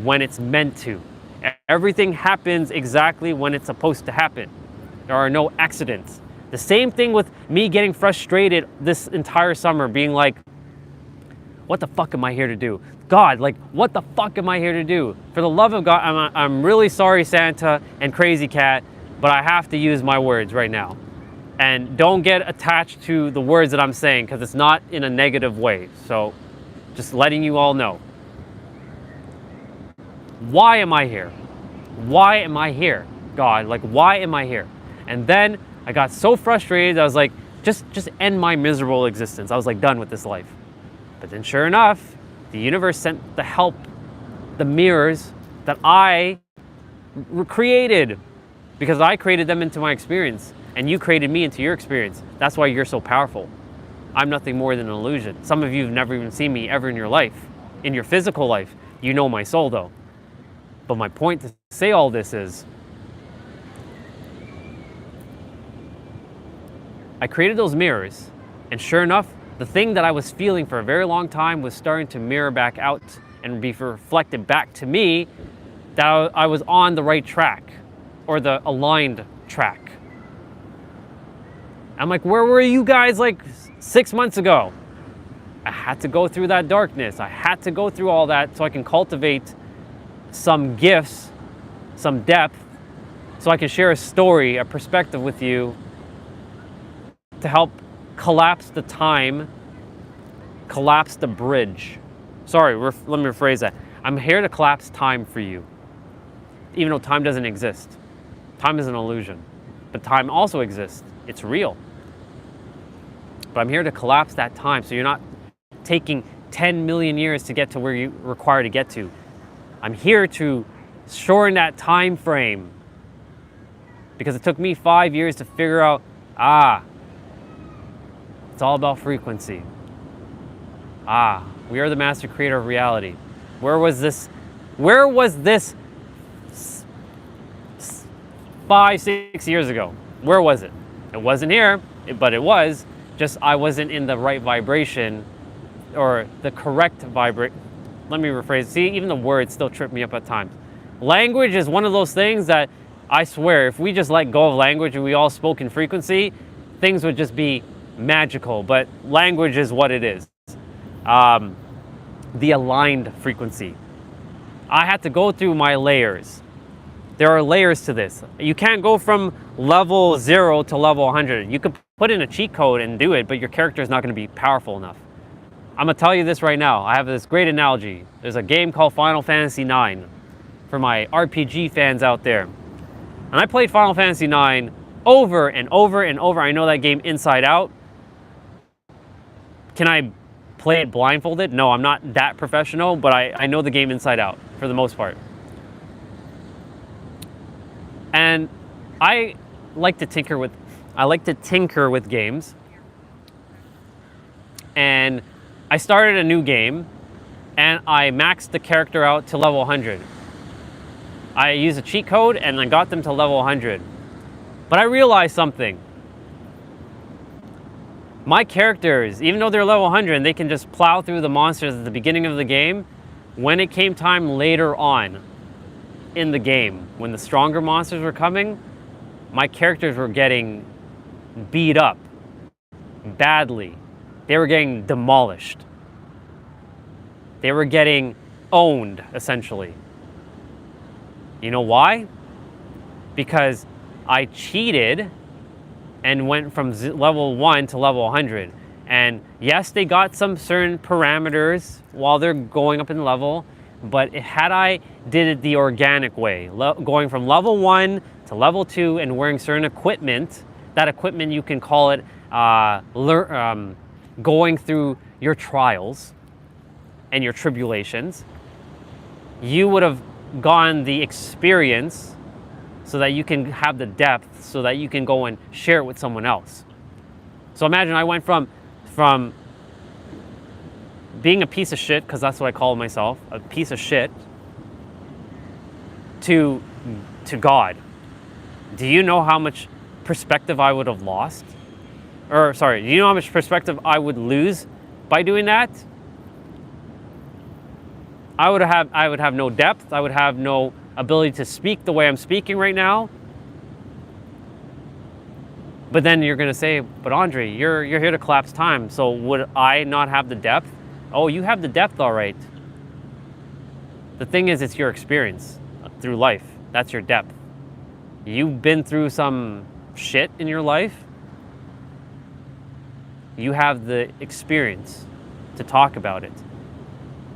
when it's meant to. Everything happens exactly when it's supposed to happen. There are no accidents. The same thing with me getting frustrated this entire summer, being like, what the fuck am I here to do? God, like, what the fuck am I here to do? For the love of God, I'm really sorry, Santa and Crazy Cat, but I have to use my words right now. And don't get attached to the words that I'm saying, because it's not in a negative way. So just letting you all know. Why am I here? Why am I here? God, like, why am I here? And then I got so frustrated, I was like, just end my miserable existence. I was like, done with this life. But then sure enough, the universe sent the help, the mirrors that I created, because I created them into my experience, and you created me into your experience. That's why you're so powerful. I'm nothing more than an illusion. Some of you have never even seen me ever in your life, in your physical life. You know my soul though. But my point to say all this is, I created those mirrors, and sure enough, the thing that I was feeling for a very long time was starting to mirror back out and be reflected back to me that I was on the right track, or the aligned track. I'm like, where were you guys like 6 months ago? I had to go through that darkness. I had to go through all that so I can cultivate some gifts, some depth, so I can share a story, a perspective with you to help collapse the time, collapse the bridge. Sorry, let me rephrase that. I'm here to collapse time for you, even though time doesn't exist. Time is an illusion, but time also exists. It's real. But I'm here to collapse that time so you're not taking 10 million years to get to where you require to get to. I'm here to shorten that time frame because it took me 5 years to figure out, it's all about frequency. We are the master creator of reality. Where was this 5, 6 years ago? Where was it? It wasn't here, but it was, just I wasn't in the right vibration or the correct vibration. Let me rephrase. See, even the words still trip me up at times. Language is one of those things that I swear, if we just let go of language and we all spoke in frequency, things would just be magical. But language is what it is. The aligned frequency. I had to go through my layers. There are layers to this. You can't go from level 0 to level 100. You could put in a cheat code and do it, but your character is not going to be powerful enough. I'm going to tell you this right now. I have this great analogy. There's a game called Final Fantasy IX for my RPG fans out there. And I played Final Fantasy IX over and over and over. I know that game inside out. Can I play it blindfolded? No, I'm not that professional, but I know the game inside out for the most part. And I like to tinker with games. And I started a new game and I maxed the character out to level 100. I used a cheat code and I got them to level 100. But I realized something. My characters, even though they're level 100 and they can just plow through the monsters at the beginning of the game, when it came time later on in the game, when the stronger monsters were coming, my characters were getting beat up badly. They were getting demolished. They were getting owned, essentially. You know why? Because I cheated and went from level 1 to level 100. And yes, they got some certain parameters while they're going up in level, but had I did it the organic way, going from level 1 to level 2 and wearing certain equipment, that equipment you can call it going through your trials and your tribulations, you would have gotten the experience so that you can have the depth, so that you can go and share it with someone else. So imagine I went from being a piece of shit, because that's what I call myself, a piece of shit, to God. Do you know how much perspective I would have lost? Or sorry, do you know how much perspective I would lose by doing that? I would have no depth. I would have no ability to speak the way I'm speaking right now. But then you're going to say, but Andre, you're here to collapse time. So would I not have the depth? Oh, you have the depth, all right. The thing is, it's your experience through life. That's your depth. You've been through some shit in your life. You have the experience to talk about it.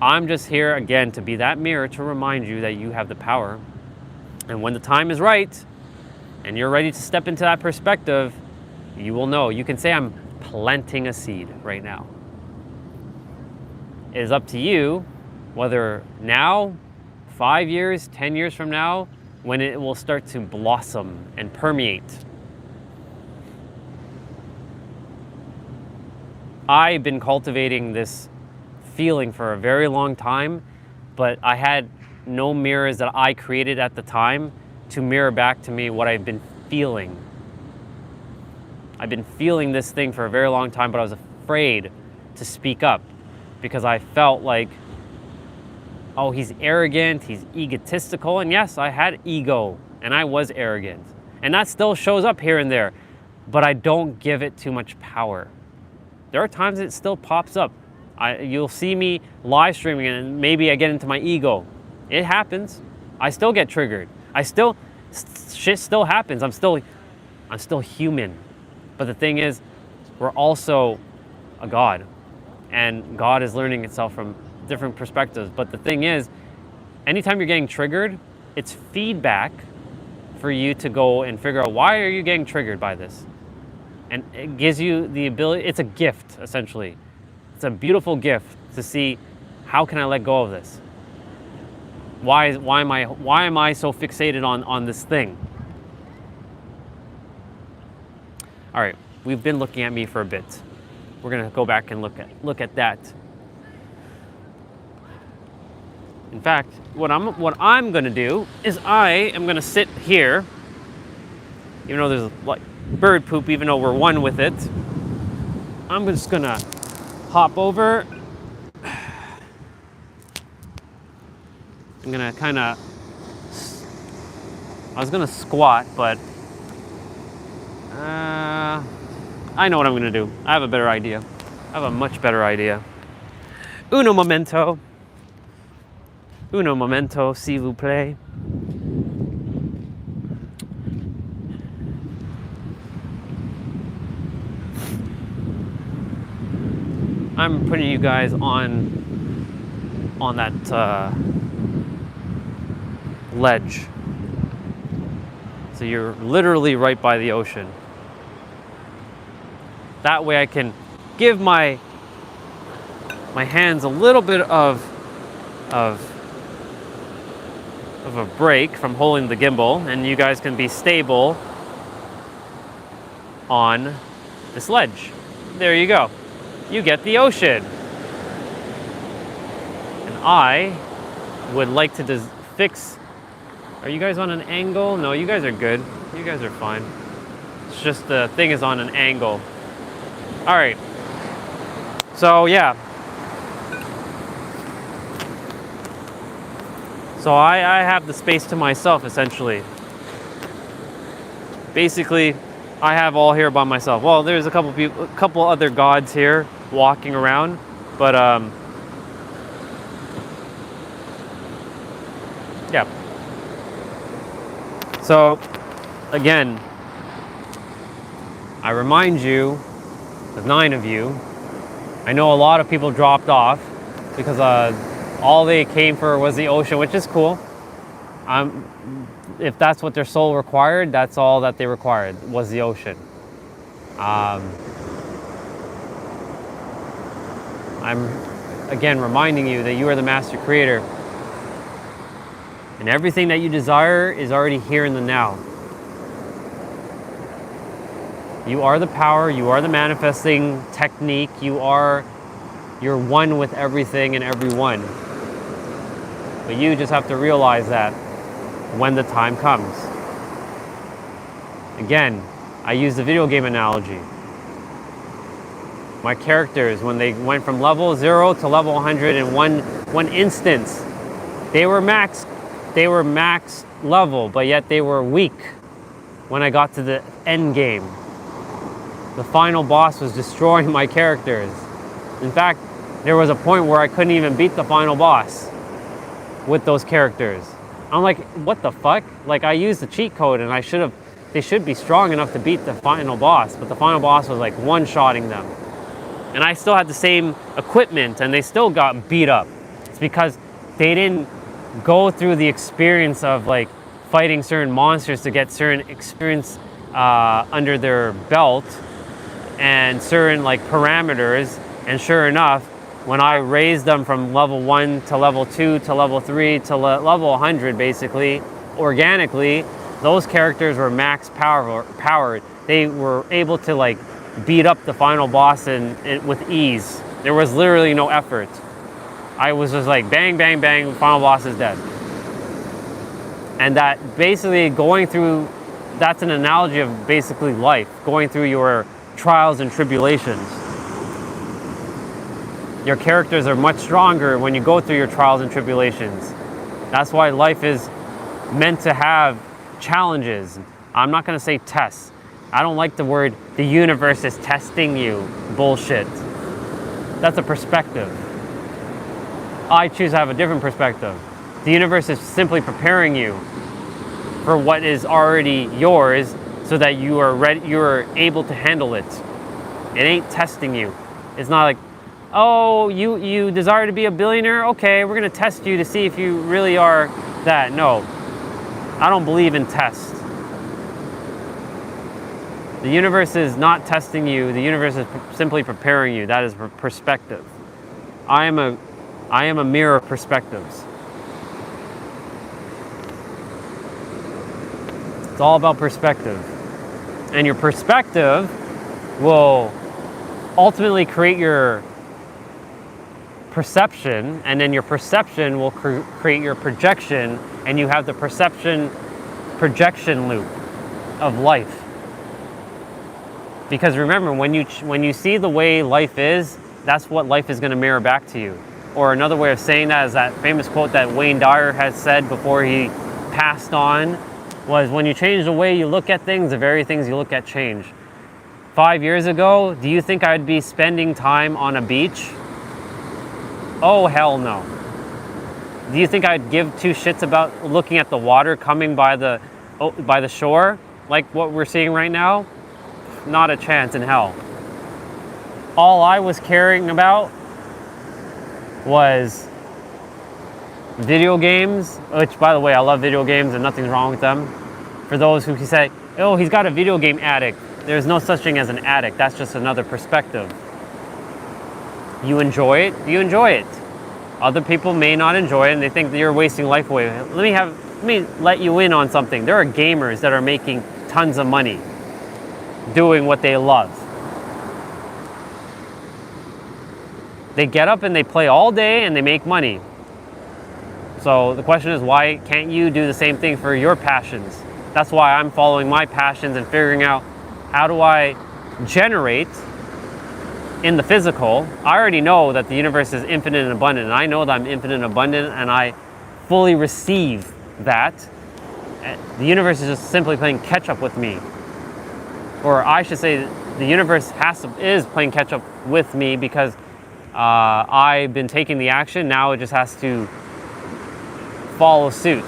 I'm just here again to be that mirror to remind you that you have the power. And when the time is right and you're ready to step into that perspective, you will know. You can say, I'm planting a seed right now. It is up to you whether now, 5 years, 10 years from now, when it will start to blossom and permeate. I've been cultivating this feeling for a very long time, but I had no mirrors that I created at the time to mirror back to me what I've been feeling. I've been feeling this thing for a very long time, but I was afraid to speak up because I felt like, oh, he's arrogant, he's egotistical. And yes, I had ego and I was arrogant. And that still shows up here and there, but I don't give it too much power. There are times it still pops up. You'll see me live streaming and maybe I get into my ego. It happens. I still get triggered. Shit still happens. I'm still human. But the thing is, we're also a God. And God is learning itself from different perspectives. But the thing is, anytime you're getting triggered, it's feedback for you to go and figure out, why are you getting triggered by this? And it gives you the ability, it's a gift, essentially. It's a beautiful gift to see, how can I let go of this? Why am I so fixated on this thing? All right, we've been looking at me for a bit. We're gonna go back and look at that. In fact, what I'm gonna do is I am gonna sit here, even though there's like bird poop, even though we're one with it. I'm just gonna hop over. I'm gonna I was gonna squat, but I know what I'm gonna do. I have a better idea. I have a much better idea. Uno momento, s'il vous plaît. I'm putting you guys on that ledge. So you're literally right by the ocean. That way I can give my hands a little bit of a break from holding the gimbal, and you guys can be stable on this ledge. There you go. You get the ocean. And I would like to fix. Are you guys on an angle? No, you guys are good. You guys are fine. It's just the thing is on an angle. All right. So yeah. So I have the space to myself, essentially. Basically, I have all here by myself. Well, there's a couple other gods here walking around, but yeah. So again, I remind you, there's 9 of you. I know a lot of people dropped off because all they came for was the ocean, which is cool. If that's what their soul required, that's all that they required, was the ocean. I'm, again, reminding you that you are the master creator. And everything that you desire is already here in the now. You are the power, you are the manifesting technique, you're one with everything and everyone. But you just have to realize that when the time comes. Again, I use the video game analogy. My characters, when they went from level 0 to level 100 in one instance, they were max level, but yet they were weak when I got to the end game. The final boss was destroying my characters. In fact, there was a point where I couldn't even beat the final boss with those characters. I'm like, what the fuck? Like, I used the cheat code and they should be strong enough to beat the final boss, but the final boss was like one-shotting them. And I still had the same equipment and they still got beat up. It's because they didn't go through the experience of like fighting certain monsters to get certain experience under their belt and certain like parameters. And sure enough, when I raised them from level 1 to level 2 to level 3 to level 100, basically, organically, those characters were max powered. They were able to like beat up the final boss with ease. There was literally no effort. I was just like bang, bang, bang, final boss is dead. And that basically that's an analogy of basically life, going through your trials and tribulations. Your characters are much stronger when you go through your trials and tribulations. That's why life is meant to have challenges. I'm not going to say tests. I don't like the word, the universe is testing you. Bullshit. That's a perspective. I choose to have a different perspective. The universe is simply preparing you for what is already yours so that you are ready, you are able to handle it. It ain't testing you. It's not like, oh, you desire to be a billionaire? Okay, we're gonna test you to see if you really are that. No, I don't believe in tests. The universe is not testing you. The universe is simply preparing you. That is perspective. I am a mirror of perspectives. It's all about perspective. And your perspective will ultimately create your perception, and then your perception will create your projection, and you have the perception projection loop of life. Because remember, when you see the way life is, that's what life is going to mirror back to you. Or another way of saying that is that famous quote that Wayne Dyer had said before he passed on, was when you change the way you look at things, the very things you look at change. 5 years ago, do you think I'd be spending time on a beach? Oh, hell no. Do you think I'd give two shits about looking at the water coming by the shore, like what we're seeing right now? Not a chance in hell. All I was caring about was video games, which, by the way, I love video games and nothing's wrong with them. For those who say, oh, he's got a video game addict. There's no such thing as an addict. That's just another perspective. You enjoy it, you enjoy it. Other people may not enjoy it and they think that you're wasting life away. Let me let you in on something. There are gamers that are making tons of money doing what they love. They get up and they play all day and they make money. So the question is, why can't you do the same thing for your passions? That's why I'm following my passions and figuring out, how do I generate in the physical? I already know that the universe is infinite and abundant, and I know that I'm infinite and abundant, and I fully receive that. The universe is just simply playing catch up with me. Or I should say, the universe is playing catch up with me because I've been taking the action. Now it just has to follow suit.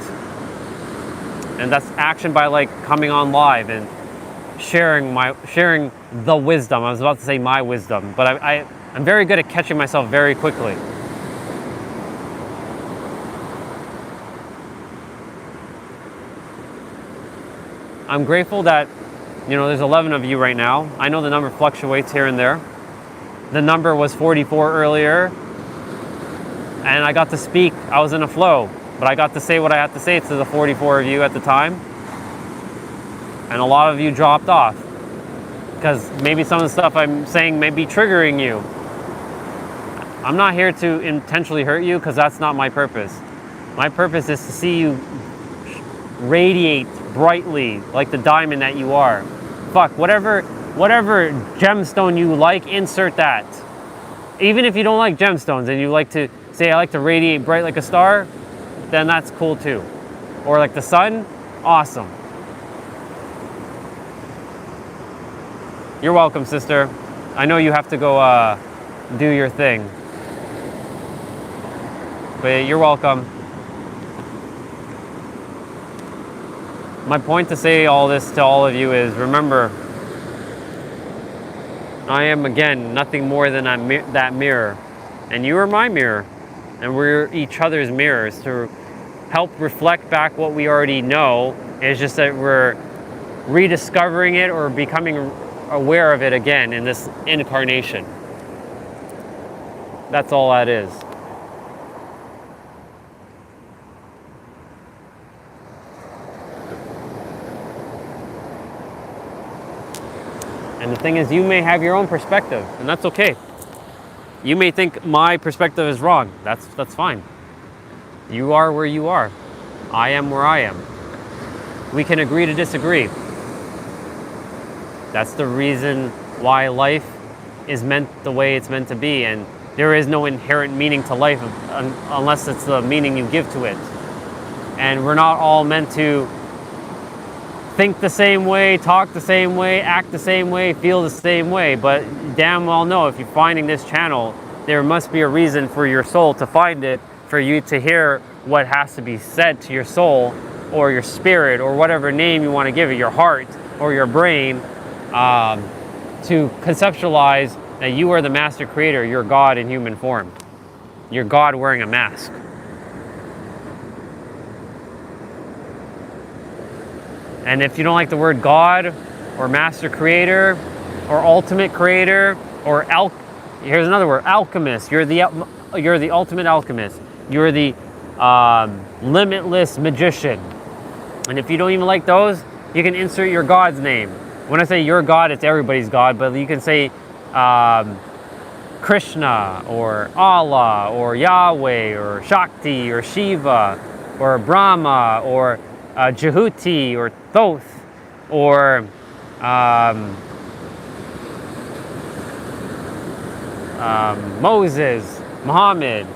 And that's action by like coming on live and sharing the wisdom. I was about to say my wisdom, but I'm very good at catching myself very quickly. I'm grateful that, there's 11 of you right now. I know the number fluctuates here and there. The number was 44 earlier, and I got to speak. I was in a flow, but I got to say what I had to say to the 44 of you at the time. And a lot of you dropped off because maybe some of the stuff I'm saying may be triggering you. I'm not here to intentionally hurt you because that's not my purpose. My purpose is to see you radiate brightly like the diamond that you are. Fuck, whatever gemstone you like, insert that. Even if you don't like gemstones and you like to say, I like to radiate bright like a star, then that's cool too. Or like the sun, awesome. You're welcome, sister. I know you have to go do your thing. But you're welcome. My point to say all this to all of you is, remember, I am, again, nothing more than that mirror. And you are my mirror. And we're each other's mirrors to help reflect back what we already know. It's just that we're rediscovering it or becoming aware of it again in this incarnation. That's all that is. And the thing is, you may have your own perspective, and that's okay. You may think my perspective is wrong. That's fine. You are where you are. I am where I am. We can agree to disagree. That's the reason why life is meant the way it's meant to be, and there is no inherent meaning to life unless it's the meaning you give to it. And we're not all meant to think the same way, talk the same way, act the same way, feel the same way, but damn well know if you're finding this channel there must be a reason for your soul to find it, for you to hear what has to be said to your soul or your spirit or whatever name you want to give it, your heart or your brain, to conceptualize that you are the master creator, you're God in human form. You're God wearing a mask. And if you don't like the word God or master creator or ultimate creator or here's another word, alchemist. You're the ultimate alchemist. You're the limitless magician. And if you don't even like those, you can insert your God's name. When I say your God, it's everybody's God, but you can say Krishna or Allah or Yahweh or Shakti or Shiva or Brahma or Jehuti or Thoth or Moses, Muhammad.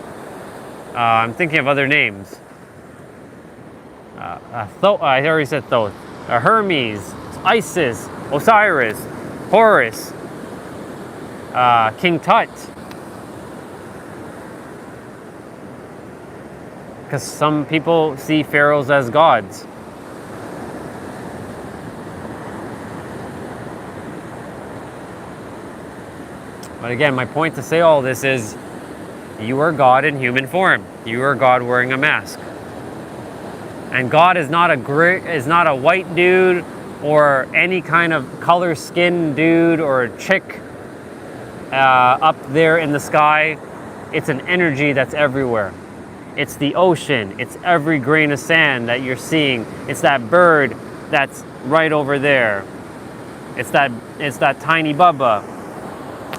I'm thinking of other names. I already said Thoth. Hermes, Isis, Osiris, Horus, King Tut. Because some people see pharaohs as gods. But again, my point to say all this is, you are God in human form. You are God wearing a mask. And God is not a white dude or any kind of color skin dude or chick up there in the sky. It's an energy that's everywhere. It's the ocean. It's every grain of sand that you're seeing. It's that bird that's right over there. It's that tiny bubba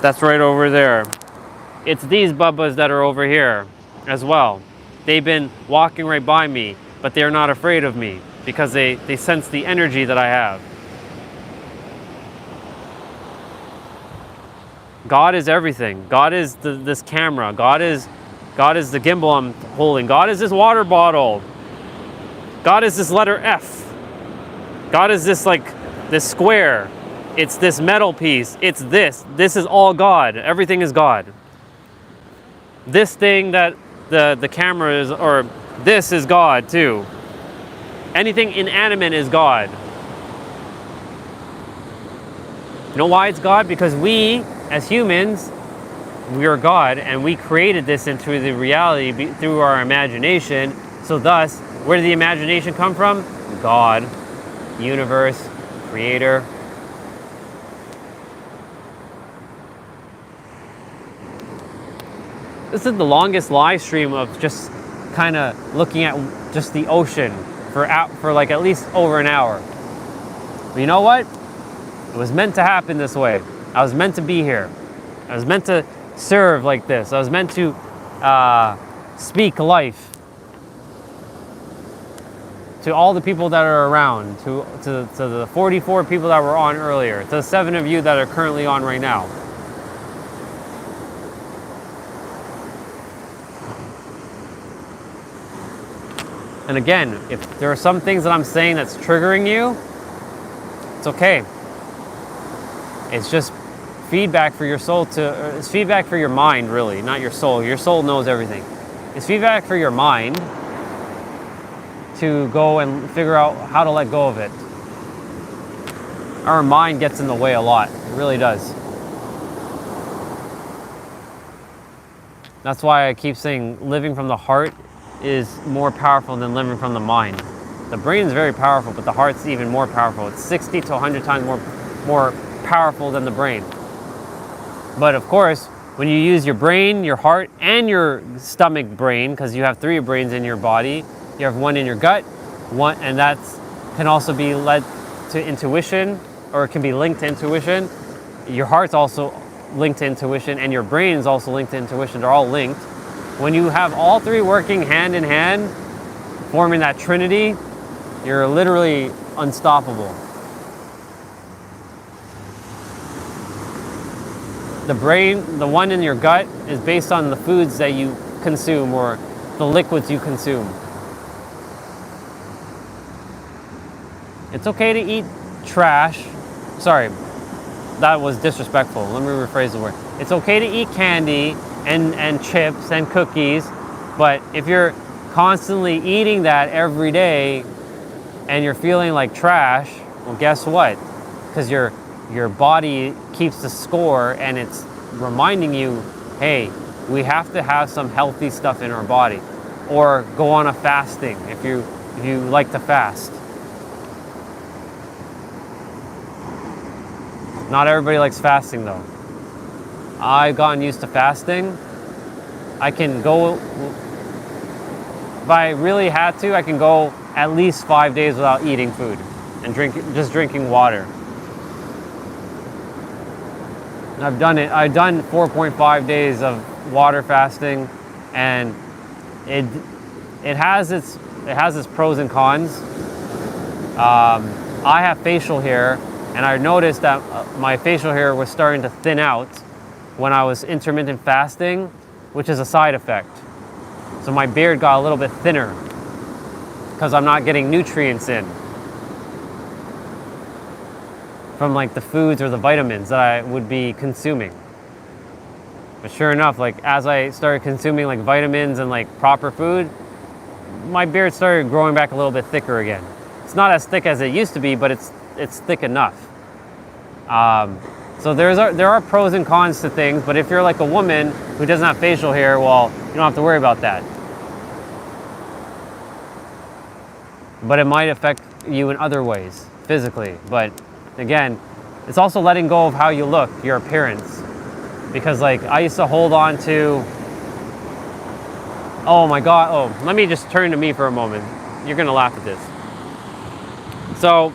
that's right over there. It's these bubbas that are over here as well. They've been walking right by me, but they're not afraid of me because they sense the energy that I have. God is everything. God is this camera. God is the gimbal I'm holding. God is this water bottle. God is this letter F. God is this square. It's this metal piece. It's this. This is all God. Everything is God. This thing that the camera is, or this is God too. Anything inanimate is God. You know why it's God? Because we, as humans, we are God, and we created this into the reality through our imagination. So thus, where did the imagination come from? God, universe, creator. This is the longest live stream of just kind of looking at just the ocean for like at least over an hour. But you know what? It was meant to happen this way. I was meant to be here. I was meant to serve like this. I was meant to speak life to all the people that are around, to the 44 people that were on earlier, to the 7 of you that are currently on right now. And again, if there are some things that I'm saying that's triggering you, it's okay. It's just feedback for your soul it's feedback for your mind, really, not your soul. Your soul knows everything. It's feedback for your mind to go and figure out how to let go of it. Our mind gets in the way a lot. It really does. That's why I keep saying living from the heart is more powerful than living from the mind. The brain is very powerful, but the heart's even more powerful. It's 60 to 100 times more powerful than the brain. But of course, when you use your brain, your heart, and your stomach brain, because you have 3 brains in your body, you have 1 in your gut, and that can also be led to intuition, or it can be linked to intuition. Your heart's also linked to intuition, and your brain is also linked to intuition. They're all linked. When you have all 3 working hand in hand, forming that trinity, you're literally unstoppable. The brain, the one in your gut, is based on the foods that you consume or the liquids you consume. It's okay to eat trash. Sorry, that was disrespectful. Let me rephrase the word. It's okay to eat candy and chips and cookies. But if you're constantly eating that every day and you're feeling like trash, well, guess what? Because your body keeps the score and it's reminding you, hey, we have to have some healthy stuff in our body. Or go on a fasting if you like to fast. Not everybody likes fasting though. I've gotten used to fasting. I can go, if I really had to, I can go at least 5 days without eating food and just drinking water. And I've done it. I've done 4.5 days of water fasting, and it has its pros and cons. I have facial hair, and I noticed that my facial hair was starting to thin out when I was intermittent fasting, which is a side effect. So my beard got a little bit thinner because I'm not getting nutrients in from like the foods or the vitamins that I would be consuming. But sure enough, like as I started consuming like vitamins and like proper food, my beard started growing back a little bit thicker again. It's not as thick as it used to be, but it's thick enough. So there are pros and cons to things, but if you're like a woman who doesn't have facial hair, well, you don't have to worry about that. But it might affect you in other ways, physically. But again, it's also letting go of how you look, your appearance. Because like I used to hold on to, oh my God, oh, let me just turn to me for a moment. You're gonna laugh at this. So,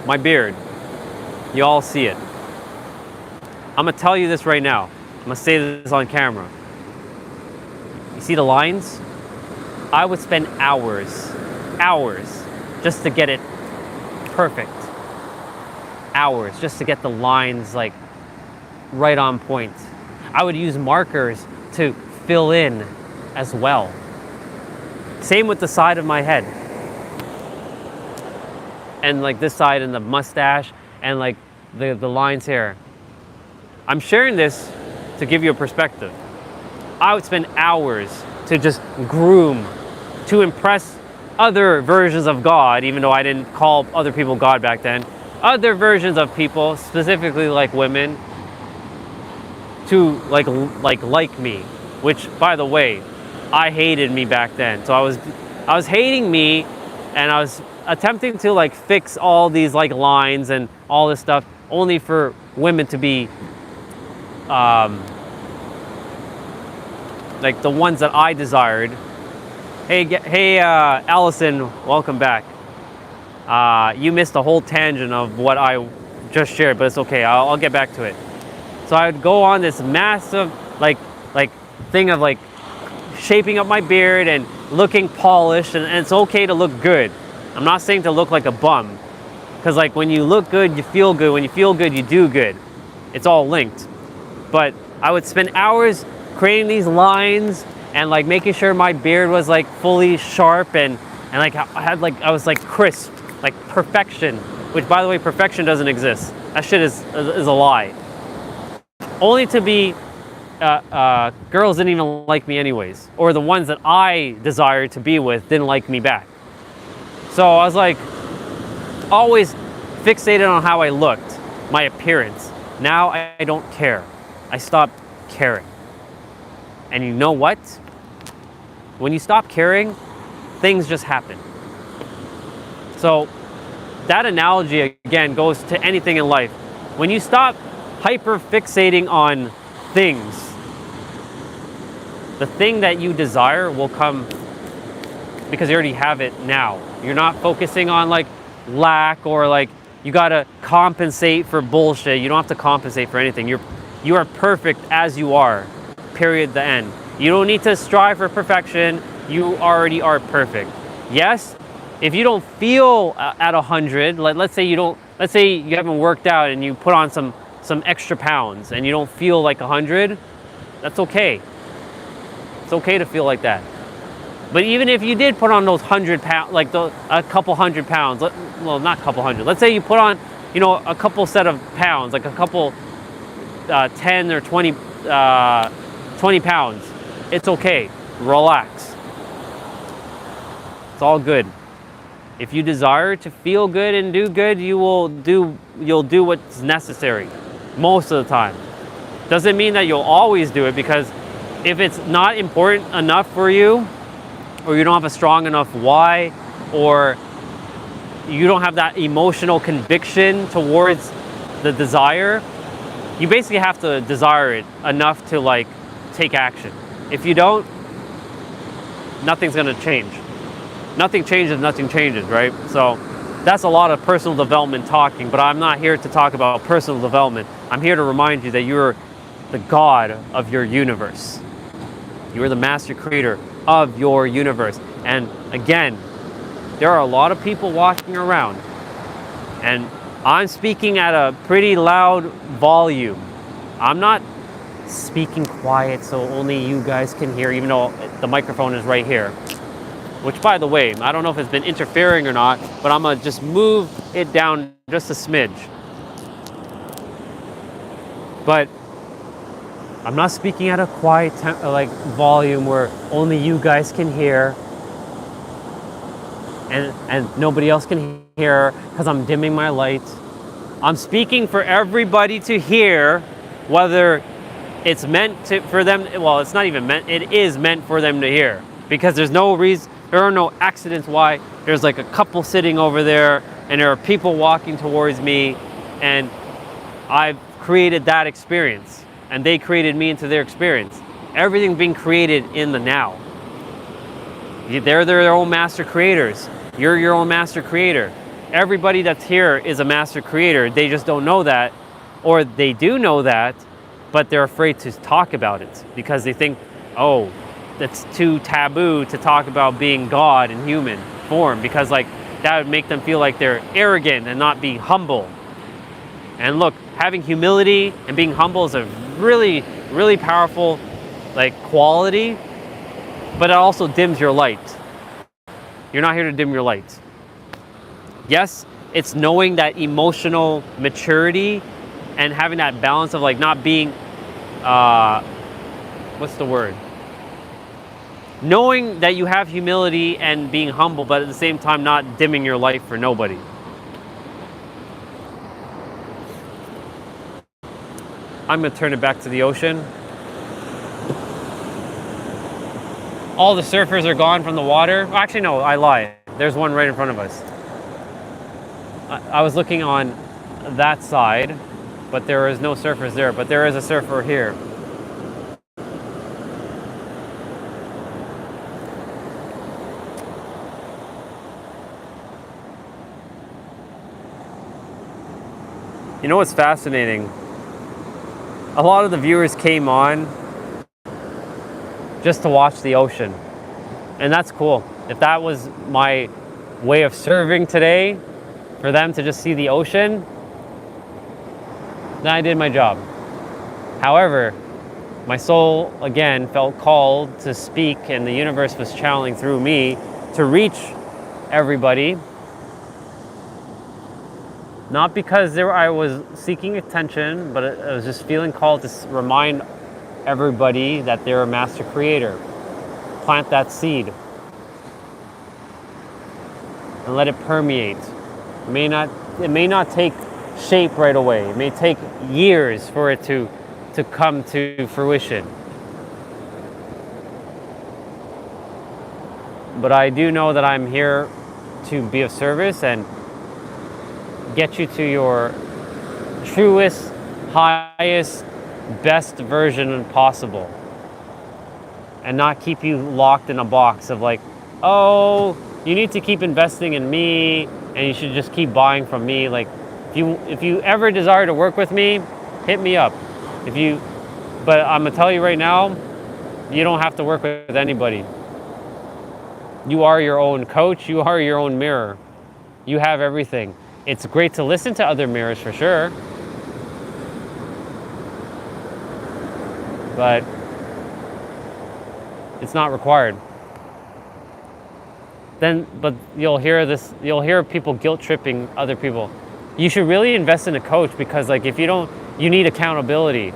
my beard, you all see it. I'm gonna tell you this right now. I'm gonna say this on camera. You see the lines? I would spend hours just to get it perfect. Hours just to get the lines like right on point. I would use markers to fill in as well. Same with the side of my head. And like this side and the mustache and like the lines here. I'm sharing this to give you a perspective. I would spend hours to just groom, to impress other versions of God, even though I didn't call other people God back then. Other versions of people, specifically like women, to like me, which by the way, I hated me back then. So I was hating me, and I was attempting to like fix all these like lines and all this stuff, only for women to be like the ones that I desired. Hey, Allison, welcome back. You missed the whole tangent of what I just shared, but it's okay. I'll get back to it. So I would go on this massive like thing of like shaping up my beard and looking polished, and it's okay to look good. I'm not saying to look like a bum, because like when you look good, you feel good. When you feel good, you do good. It's all linked. But I would spend hours creating these lines and like making sure my beard was like fully sharp and like I was like crisp, like perfection. Which, by the way, perfection doesn't exist. That shit is a lie. Only to be girls didn't even like me anyways, or the ones that I desired to be with didn't like me back. So I was like always fixated on how I looked, my appearance. Now I don't care. I stopped caring. And you know what? When you stop caring, things just happen. So that analogy again goes to anything in life. When you stop hyper fixating on things, the thing that you desire will come because you already have it now. You're not focusing on like lack or like you gotta compensate for bullshit. You don't have to compensate for anything. You are perfect as you are. Period. The end. You don't need to strive for perfection. You already are perfect. Yes, if you don't feel at 100, let's say you haven't worked out and you put on some extra pounds and you don't feel like 100, that's okay. It's okay to feel like that. But even if you did put on those 100 pounds, like a couple hundred pounds, well, not a couple hundred. Let's say you put on, a couple set of pounds, like a couple 10 or 20 pounds. It's okay. Relax. It's all good. If you desire to feel good and do good, you'll do what's necessary most of the time. Doesn't mean that you'll always do it, because if it's not important enough for you, or you don't have a strong enough why, or you don't have that emotional conviction towards the desire, you basically have to desire it enough to like take action. If you don't, nothing's gonna change. Nothing changes, nothing changes, right? So that's a lot of personal development talking, but I'm not here to talk about personal development. I'm here to remind you that you're the God of your universe. You are the master creator of your universe. And again, there are a lot of people walking around, and I'm speaking at a pretty loud volume. I'm not speaking quiet so only you guys can hear, even though the microphone is right here. Which, by the way, I don't know if it's been interfering or not, but I'm gonna just move it down just a smidge. But I'm not speaking at a quiet volume where only you guys can hear, and nobody else can hear because I'm dimming my lights. I'm speaking for everybody to hear, whether it's meant for them. Well, it's not even meant. It is meant for them to hear, because there's no reason. There are no accidents why there's like a couple sitting over there and there are people walking towards me, and I've created that experience and they created me into their experience. Everything being created in the now. They're their own master creators. You're your own master creator. Everybody that's here is a master creator. They just don't know that, or they do know that, but they're afraid to talk about it because they think, oh, that's too taboo to talk about being God in human form, because like that would make them feel like they're arrogant and not be humble. And look, having humility and being humble is a really, really powerful like quality, but it also dims your light. You're not here to dim your light. Yes, it's knowing that emotional maturity and having that balance of like not being, what's the word? Knowing that you have humility and being humble, but at the same time not dimming your light for nobody. I'm gonna turn it back to the ocean. All the surfers are gone from the water. Actually, no, I lie. There's one right in front of us. I was looking on that side, but there is no surfers there, but there is a surfer here. You know what's fascinating? A lot of the viewers came on just to watch the ocean. And that's cool. If that was my way of serving today, for them to just see the ocean, then I did my job. However, my soul, again, felt called to speak, and the universe was channeling through me to reach everybody. Not because I was seeking attention, but I was just feeling called to remind everybody that they're a master creator. Plant that seed and let it permeate. It may not take shape right away. It may take years for it to come to fruition. But I do know that I'm here to be of service and get you to your truest, highest, best version possible, and not keep you locked in a box of like, oh, you need to keep investing in me and you should just keep buying from me. Like, if you ever desire to work with me, hit me up. But I'm gonna tell you right now, you don't have to work with anybody. You are your own coach. You are your own mirror. You have everything. It's great to listen to other mirrors for sure, but it's not required. But you'll hear people guilt tripping other people. You should really invest in a coach, because like if you don't You need accountability.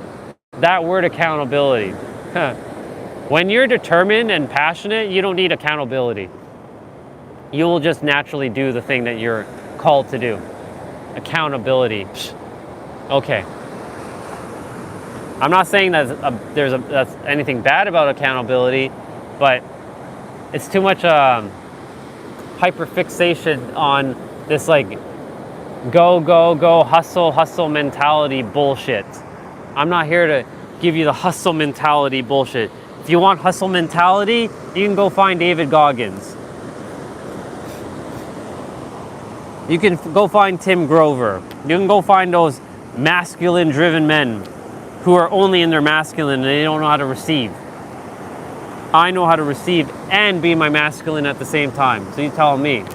That word accountability. When you're determined and passionate, you don't need accountability. You will just naturally do the thing that you're called to do. Accountability. Okay. I'm not saying that that's anything bad about accountability, but it's too much hyperfixation on this like go, hustle mentality bullshit. I'm not here to give you the hustle mentality bullshit. If you want hustle mentality, you can go find David Goggins. You can go find Tim Grover. You can go find those masculine driven men who are only in their masculine and they don't know how to receive. I know how to receive and be my masculine at the same time. So you tell me.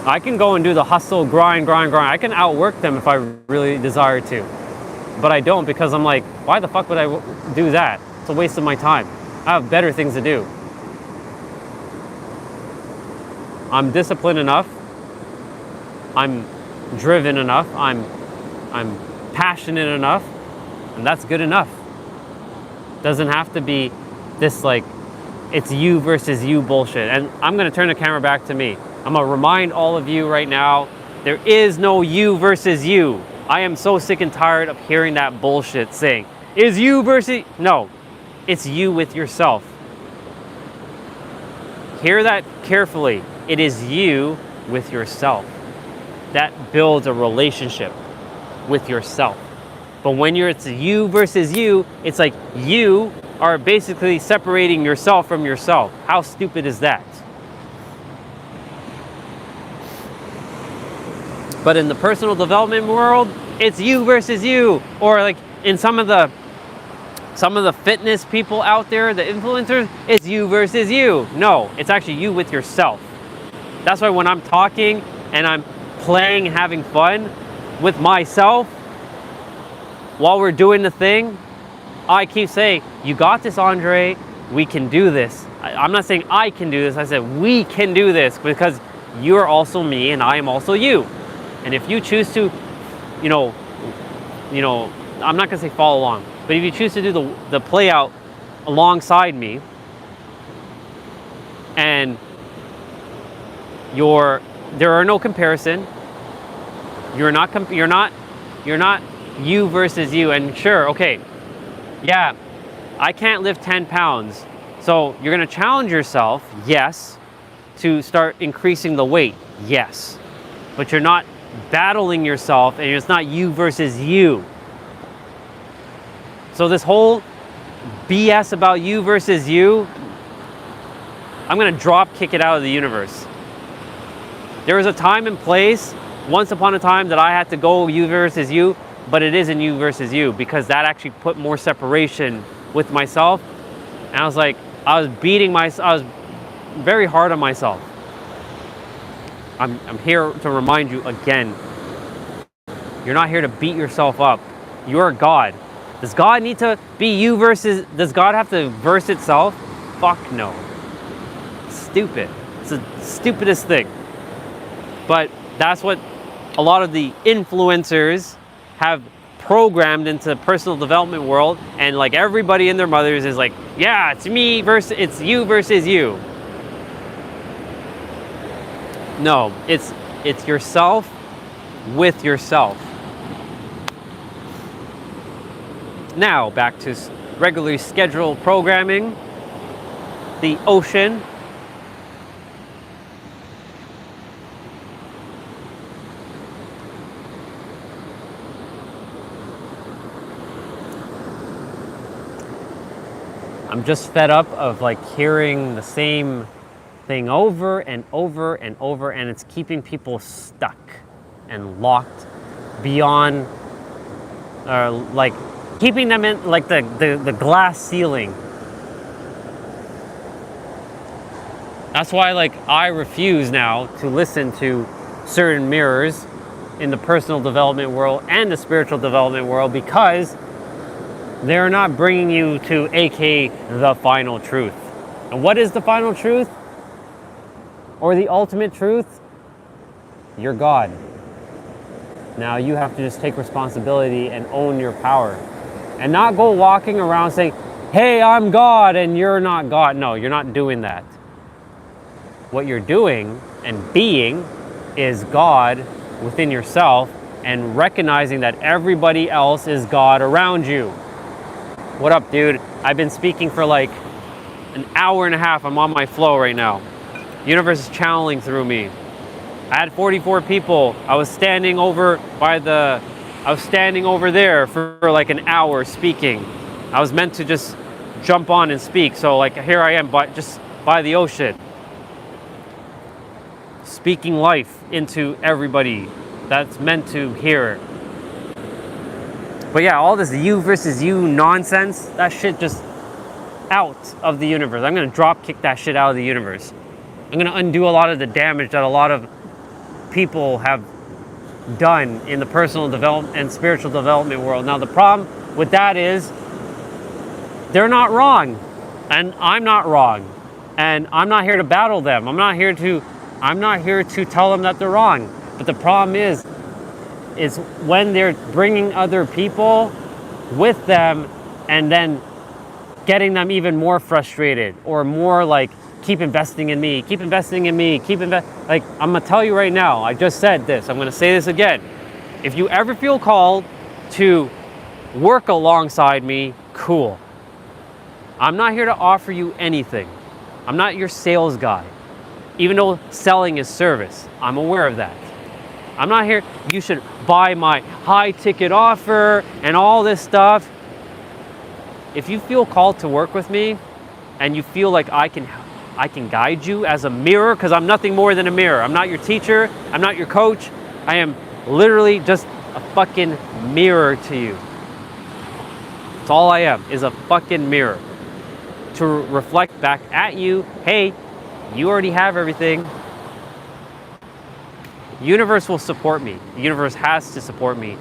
I can go and do the hustle, grind. I can outwork them if I really desire to. But I don't, because I'm like, why the fuck would I do that? It's a waste of my time. I have better things to do. I'm disciplined enough. I'm driven enough. I'm passionate enough. And that's good enough. Doesn't have to be this like, it's you versus you bullshit. And I'm going to turn the camera back to me. I'm going to remind all of you right now, there is no you versus you. I am so sick and tired of hearing that bullshit saying, is you versus... No, it's you with yourself. Hear that carefully. It is you with yourself. That builds a relationship with yourself. But when it's you versus you, it's like you are basically separating yourself from yourself. How stupid is that? But in the personal development world, it's you versus you. Or like in some of the fitness people out there, the influencers, it's you versus you. No, it's actually you with yourself. That's why when I'm talking and I'm playing, having fun with myself while we're doing the thing, I keep saying, you got this, Andre. We can do this. I'm not saying I can do this. I said we can do this, because you're also me and I am also you. And if you choose to, I'm not gonna say follow along, but if you choose to do the play out alongside me, and there are no comparison. You're not you versus you. And sure, okay, yeah, I can't lift 10 pounds. So you're gonna challenge yourself, yes, to start increasing the weight, yes. But you're not battling yourself, and it's not you versus you. So this whole BS about you versus you, I'm gonna drop kick it out of the universe. There was a time and place, once upon a time, that I had to go you versus you, but it isn't you versus you, because that actually put more separation with myself. And I was like, I was very hard on myself. I'm here to remind you again, you're not here to beat yourself up. You're God. Does God need to be you versus, does God have to verse itself? Fuck no. Stupid. It's the stupidest thing. But that's what a lot of the influencers have programmed into the personal development world, and like everybody and their mothers is like, yeah, it's me versus, it's you versus you. No, it's yourself with yourself. Now, back to regularly scheduled programming. The ocean. I'm just fed up of like hearing the same thing over and over and over, and it's keeping people stuck and locked beyond, like keeping them in like the glass ceiling. That's why like I refuse now to listen to certain mirrors in the personal development world and the spiritual development world, because they're not bringing you to aka the final truth. And what is the final truth? Or the ultimate truth? You're God. Now you have to just take responsibility and own your power. And not go walking around saying, hey, I'm God and you're not God. No, you're not doing that. What you're doing and being is God within yourself and recognizing that everybody else is God around you. What up, dude? I've been speaking for like an hour and a half. I'm on my flow right now. The universe is channeling through me. I had 44 people. I was standing over there for like an hour speaking. I was meant to just jump on and speak. So like here I am, but just by the ocean, speaking life into everybody that's meant to hear it. But yeah, all this you versus you nonsense, that shit just out of the universe. I'm gonna drop kick that shit out of the universe. I'm gonna undo a lot of the damage that a lot of people have done in the personal development and spiritual development world. Now the problem with that is they're not wrong and I'm not wrong, and I'm not here to battle them. I'm not here to tell them that they're wrong. But the problem is when they're bringing other people with them and then getting them even more frustrated or more like, keep investing in me, keep investing in me, like, I'm gonna tell you right now, I just said this, I'm gonna say this again. If you ever feel called to work alongside me, cool. I'm not here to offer you anything. I'm not your sales guy. Even though selling is service, I'm aware of that. I'm not here, you should buy my high ticket offer and all this stuff. If you feel called to work with me and you feel like I can guide you as a mirror, because I'm nothing more than a mirror. I'm not your teacher, I'm not your coach. I am literally just a fucking mirror to you. That's all I am, is a fucking mirror. To reflect back at you, hey, you already have everything. The universe will support me. The universe has to support me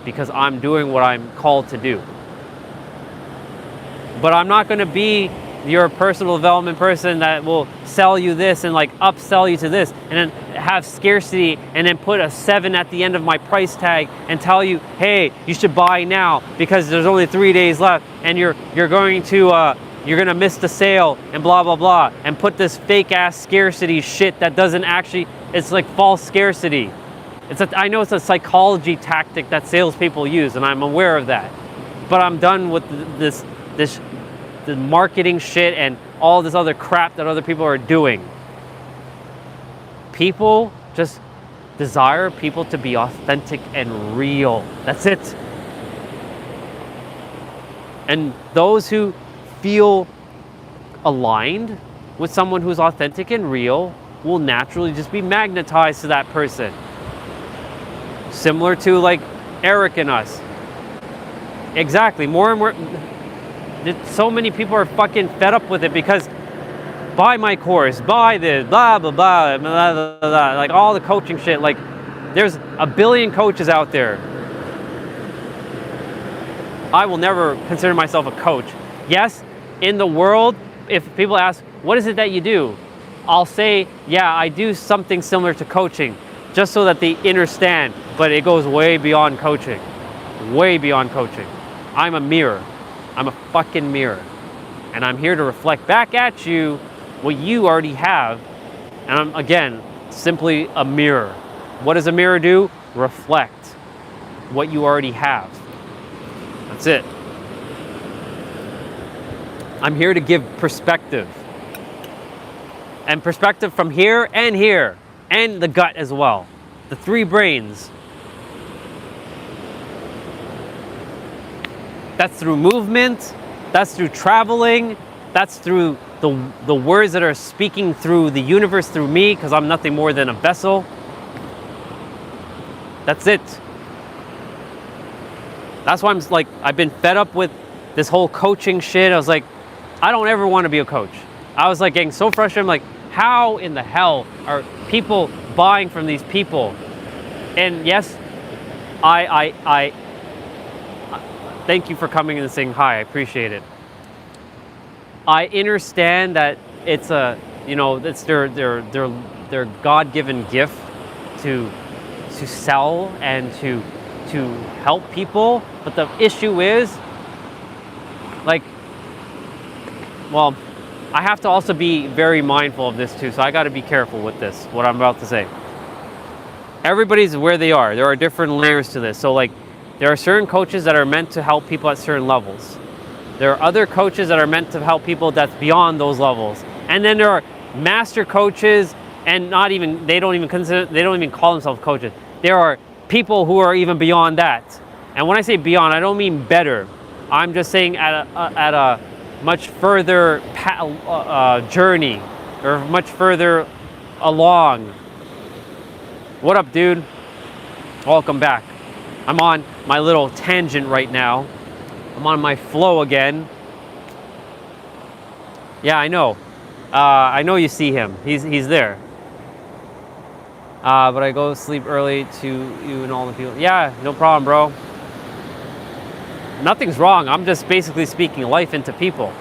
because I'm doing what I'm called to do. But I'm not gonna be your personal development person that will sell you this and like upsell you to this and then have scarcity and then put a 7 at the end of my price tag and tell you, hey, you should buy now because there's only 3 days left and you're gonna miss the sale and blah blah blah, and put this fake ass scarcity shit that doesn't actually, it's like false scarcity. I know it's a psychology tactic that salespeople use, and I'm aware of that. But I'm done with the marketing shit and all this other crap that other people are doing. People just desire people to be authentic and real. That's it. And those who feel aligned with someone who's authentic and real will naturally just be magnetized to that person. Similar to like Eric and us. Exactly. More and more. So many people are fucking fed up with it because buy my course, buy this, blah, blah, blah, blah, blah, blah, like all the coaching shit. Like there's a billion coaches out there. I will never consider myself a coach. Yes, in the world, if people ask, what is it that you do? I'll say, yeah, I do something similar to coaching, just so that they understand, but it goes way beyond coaching. Way beyond coaching. I'm a mirror. I'm a fucking mirror. And I'm here to reflect back at you what you already have. And I'm, again, simply a mirror. What does a mirror do? Reflect what you already have. That's it. I'm here to give perspective. And perspective from here, and the gut as well. The 3 brains. That's through movement, that's through traveling, that's through the words that are speaking through the universe through me, because I'm nothing more than a vessel. That's it. That's why I'm like, I've been fed up with this whole coaching shit. I was like, I don't ever want to be a coach. I was like getting so frustrated. I'm like, how in the hell are people buying from these people? And yes, I thank you for coming and saying hi. I appreciate it. I understand that it's it's their God-given gift to to sell and to help people, but the issue is, like, well, I have to also be very mindful of this too, so I got to be careful with this, what I'm about to say. Everybody's where they are. There are different layers to this. So like, there are certain coaches that are meant to help people at certain levels. There are other coaches that are meant to help people that's beyond those levels. And then there are master coaches, and they don't even call themselves coaches. There are people who are even beyond that. And when I say beyond, I don't mean better. I'm just saying at a much further journey, or much further along. What up, dude? Welcome back. I'm on my little tangent right now. I'm on my flow again. Yeah, I know. I know you see him. He's there. But I go sleep early to you and all the people. Yeah, no problem, bro. Nothing's wrong. I'm just basically speaking life into people.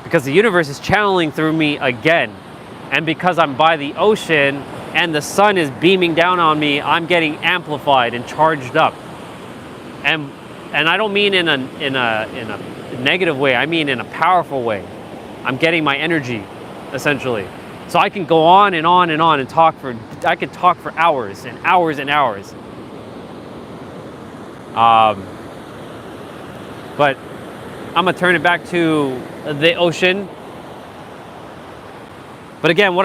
Because the universe is channeling through me again. And because I'm by the ocean and the sun is beaming down on me, I'm getting amplified and charged up. And I don't mean in a negative way. I mean in a powerful way. I'm getting my energy, essentially. So I can go on and on and on and I could talk for hours and hours and hours. But I'm gonna turn it back to the ocean. But again,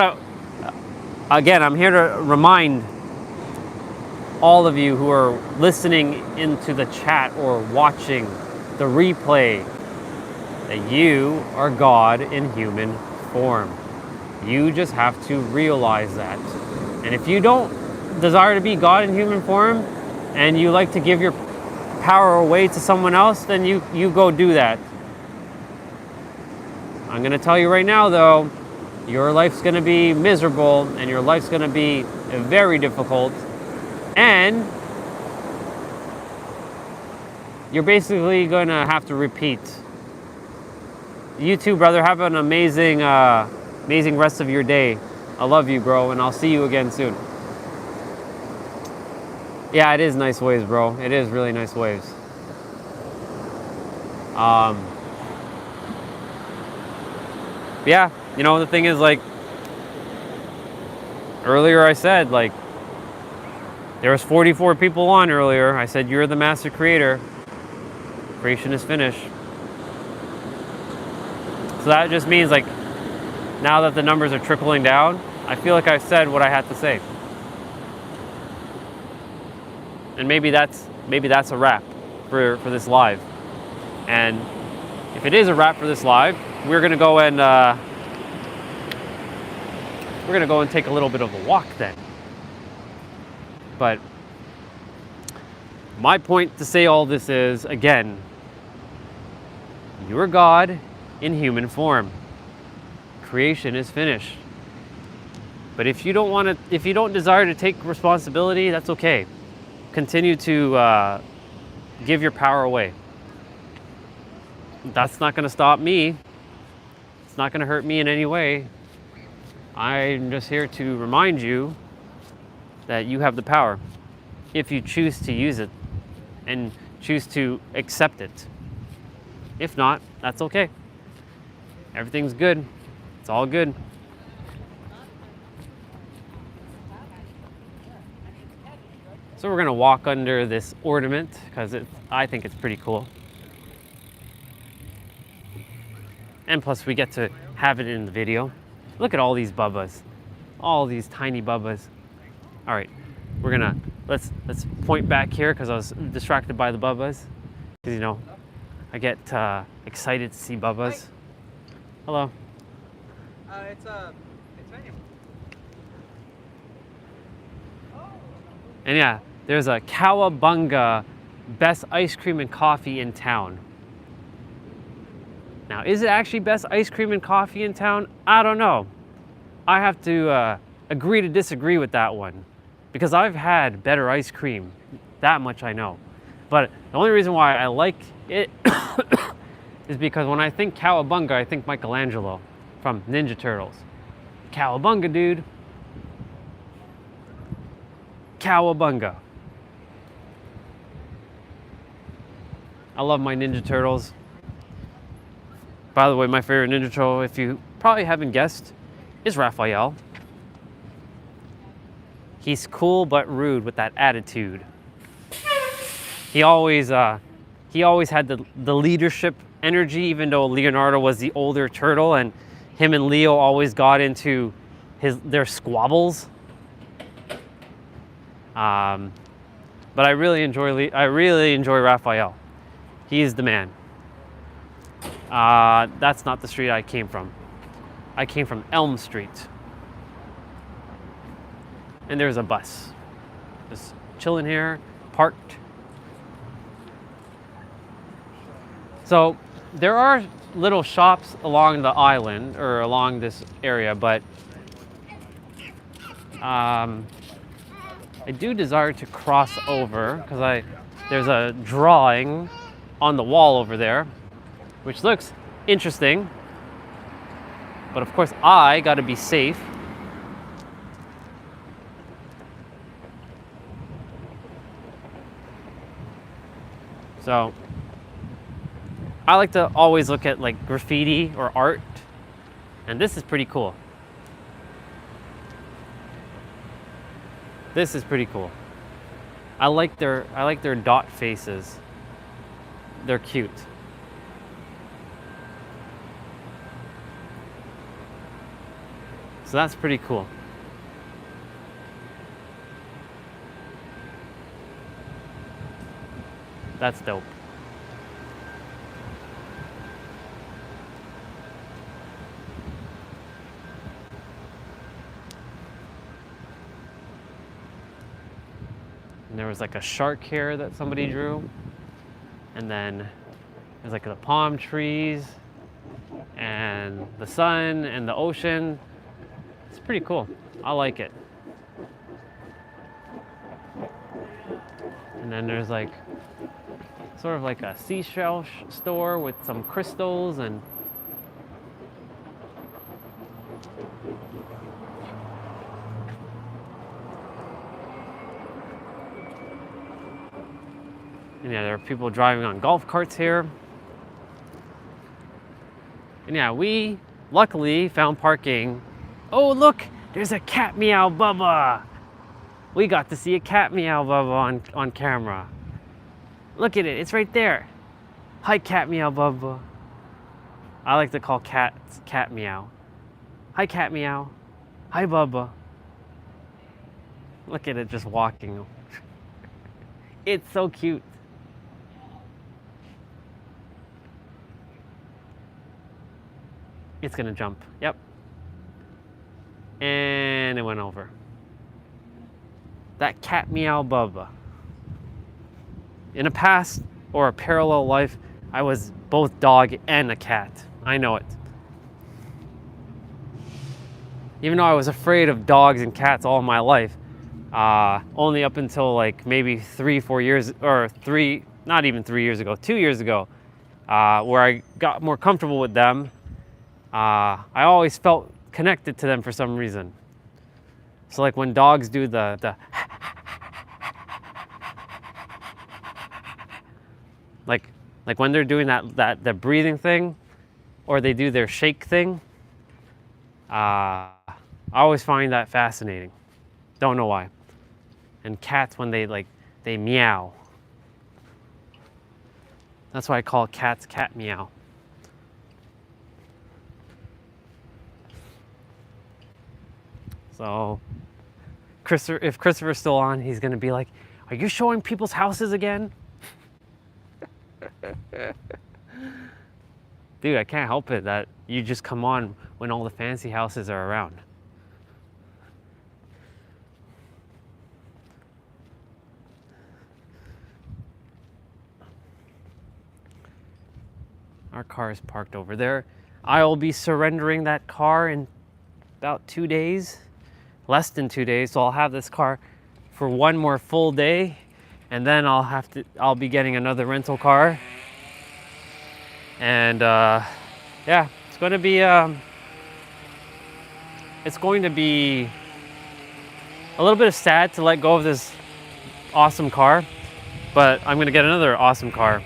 I'm here to remind all of you who are listening into the chat or watching the replay that you are God in human form. You just have to realize that. And if you don't desire to be God in human form and you like to give your power away to someone else, then you go do that. I'm going to tell you right now, though, your life's going to be miserable and your life's going to be very difficult. And you're basically going to have to repeat. You too, brother. Have an amazing rest of your day. I love you, bro, and I'll see you again soon. Yeah, it is nice waves, bro. It is really nice waves. Yeah, you know, the thing is, like, earlier I said, like, there was 44 people on earlier. I said, you're the master creator. Creation is finished. So that just means, like, now that the numbers are trickling down, I feel like I've said what I had to say. And maybe that's a wrap for this live. And if it is a wrap for this live, we're gonna go and take a little bit of a walk then. But my point to say all this is, again, you are God in human form. Creation is finished. But if you don't desire to take responsibility, that's okay. Continue to give your power away. That's not going to stop me. It's not going to hurt me in any way. I'm just here to remind you that you have the power if you choose to use it and choose to accept it. If not, that's okay. Everything's good. It's all good. So we're gonna walk under this ornament because I think it's pretty cool. And plus we get to have it in the video. Look at all these bubbas. All these tiny bubbas. All right, let's point back here because I was distracted by the bubbas. Because, you know, I get excited to see bubbas. Hello. It's menu. And yeah, there's a Cowabunga best ice cream and coffee in town. Now, is it actually best ice cream and coffee in town? I don't know. I have to agree to disagree with that one because I've had better ice cream. That much I know. But the only reason why I like it is because when I think Cowabunga, I think Michelangelo from Ninja Turtles. Cowabunga, dude. Cowabunga. I love my Ninja Turtles. By the way, my favorite Ninja Turtle, if you probably haven't guessed, is Raphael. He's cool but rude with that attitude. He always had the leadership energy, even though Leonardo was the older turtle, and him and Leo always got into their squabbles. But I really enjoy Raphael. He's the man. That's not the street I came from. I came from Elm Street. And there's a bus. Just chilling here, parked. So there are little shops along the island or along this area, but I do desire to cross over because there's a drawing on the wall over there, which looks interesting. But of course, I gotta be safe. So I like to always look at like graffiti or art, and this is pretty cool. This is pretty cool. I like their dot faces. They're cute. So that's pretty cool. That's dope. And there was like a shark here that somebody drew. And then there's like the palm trees and the sun and the ocean. It's pretty cool. I like it. And then there's like sort of like a seashell store with some crystals and yeah, there are people driving on golf carts here. And yeah, we luckily found parking. Oh, look, there's a cat meow Bubba. We got to see a cat meow Bubba on camera. Look at it, it's right there. Hi, cat meow Bubba. I like to call cats cat meow. Hi, cat meow. Hi, Bubba. Look at it just walking. It's so cute. It's gonna jump, yep. And it went over. That cat meow Bubba. In a past or a parallel life, I was both dog and a cat. I know it. Even though I was afraid of dogs and cats all my life, only up until like maybe 3-4 years, or not even 3 years ago, 2 years ago, where I got more comfortable with them, I always felt connected to them for some reason. So like when dogs do the like when they're doing that breathing thing, or they do their shake thing, I always find that fascinating. Don't know why. And cats, when they meow. That's why I call cats cat meow. So, if Christopher's still on, he's gonna be like, "Are you showing people's houses again?" Dude, I can't help it that you just come on when all the fancy houses are around. Our car is parked over there. I will be surrendering that car in about 2 days, less than 2 days. So I'll have this car for one more full day, and then I'll be getting another rental car. And yeah, it's going to be a little bit sad to let go of this awesome car, but I'm gonna get another awesome car.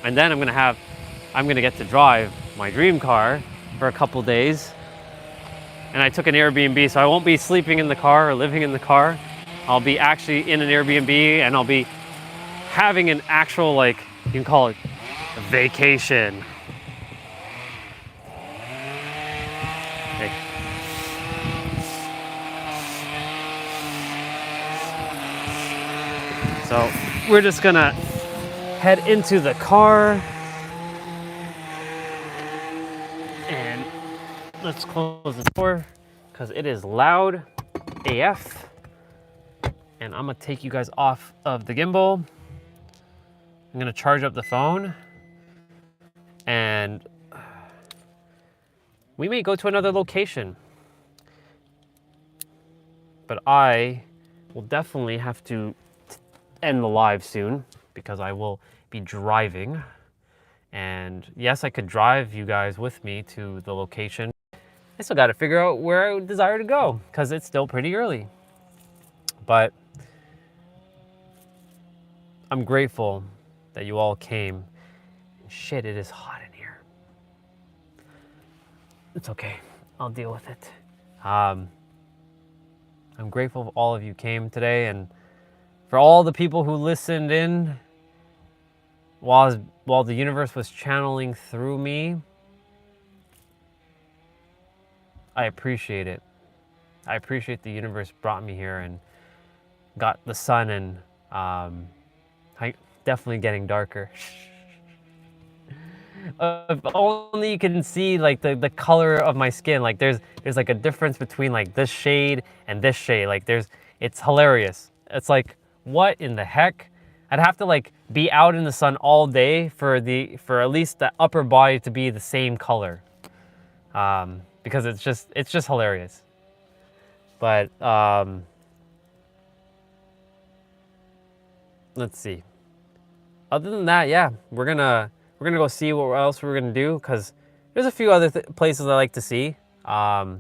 And then I'm gonna get to drive my dream car for a couple days. And I took an Airbnb, so I won't be sleeping in the car or living in the car. I'll be actually in an Airbnb, and I'll be having an actual, like, you can call it a vacation. Hey. So we're just gonna head into the car, and let's close the door because it is loud AF. And I'm gonna take you guys off of the gimbal. I'm gonna charge up the phone, and we may go to another location. But I will definitely have to end the live soon because I will be driving. And yes, I could drive you guys with me to the location. I still gotta figure out where I desire to go because it's still pretty early. But I'm grateful that you all came. Shit, it is hot in here. It's okay, I'll deal with it. I'm grateful all of you came today, and for all the people who listened in while the universe was channeling through me. I appreciate it. I appreciate the universe brought me here and got the sun, and definitely getting darker. If only you can see like the color of my skin. Like there's like a difference between like this shade and this shade. Like it's hilarious. It's like, what in the heck? I'd have to like be out in the sun all day for at least the upper body to be the same color. Because it's just hilarious. But let's see. Other than that, yeah, we're gonna go see what else we're gonna do, because there's a few other places I like to see. The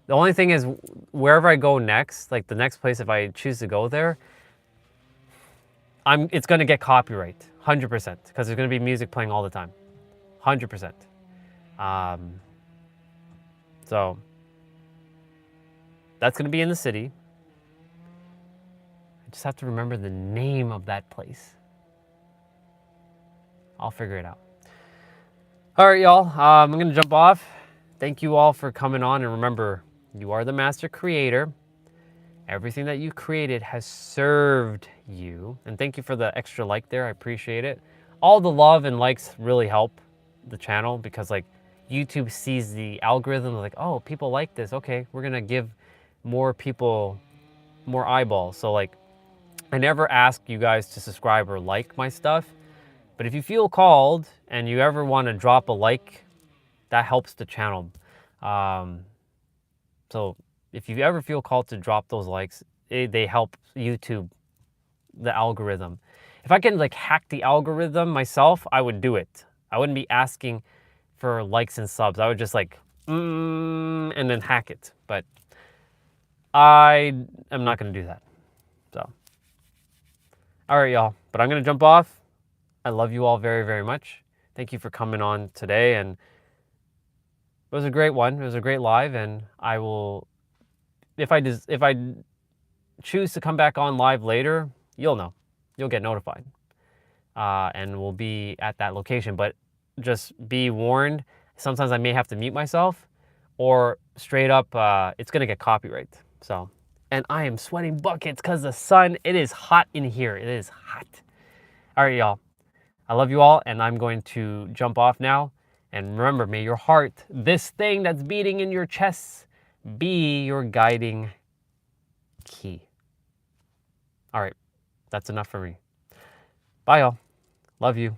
only thing is, wherever I go next, like the next place, if I choose to go there, it's gonna get copyright, 100%, because there's gonna be music playing all the time, 100%. So that's gonna be in the city. I just have to remember the name of that place. I'll figure it out. All right, y'all. I'm gonna jump off. Thank you all for coming on, and remember, you are the master creator. Everything that you created has served you. And thank you for the extra like there. I appreciate it. All the love and likes really help the channel, because like YouTube sees the algorithm, like, oh, people like this. Okay, we're gonna give more people more eyeballs. So like, I never ask you guys to subscribe or like my stuff, but if you feel called and you ever want to drop a like, that helps the channel. So if you ever feel called to drop those likes, they help YouTube, the algorithm. If I can like hack the algorithm myself, I would do it. I wouldn't be asking for likes and subs. I would just like, and then hack it. But I am not going to do that. So, all right, y'all. But I'm going to jump off. I love you all very, very much. Thank you for coming on today. And it was a great one. It was a great live. And I will, if I choose to come back on live later, you'll know. You'll get notified. And we'll be at that location. But just be warned, sometimes I may have to mute myself, or straight up, it's going to get copyright. So, and I am sweating buckets because the sun, it is hot in here. It is hot. All right, y'all. I love you all, and I'm going to jump off now. And remember, may your heart, this thing that's beating in your chest, be your guiding key. All right, that's enough for me. Bye, y'all. Love you.